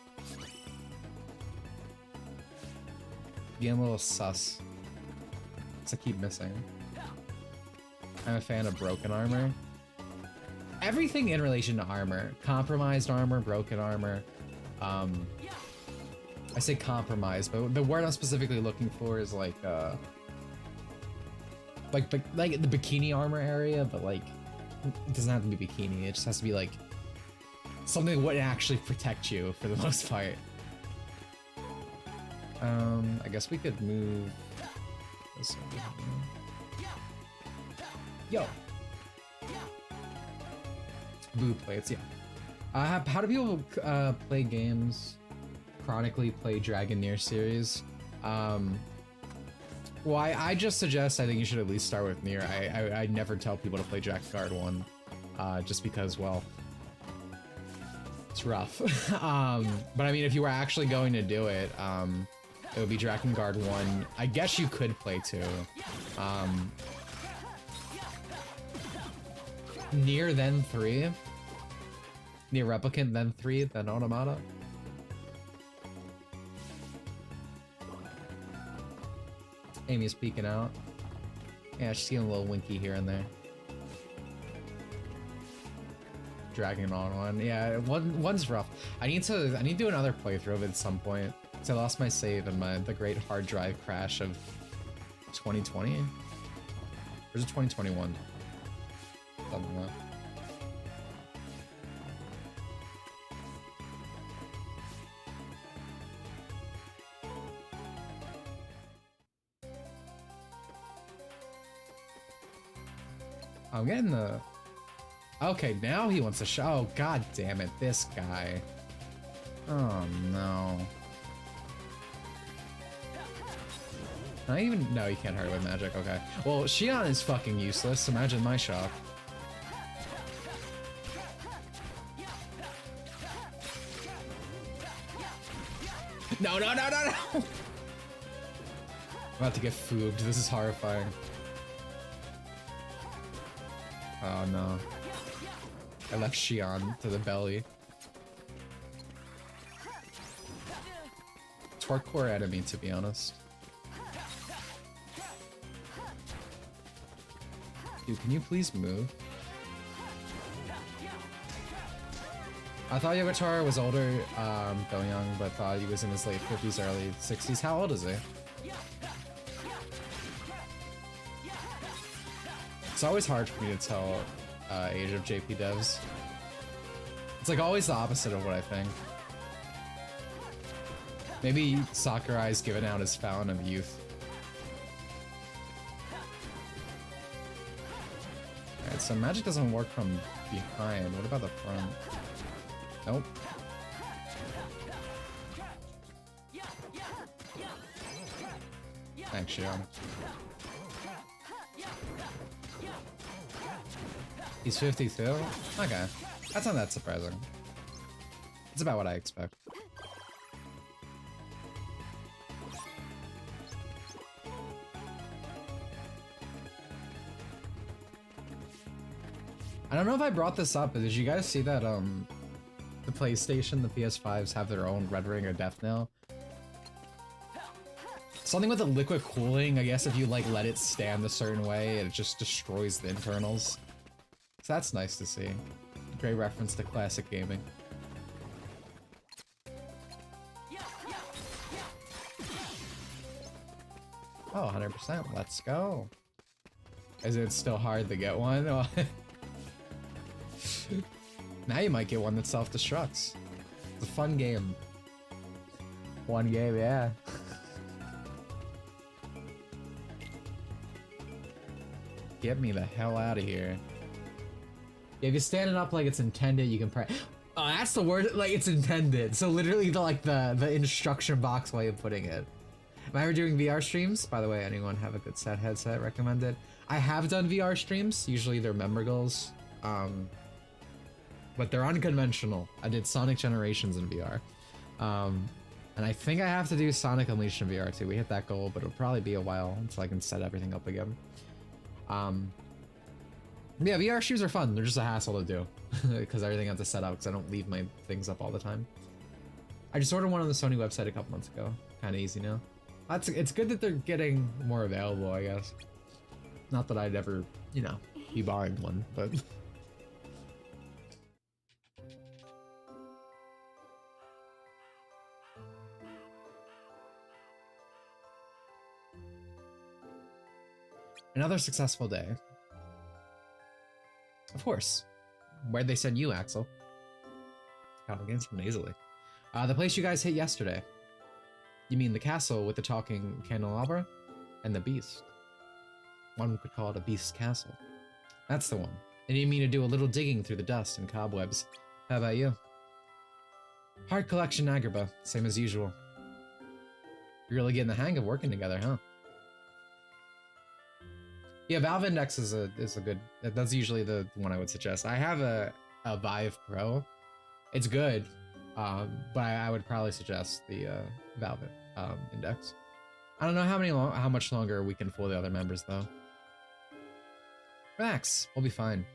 S1: Getting a little sus. So I keep missing. I'm a fan of broken armor. Everything in relation to armor. Compromised armor, broken armor. I say compromised, but the word I'm specifically looking for is like the bikini armor area, but like it doesn't have to be bikini. It just has to be like something that wouldn't actually protect you for the most part. I guess we could move this over here. Yo, blue plates. Yeah. How do people play games? Chronically play Dragon Nier series. Well, I just suggest I think you should at least start with Nier. I never tell people to play Dragon Guard 1, just because, well, it's rough. But I mean, if you were actually going to do it, it would be Dragon Guard 1. I guess you could play 2. Nier, then 3. Nier Replicant, then 3, then Automata. Amy's peeking out. Yeah, she's getting a little winky here and there. Dragging on one. Yeah, one's rough. I need to do another playthrough of it at some point. So I lost my save in the great hard drive crash of 2020? Or is it 2021? Something like that. I'm getting the... Okay, now he wants to show. Oh, god damn it, this guy. Oh, no. Can I even... No, you can't hurt with magic, okay. Well, Xion is fucking useless. Imagine my shock. No, no, no, no, no! I'm about to get foobed. This is horrifying. Oh, no. I left Xion to the belly. Hardcore enemy, to be honest. Dude, can you please move? I thought Yogotaro was older, though young, but thought he was in his late 50s, early 60s. How old is he? It's always hard for me to tell age of JP devs. It's like always the opposite of what I think. Maybe Sakurai's given out his fountain of youth. Alright, so magic doesn't work from behind. What about the front? Nope. Thanks, Xion. He's 52? Okay. That's not that surprising. It's about what I expect. I don't know if I brought this up, but did you guys see that, the PlayStation, the PS5s have their own red ring of death now? Something with the liquid cooling, I guess if you, like, let it stand a certain way, it just destroys the internals. So that's nice to see. Great reference to classic gaming. Oh, 100%, let's go. Is it still hard to get one? Now you might get one that self-destructs. It's a fun game. One game, yeah. Get me the hell out of here. Yeah, if you stand it up like it's intended, you can press. Oh, that's the word. Like it's intended. So literally, the instruction box way of putting it. Am I ever doing VR streams? By the way, anyone have a good set headset recommended? I have done VR streams. Usually they're member goals. But they're unconventional. I did Sonic Generations in VR. And I think I have to do Sonic Unleashed in VR too. We hit that goal, but it'll probably be a while until I can set everything up again. Yeah, VR streams are fun. They're just a hassle to do because everything I have to set up because I don't leave my things up all the time. I just ordered one on the Sony website a couple months ago. Kind of easy now. It's good that they're getting more available, I guess. Not that I'd ever, you know, be buying one, but... Another successful day. Of course. Where'd they send you, Axel? God, I'm getting so nasally. The place you guys hit yesterday. You mean the castle with the talking candelabra? And the beast. One could call it a beast's castle. That's the one. And you mean to do a little digging through the dust and cobwebs. How about you? Hard collection Agrabah, same as usual. You're really getting the hang of working together, huh? Yeah, Valve Index is a good. That's usually the one I would suggest. I have a Vive Pro. It's good, but I would probably suggest the Valve Index. I don't know how much longer we can fool the other members though. Relax, we'll be fine.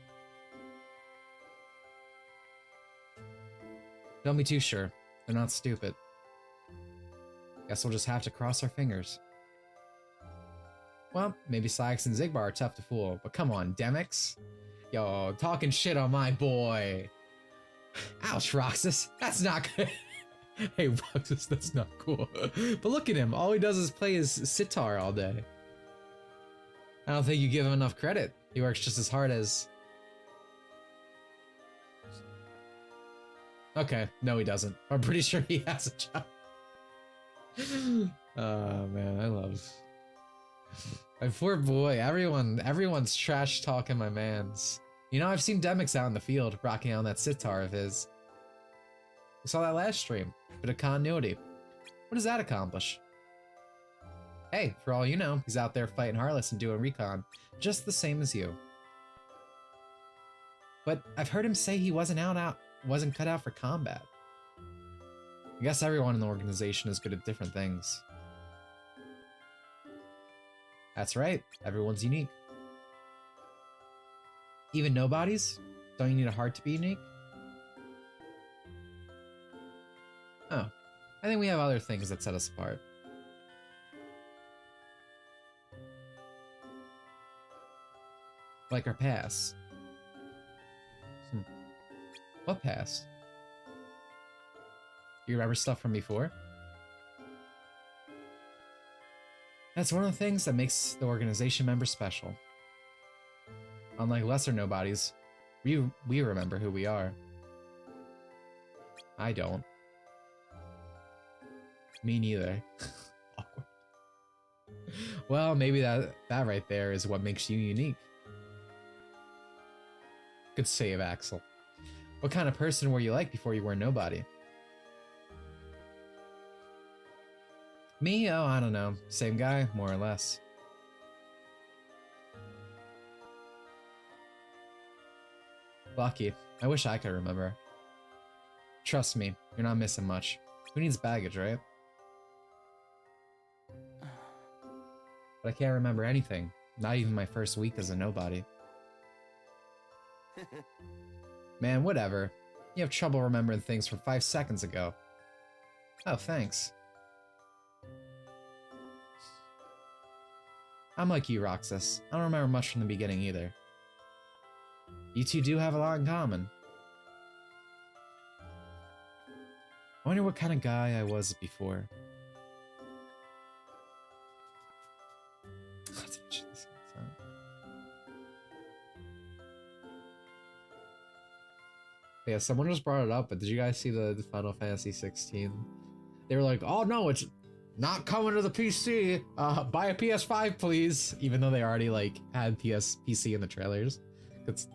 S1: Don't be too sure. They're not stupid. Guess we'll just have to cross our fingers. Well, maybe Sykes and Zigbar are tough to fool, but come on, Demix. Yo, talking shit on my boy. Ouch, Roxas. That's not good. Hey, Roxas, that's not cool. But look at him. All he does is play his sitar all day. I don't think you give him enough credit. He works just as hard as... Okay, no he doesn't. I'm pretty sure he has a job. Oh man, I love... My poor boy, everyone's trash talking my mans. You know, I've seen Demix out in the field, rocking on that sitar of his. We saw that last stream, bit of continuity. What does that accomplish? Hey, for all you know, he's out there fighting Heartless and doing recon, just the same as you. But I've heard him say he wasn't cut out for combat. I guess everyone in the organization is good at different things. That's right, everyone's unique. Even nobodies? Don't you need a heart to be unique? Oh, I think we have other things that set us apart. Like our past. What past? You remember stuff from before? That's one of the things that makes the organization members special. Unlike lesser nobodies, we remember who we are. I don't. Me neither. Awkward. Well, maybe that right there is what makes you unique. Good save, Axel. What kind of person were you like before you were a nobody? Me? Oh, I don't know. Same guy, more or less. Lucky. I wish I could remember. Trust me, you're not missing much. Who needs baggage, right? But I can't remember anything. Not even my first week as a nobody. Man, whatever. You have trouble remembering things from 5 seconds ago. Oh, thanks. I'm like you, Roxas. I don't remember much from the beginning either. You two do have a lot in common. I wonder what kind of guy I was before. Yeah, someone just brought it up, but did you guys see the Final Fantasy 16? They were like, oh no, it's not coming to the PC. Buy a PS5, please. Even though they already like had PC in the trailers. It's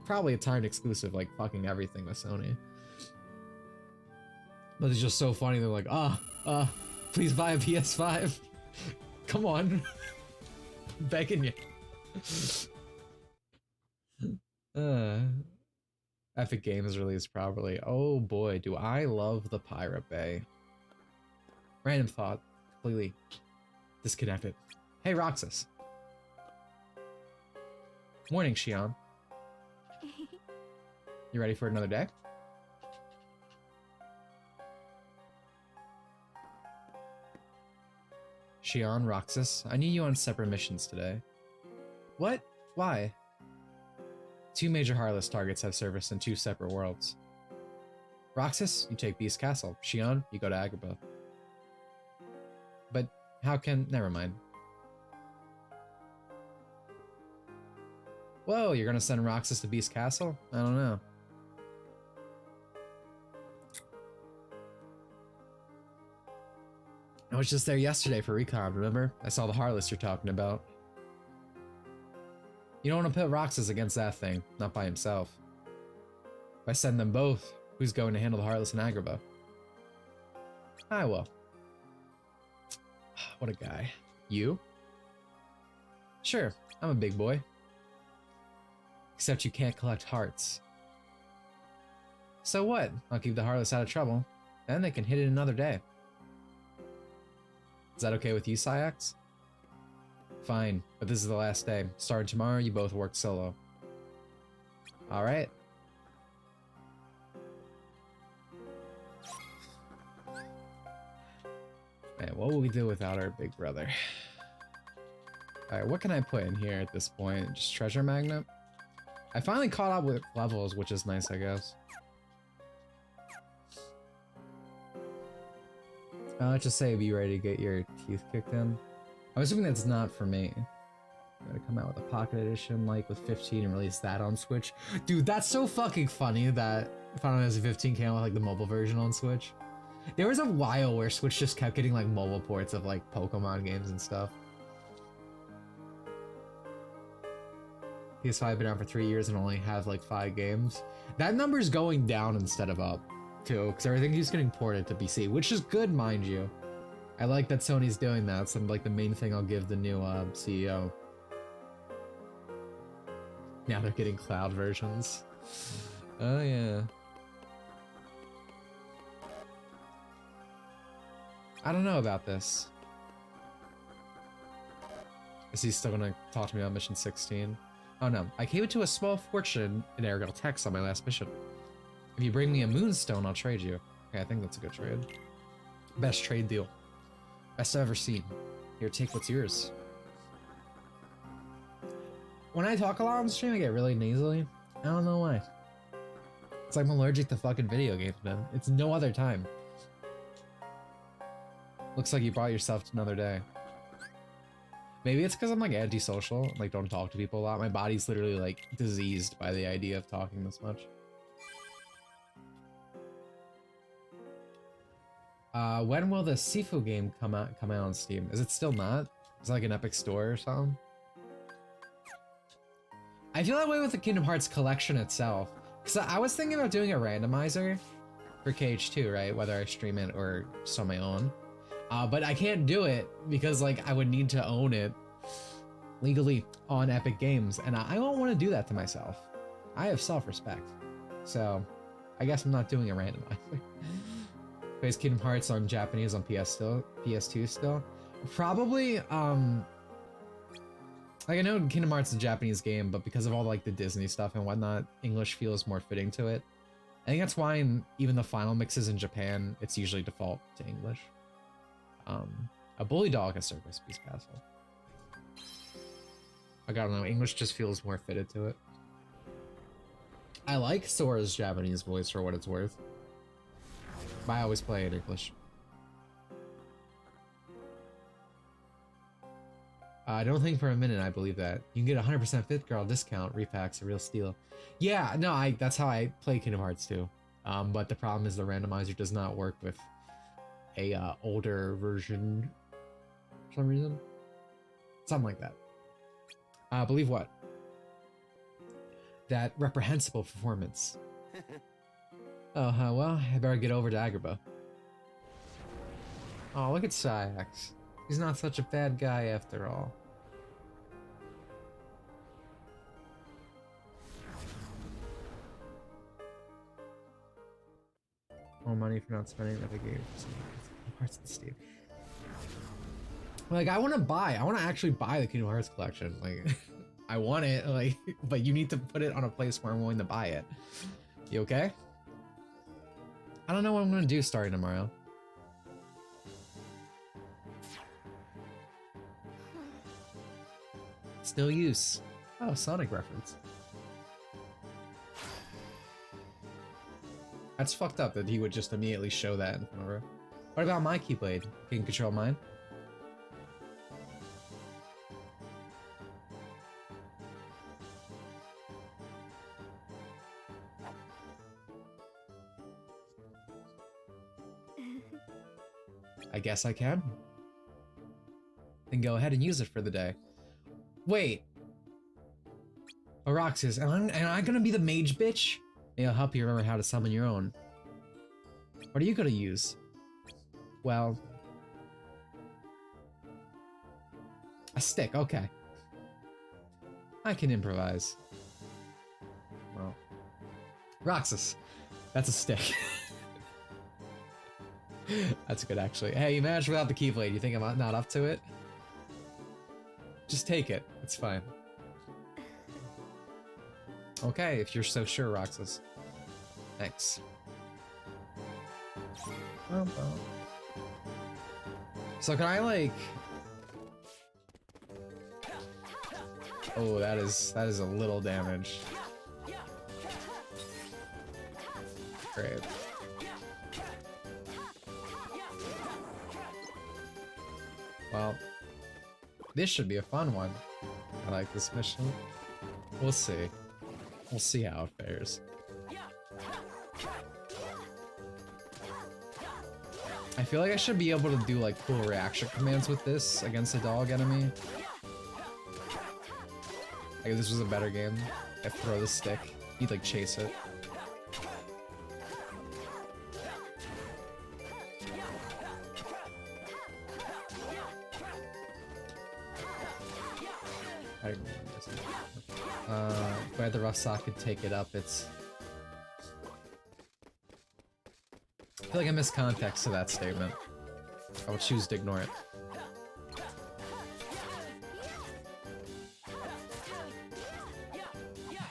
S1: probably a timed exclusive, like fucking everything with Sony. But it's just so funny. They're like, please buy a PS5. Come on. I'm begging you. Epic Games released properly. Oh boy, do I love the Pirate Bay. Random thought. Completely disconnected. Hey, Roxas. Morning, Xion. You ready for another day? Xion, Roxas, I need you on separate missions today. What? Why? 2 major Heartless targets have surfaced in 2 separate worlds. Roxas, you take Beast Castle. Xion, you go to Agrabah. But how can... Never mind. Whoa, you're gonna send Roxas to Beast Castle? I don't know. I was just there yesterday for recon, remember? I saw the Heartless you're talking about. You don't want to put Roxas against that thing, not by himself. If I send them both, who's going to handle the Heartless in Agrabah? I will. What a guy. You? Sure, I'm a big boy. Except you can't collect hearts. So what? I'll keep the Heartless out of trouble. Then they can hit it another day. Is that okay with you, Syax? Fine, but this is the last day. Starting tomorrow, you both work solo. Alright. Man, what will we do without our big brother? Alright, what can I put in here at this point? Just treasure magnet? I finally caught up with levels, which is nice, I guess. Let's just say be ready to get your teeth kicked in. I'm assuming that's not for me. I'm gonna come out with a pocket edition like with 15 and release that on Switch. Dude, that's so fucking funny that Final Fantasy 15 came out with like the mobile version on Switch. There was a while where Switch just kept getting like mobile ports of like Pokemon games and stuff. PS5 been out for 3 years and only have like 5 games. That number's going down instead of up, too, because everything keeps getting ported to PC, which is good, mind you. I like that Sony's doing that. It's like the main thing I'll give the new CEO. Now they're getting cloud versions. Oh yeah. I don't know about this. Is he still gonna talk to me about mission 16? Oh no, I came into a small fortune in Aragal Tex on my last mission. If you bring me a moonstone, I'll trade you. Okay, I think that's a good trade. Best trade deal. Best I've ever seen. Here, take what's yours. When I talk a lot on stream, I get really nasally. I don't know why. It's like I'm allergic to fucking video games, man. It's no other time. Looks like you brought yourself to another day. Maybe it's because I'm like antisocial, like don't talk to people a lot. My body's literally like diseased by the idea of talking this much. When will the Sifu game come out on Steam? Is it still not? Is it like an Epic Store or something? I feel that way with the Kingdom Hearts collection itself. Because I was thinking about doing a randomizer for KH2, right? Whether I stream it or just on my own. But I can't do it because like I would need to own it legally on Epic Games. And I don't want to do that to myself. I have self-respect. So I guess I'm not doing a randomizer. Plays Kingdom Hearts on Japanese on PS2 still. Probably, like I know Kingdom Hearts is a Japanese game, but because of all like the Disney stuff and whatnot, English feels more fitting to it. I think that's why in even the final mixes in Japan, it's usually default to English. A bully dog has Circus Beast Castle. I don't know, English just feels more fitted to it. I like Sora's Japanese voice for what it's worth. But I always play in English. I don't think for a minute I believe that. You can get 100% Fifth Girl discount, repacks, a real steal. Yeah, no, that's how I play Kingdom Hearts too. But the problem is the randomizer does not work with a older version for some reason. Something like that. Believe what? That reprehensible performance. Oh, well, I better get over to Agrabah. Oh, look at Syax. He's not such a bad guy after all. More money for not spending at the game. Parts of the Steam. Like, I want to actually buy the Kingdom Hearts collection. Like, I want it, like, but you need to put it on a place where I'm willing to buy it. You okay? I don't know what I'm gonna do starting tomorrow. Still use. Oh, Sonic reference. That's fucked up that he would just immediately show that in front of her. What about my Keyblade? Can you control mine? I guess I can. Then go ahead and use it for the day. Wait. Oroxis, am I gonna be the mage bitch? Maybe I'll help you remember how to summon your own. What are you gonna use? Well... a stick, okay. I can improvise. Well... Roxas. That's a stick. That's good, actually. Hey, you managed without the Keyblade. You think I'm not up to it? Just take it. It's fine. Okay, if you're so sure, Roxas. Thanks. So can I, like... Oh, that is a little damage. Great. Well, this should be a fun one. I like this mission. We'll see. We'll see how it fares. I feel like I should be able to do like cool reaction commands with this against a dog enemy. Like, this was a better game. I throw the stick, he'd like chase it. Where the rough sock could take it up, it's... I feel like I missed context to that statement. I will choose to ignore it.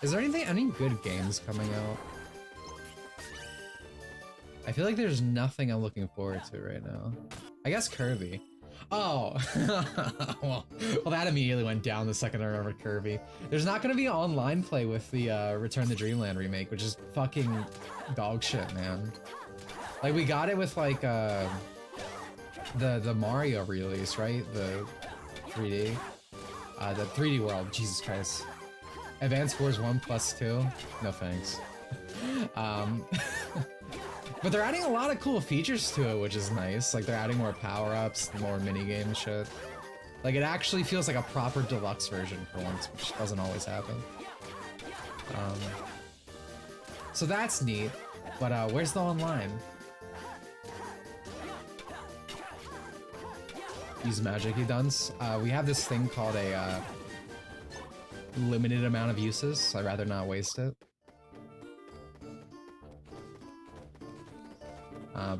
S1: Is there any good games coming out? I feel like there's nothing I'm looking forward to right now. I guess Kirby. Oh, well, that immediately went down the second I remembered Kirby. There's not gonna be online play with the Return to Dreamland remake, which is fucking dog shit, man. Like, we got it with like the Mario re-release, right? The 3D, the 3D World. Jesus Christ. Advance Wars 1+2. No thanks. But they're adding a lot of cool features to it, which is nice. Like, they're adding more power-ups, more minigame shit. Like, it actually feels like a proper deluxe version for once, which doesn't always happen. So that's neat. But where's the online? Use magic, you dunce. We have this thing called a limited amount of uses, so I'd rather not waste it.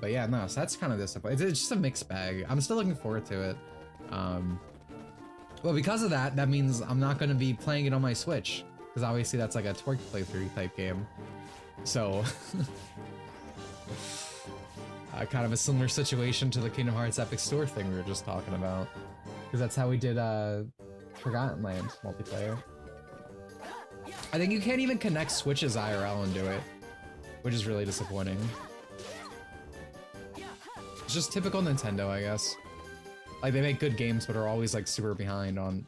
S1: But yeah, no, so that's kind of disappointing. It's just a mixed bag. I'm still looking forward to it. Well, because of that, that means I'm not going to be playing it on my Switch, because obviously that's like a twerk playthrough type game. So, kind of a similar situation to the Kingdom Hearts Epic Store thing we were just talking about, because that's how we did Forgotten Land multiplayer. I think you can't even connect Switches IRL and do it, which is really disappointing. It's just typical Nintendo, I guess. Like, they make good games, but are always like super behind on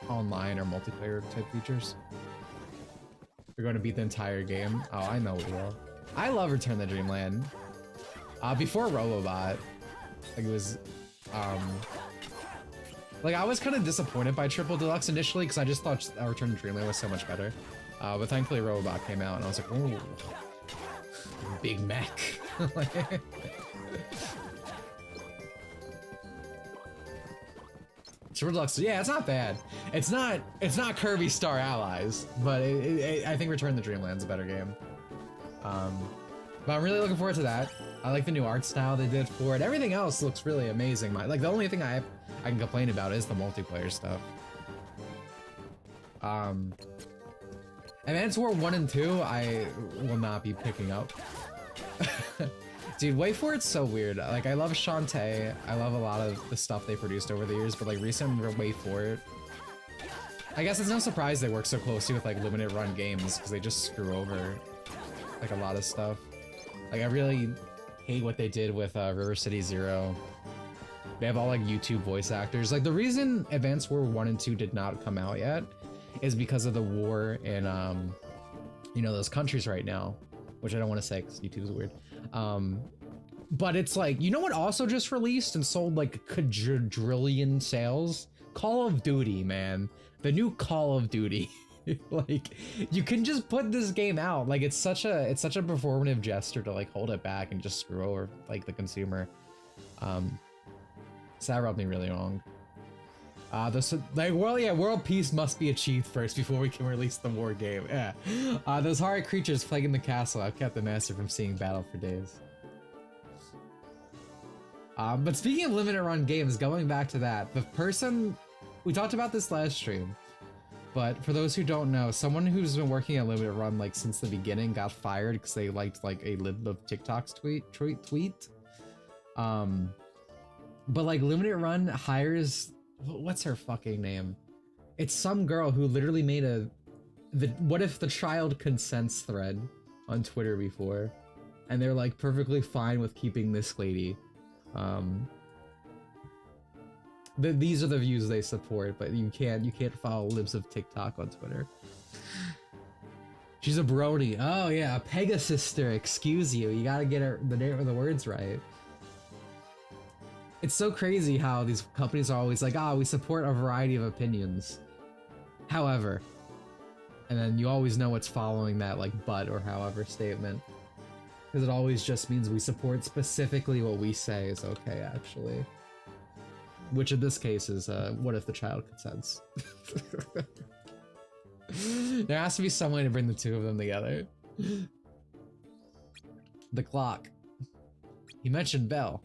S1: online or multiplayer type features. We're going to beat the entire game. Oh, I know we will. I love Return to Dreamland. Before Robobot, like, it was, like, I was kind of disappointed by Triple Deluxe initially because I just thought Return to Dreamland was so much better. But thankfully Robobot came out and I was like, ooh, Big Mac. Triple Deluxe, yeah, it's not bad. It's not Kirby Star Allies, but I think Return to Dreamland's a better game. But I'm really looking forward to that. I like the new art style they did for it. Everything else looks really amazing. Like, the only thing I can complain about is the multiplayer stuff. Advance War 1 and 2, I will not be picking up. Dude, Wait For It's so weird. Like, I love Shantae. I love a lot of the stuff they produced over the years, but like recently Wait For It, I guess it's no surprise they work so closely with like limited run games because they just screw over like a lot of stuff. Like, I really hate what they did with River City Zero. They have all like YouTube voice actors. Like, the reason Advance War 1 and 2 did not come out yet is because of the war in you know, those countries right now, which I don't want to say because YouTube is weird. But it's like, you know what also just released and sold like a quadrillion sales? Call of Duty, man. The new Call of Duty. Like, you can just put this game out. Like, it's such a performative gesture to like hold it back and just screw over like the consumer. So that rubbed me really wrong. World peace must be achieved first before we can release the war game. Yeah. Those horrid creatures plaguing the castle have kept the master from seeing battle for days. But speaking of limited run games, going back to that, the person, we talked about this last stream, but for those who don't know, someone who's been working at limited run like since the beginning got fired because they liked like a lib of TikTok's tweet. But like limited run hires, what's her fucking name? It's some girl who literally made the what if the child consents thread on Twitter before, and they're like perfectly fine with keeping this lady. These are the views they support, but you can't follow libs of TikTok on Twitter. She's a brony. Oh yeah, a Pegasister. Excuse you. You gotta get the words right. It's so crazy how these companies are always like, we support a variety of opinions. However, And then you always know what's following that, like, but or however statement. Because it always just means we support specifically what we say is okay, actually. Which in this case is, what if the child consents? There has to be some way to bring the two of them together. The clock. You mentioned Bell.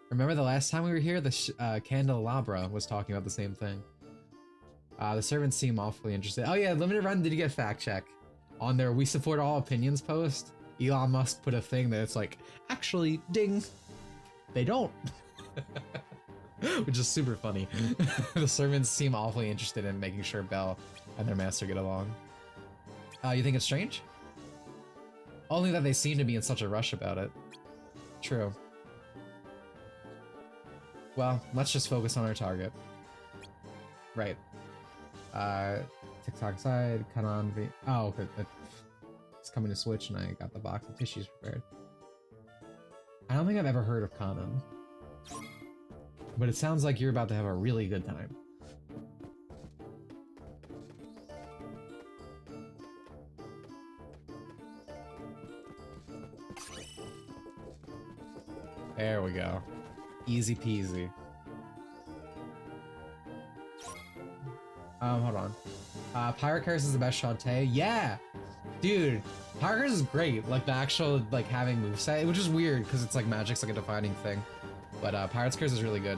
S1: Remember the last time we were here, the Candelabra was talking about the same thing. The servants seem awfully interested. Oh yeah, Limited Run did get fact check. On their We Support All Opinions post, Elon Musk put a thing that it's like, actually, ding, they don't. Which is super funny. The servants seem awfully interested in making sure Bell and their master get along. You think it's strange? Only that they seem to be in such a rush about it. True. Well, let's just focus on our target. Right. TikTok side, Kanan V. Oh, okay. It's coming to Switch and I got the box of tissues prepared. I don't think I've ever heard of Kanan. But it sounds like you're about to have a really good time. There we go. Easy peasy. Hold on. Pirate Curse is the best Shantae. Yeah! Dude, Pirate Curse is great. Like, the actual, like, having moveset, which is weird, because it's like magic's like a defining thing. But, Pirate's Curse is really good.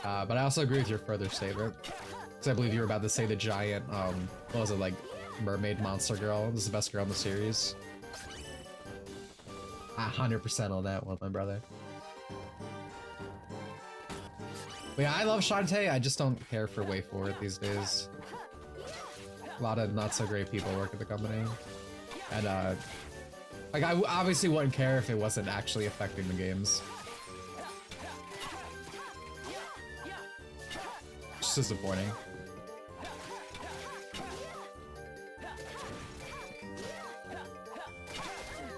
S1: But I also agree with your further statement. Because I believe you were about to say the giant, what was it, like, mermaid monster girl? This is the best girl in the series. 100% on that one, my brother. But yeah, I love Shantae, I just don't care for Way Forward these days. A lot of not so great people work at the company. And, like, I obviously wouldn't care if it wasn't actually affecting the games. Just disappointing.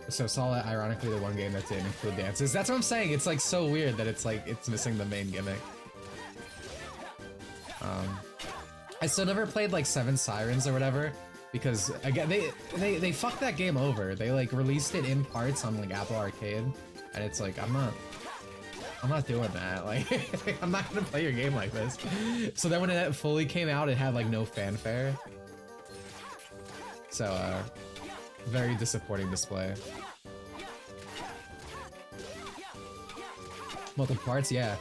S1: So Solid, ironically, the one game that didn't include dances. That's what I'm saying. It's like so weird that it's like it's missing the main gimmick. I still never played like Seven Sirens or whatever because again they fucked that game over. They like released it in parts on like Apple Arcade, and it's like I'm not doing that. Like I'm not gonna play your game like this. So then when it fully came out, it had like no fanfare. So very disappointing display. Multiple parts, yeah.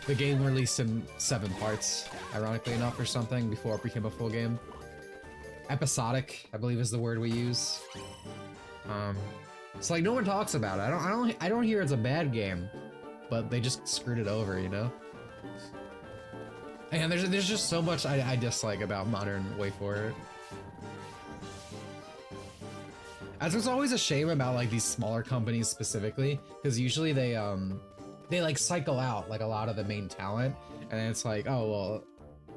S1: The game released in 7 parts, ironically enough, or something, before it became a full game. Episodic, I believe is the word we use. It's like no one talks about it. I don't hear it's a bad game, but they just screwed it over, you know? And there's just so much I dislike about modern Way Forward. As it's always a shame about like these smaller companies specifically, because usually they like cycle out like a lot of the main talent, and then it's like, oh well,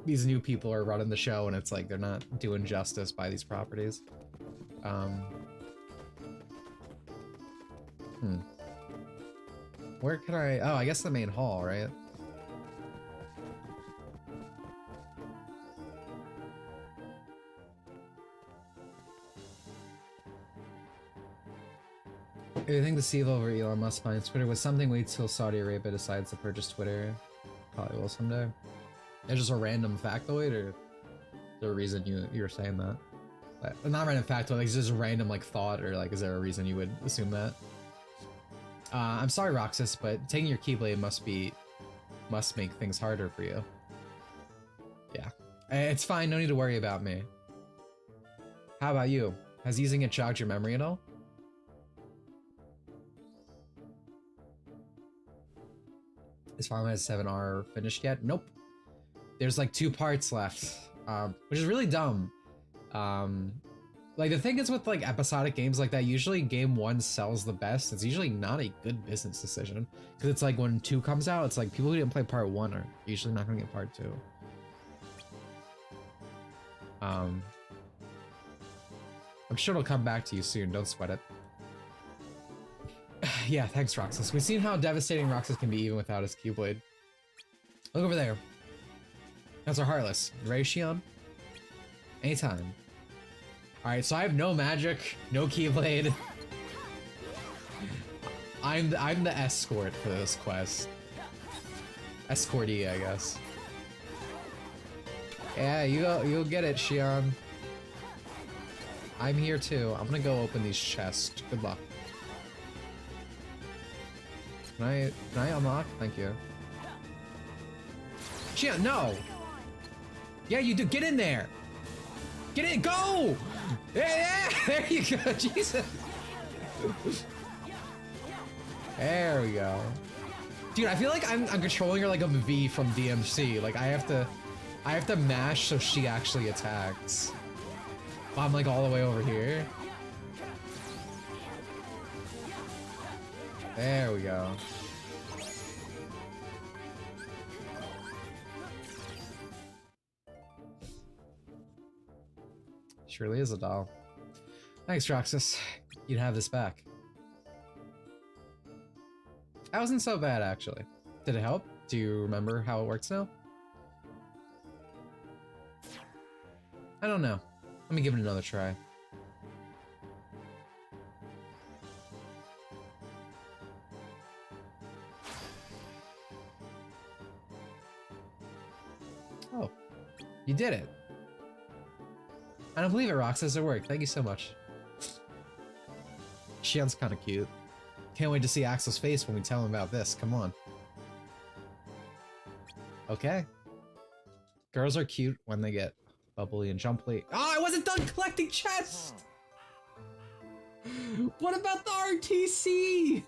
S1: these new people are running the show, and it's like they're not doing justice by these properties. Where can I? Oh, I guess the main hall, right? I think the seal over Elon Musk buying Twitter was something. Wait till Saudi Arabia decides to purchase Twitter. Probably will someday. It's just a random factoid, or is there a reason you were saying that? Like, not random factoid, like it's just a random like thought, or like is there a reason you would assume that? I'm sorry, Roxas, but taking your Keyblade must make things harder for you. Yeah, it's fine. No need to worry about me. How about you? Has using it jogged your memory at all? Is Final Fantasy 7R finished yet? Nope. There's like 2 parts left, which is really dumb. Like the thing is with like episodic games like that, usually game 1 sells the best. It's usually not a good business decision, because it's like when 2 comes out, it's like people who didn't play part 1 are usually not gonna get part 2. I'm sure it'll come back to you soon. Don't sweat it. Yeah, thanks, Roxas. We've seen how devastating Roxas can be even without his Keyblade. Look over there. That's our Heartless. Ready, Shion? Anytime. Alright, so I have no magic, no Keyblade. I'm the escort for this quest. Escortee, I guess. Yeah, you'll get it, Shion. I'm here too. I'm gonna go open these chests. Good luck. Can I unlock? Thank you. Shion, no! Yeah, you do. Get in there! Get in! Go! Yeah, there you go. Jesus. There we go. Dude, I feel like I'm controlling her like a V from DMC. Like I have to mash so she actually attacks. I'm like all the way over here. There we go. Surely is a doll. Thanks, Roxas. You'd have this back. That wasn't so bad, actually. Did it help? Do you remember how it works now? I don't know. Let me give it another try. Oh, you did it. I don't believe it, Roxas. It worked. Thank you so much. Shion's kind of cute. Can't wait to see Axel's face when we tell him about this. Come on. Okay. Girls are cute when they get bubbly and jumply. Oh, I wasn't done collecting chests! What about the RTC?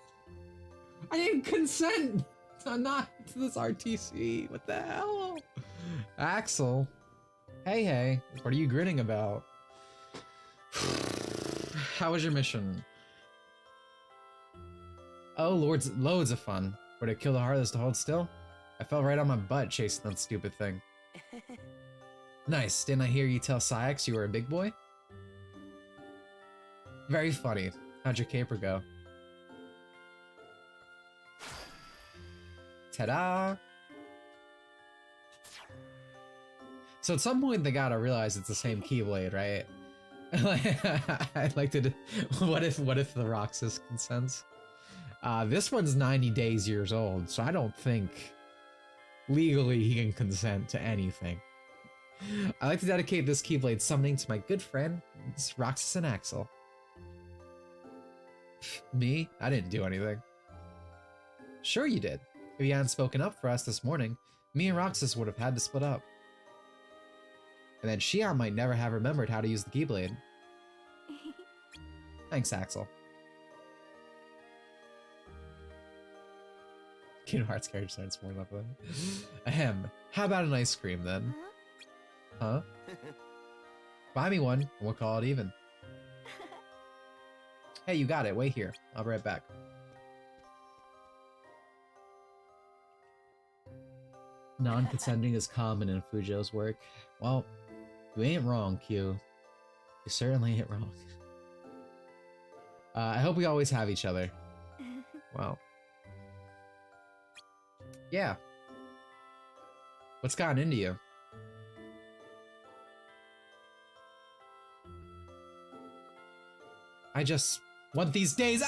S1: I didn't consent not to this RTC. What the hell? Axel. Hey, what are you grinning about? How was your mission? Oh, loads of fun. Would it kill the Heartless to hold still? I fell right on my butt chasing that stupid thing. Nice. Didn't I hear you tell Syax you were a big boy? Very funny. How'd your caper go? Ta-da! So at some point they gotta realize it's the same Keyblade, right? I'd like to. What if the Roxas consents? This one's 90 years old, so I don't think legally he can consent to anything. I like to dedicate this Keyblade summoning to my good friend, Roxas and Axel. Me? I didn't do anything. Sure you did. If you hadn't spoken up for us this morning, me and Roxas would have had to split up. And then Shion might never have remembered how to use the Keyblade. Thanks, Axel. Kingdom Hearts character starts more lovely. Ahem. How about an ice cream then? Huh? Buy me one, and we'll call it even. Hey, you got it. Wait here. I'll be right back. Non-consenting is common in Fujo's work. Well, you ain't wrong, Q. You certainly ain't wrong. I hope we always have each other. Well. Yeah. What's gotten into you? I just want these days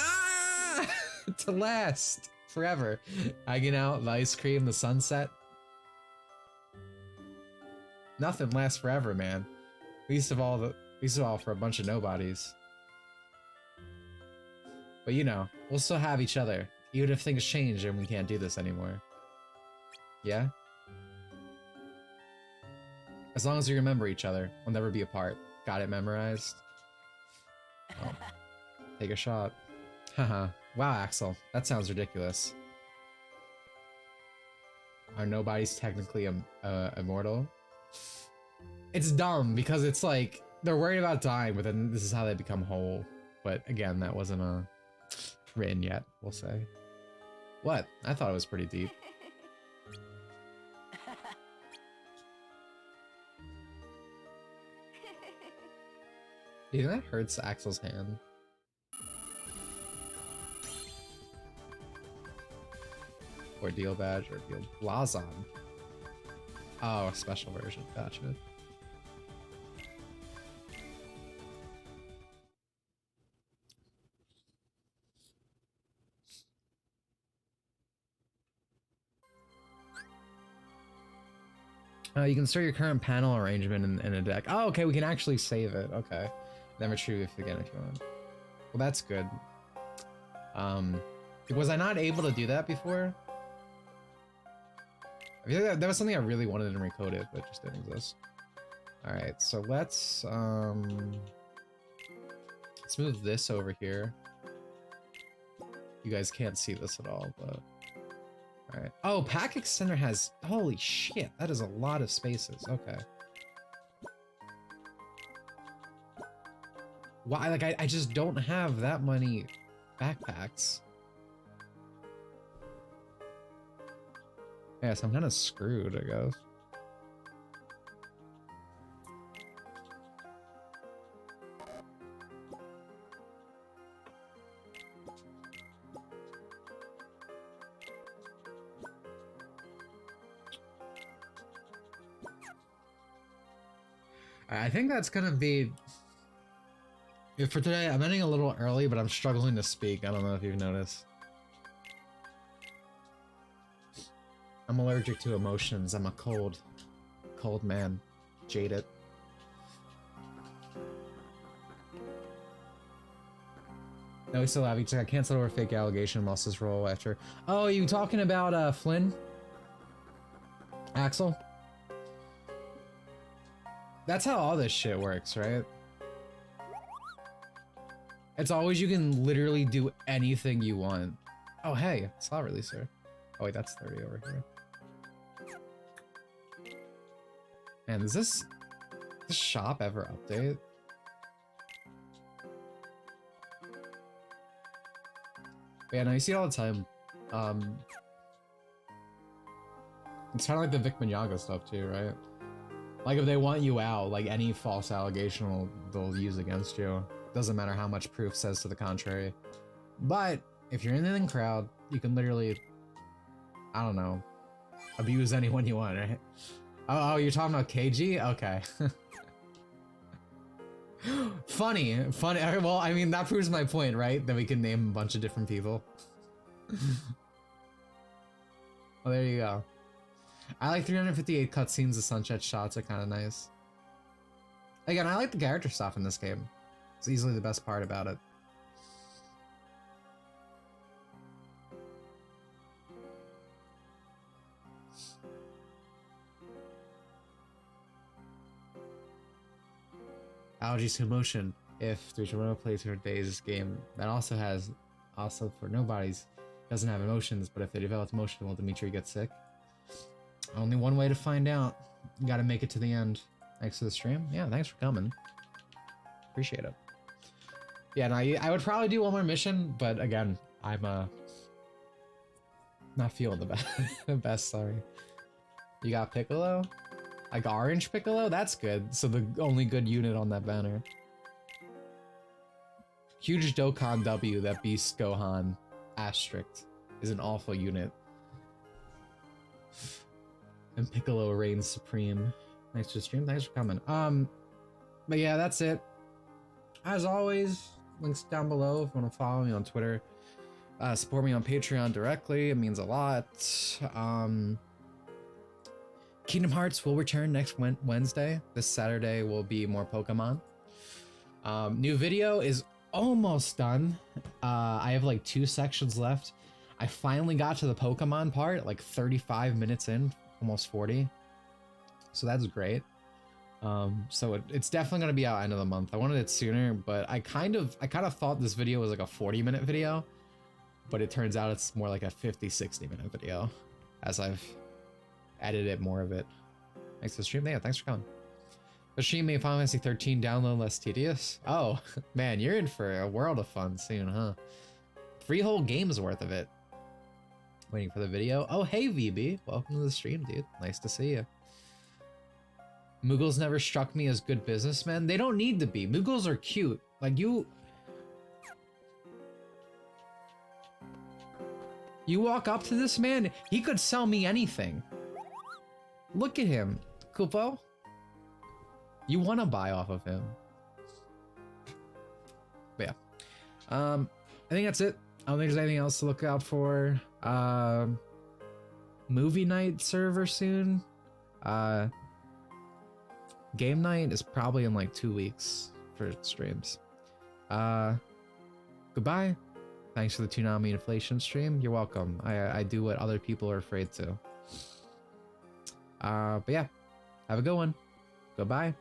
S1: to last forever. Hanging out, the ice cream, the sunset. Nothing lasts forever, man. Least of all for a bunch of nobodies. But you know, we'll still have each other, even if things change and we can't do this anymore. Yeah? As long as we remember each other, we'll never be apart. Got it memorized? Oh. Take a shot. Haha. Wow, Axel. That sounds ridiculous. Are nobodies technically immortal? It's dumb because it's like they're worried about dying, but then this is how they become whole. But again, that wasn't written yet, we'll say. What? I thought it was pretty deep. Do you think that hurts Axel's hand? Ordeal badge, ordeal blazon. Oh, a special version. Gotcha. You can start your current panel arrangement in a deck. Oh, okay, we can actually save it. Okay. Then retrieve it again if you want. Well, that's good. Was I not able to do that before? I feel like that was something I really wanted in Recoded, but it just didn't exist. Alright, so let's move this over here. You guys can't see this at all, but... Alright. Oh, Pack Extender has... Holy shit, that is a lot of spaces. Okay. Why? Like, I just don't have that many backpacks. Yeah, so I'm kind of screwed, I guess. I think that's gonna be it for today. I'm ending a little early, but I'm struggling to speak. I don't know if you've noticed. I'm allergic to emotions. I'm a cold man. Jaded. No, we still have each. I canceled over fake allegation. Lost his role after. Oh, you talking about Flynn? Axel? That's how all this shit works, right? It's always you can literally do anything you want. Oh, hey, slot releaser. Oh, wait, that's 30 over here. Man, does this shop ever update? Yeah, no, you see it all the time. It's kind of like the Vic Mignogna stuff too, right? Like if they want you out, like any false allegation they'll use against you. Doesn't matter how much proof says to the contrary. But if you're in the crowd, you can literally, I don't know, abuse anyone you want, right? Oh, you're talking about KG? Okay. Funny. Well, I mean, that proves my point, right? That we can name a bunch of different people. Well, there you go. I like 358 cutscenes, the sunset shots are kind of nice. Again, I like the character stuff in this game. It's easily the best part about it. Allergies to emotion. If there's a plays for days game that also for nobodies doesn't have emotions, but if they develop emotion, will Dimitri get sick? Only one way to find out. You gotta make it to the end. Thanks for the stream. Yeah, thanks for coming. Appreciate it. Yeah, no, I would probably do one more mission, but again, I'm not feeling the best. The best, sorry. You got Piccolo? Like orange Piccolo? That's good. So the only good unit on that banner. Huge Dokkan W that Beast Gohan asterisk is an awful unit. And Piccolo reigns supreme. Thanks for the stream. Thanks for coming. But yeah, that's it. As always, links down below if you want to follow me on Twitter. Support me on Patreon directly. It means a lot. Kingdom Hearts will return next Wednesday. This Saturday will be more Pokemon. New video is almost done. I have like 2 sections left. I finally got to the Pokemon part, like 35 minutes in, almost 40. So that's great. So it's definitely gonna be out end of the month. I wanted it sooner, but I kind of thought this video was like a 40-minute video, but it turns out it's more like a 50-60 minute video as I've edited more of it. Thanks for the stream. Yeah, thanks for coming. The stream made Final Fantasy 13 download less tedious. Oh man, you're in for a world of fun soon, huh? 3 whole games worth of it. Waiting for the video. Oh, hey VB, welcome to the stream, dude. Nice to see you. Muggles never struck me as good businessmen. They don't need to be. Muggles are cute. Like you walk up to this man, he could sell me anything. Look at him, Kupo. You want to buy off of him. But yeah. I think that's it. I don't think there's anything else to look out for. Movie night server soon. Game night is probably in like 2 weeks for streams. Goodbye. Thanks for the Toonami inflation stream. You're welcome. I do what other people are afraid to. But yeah, have a good one. Goodbye.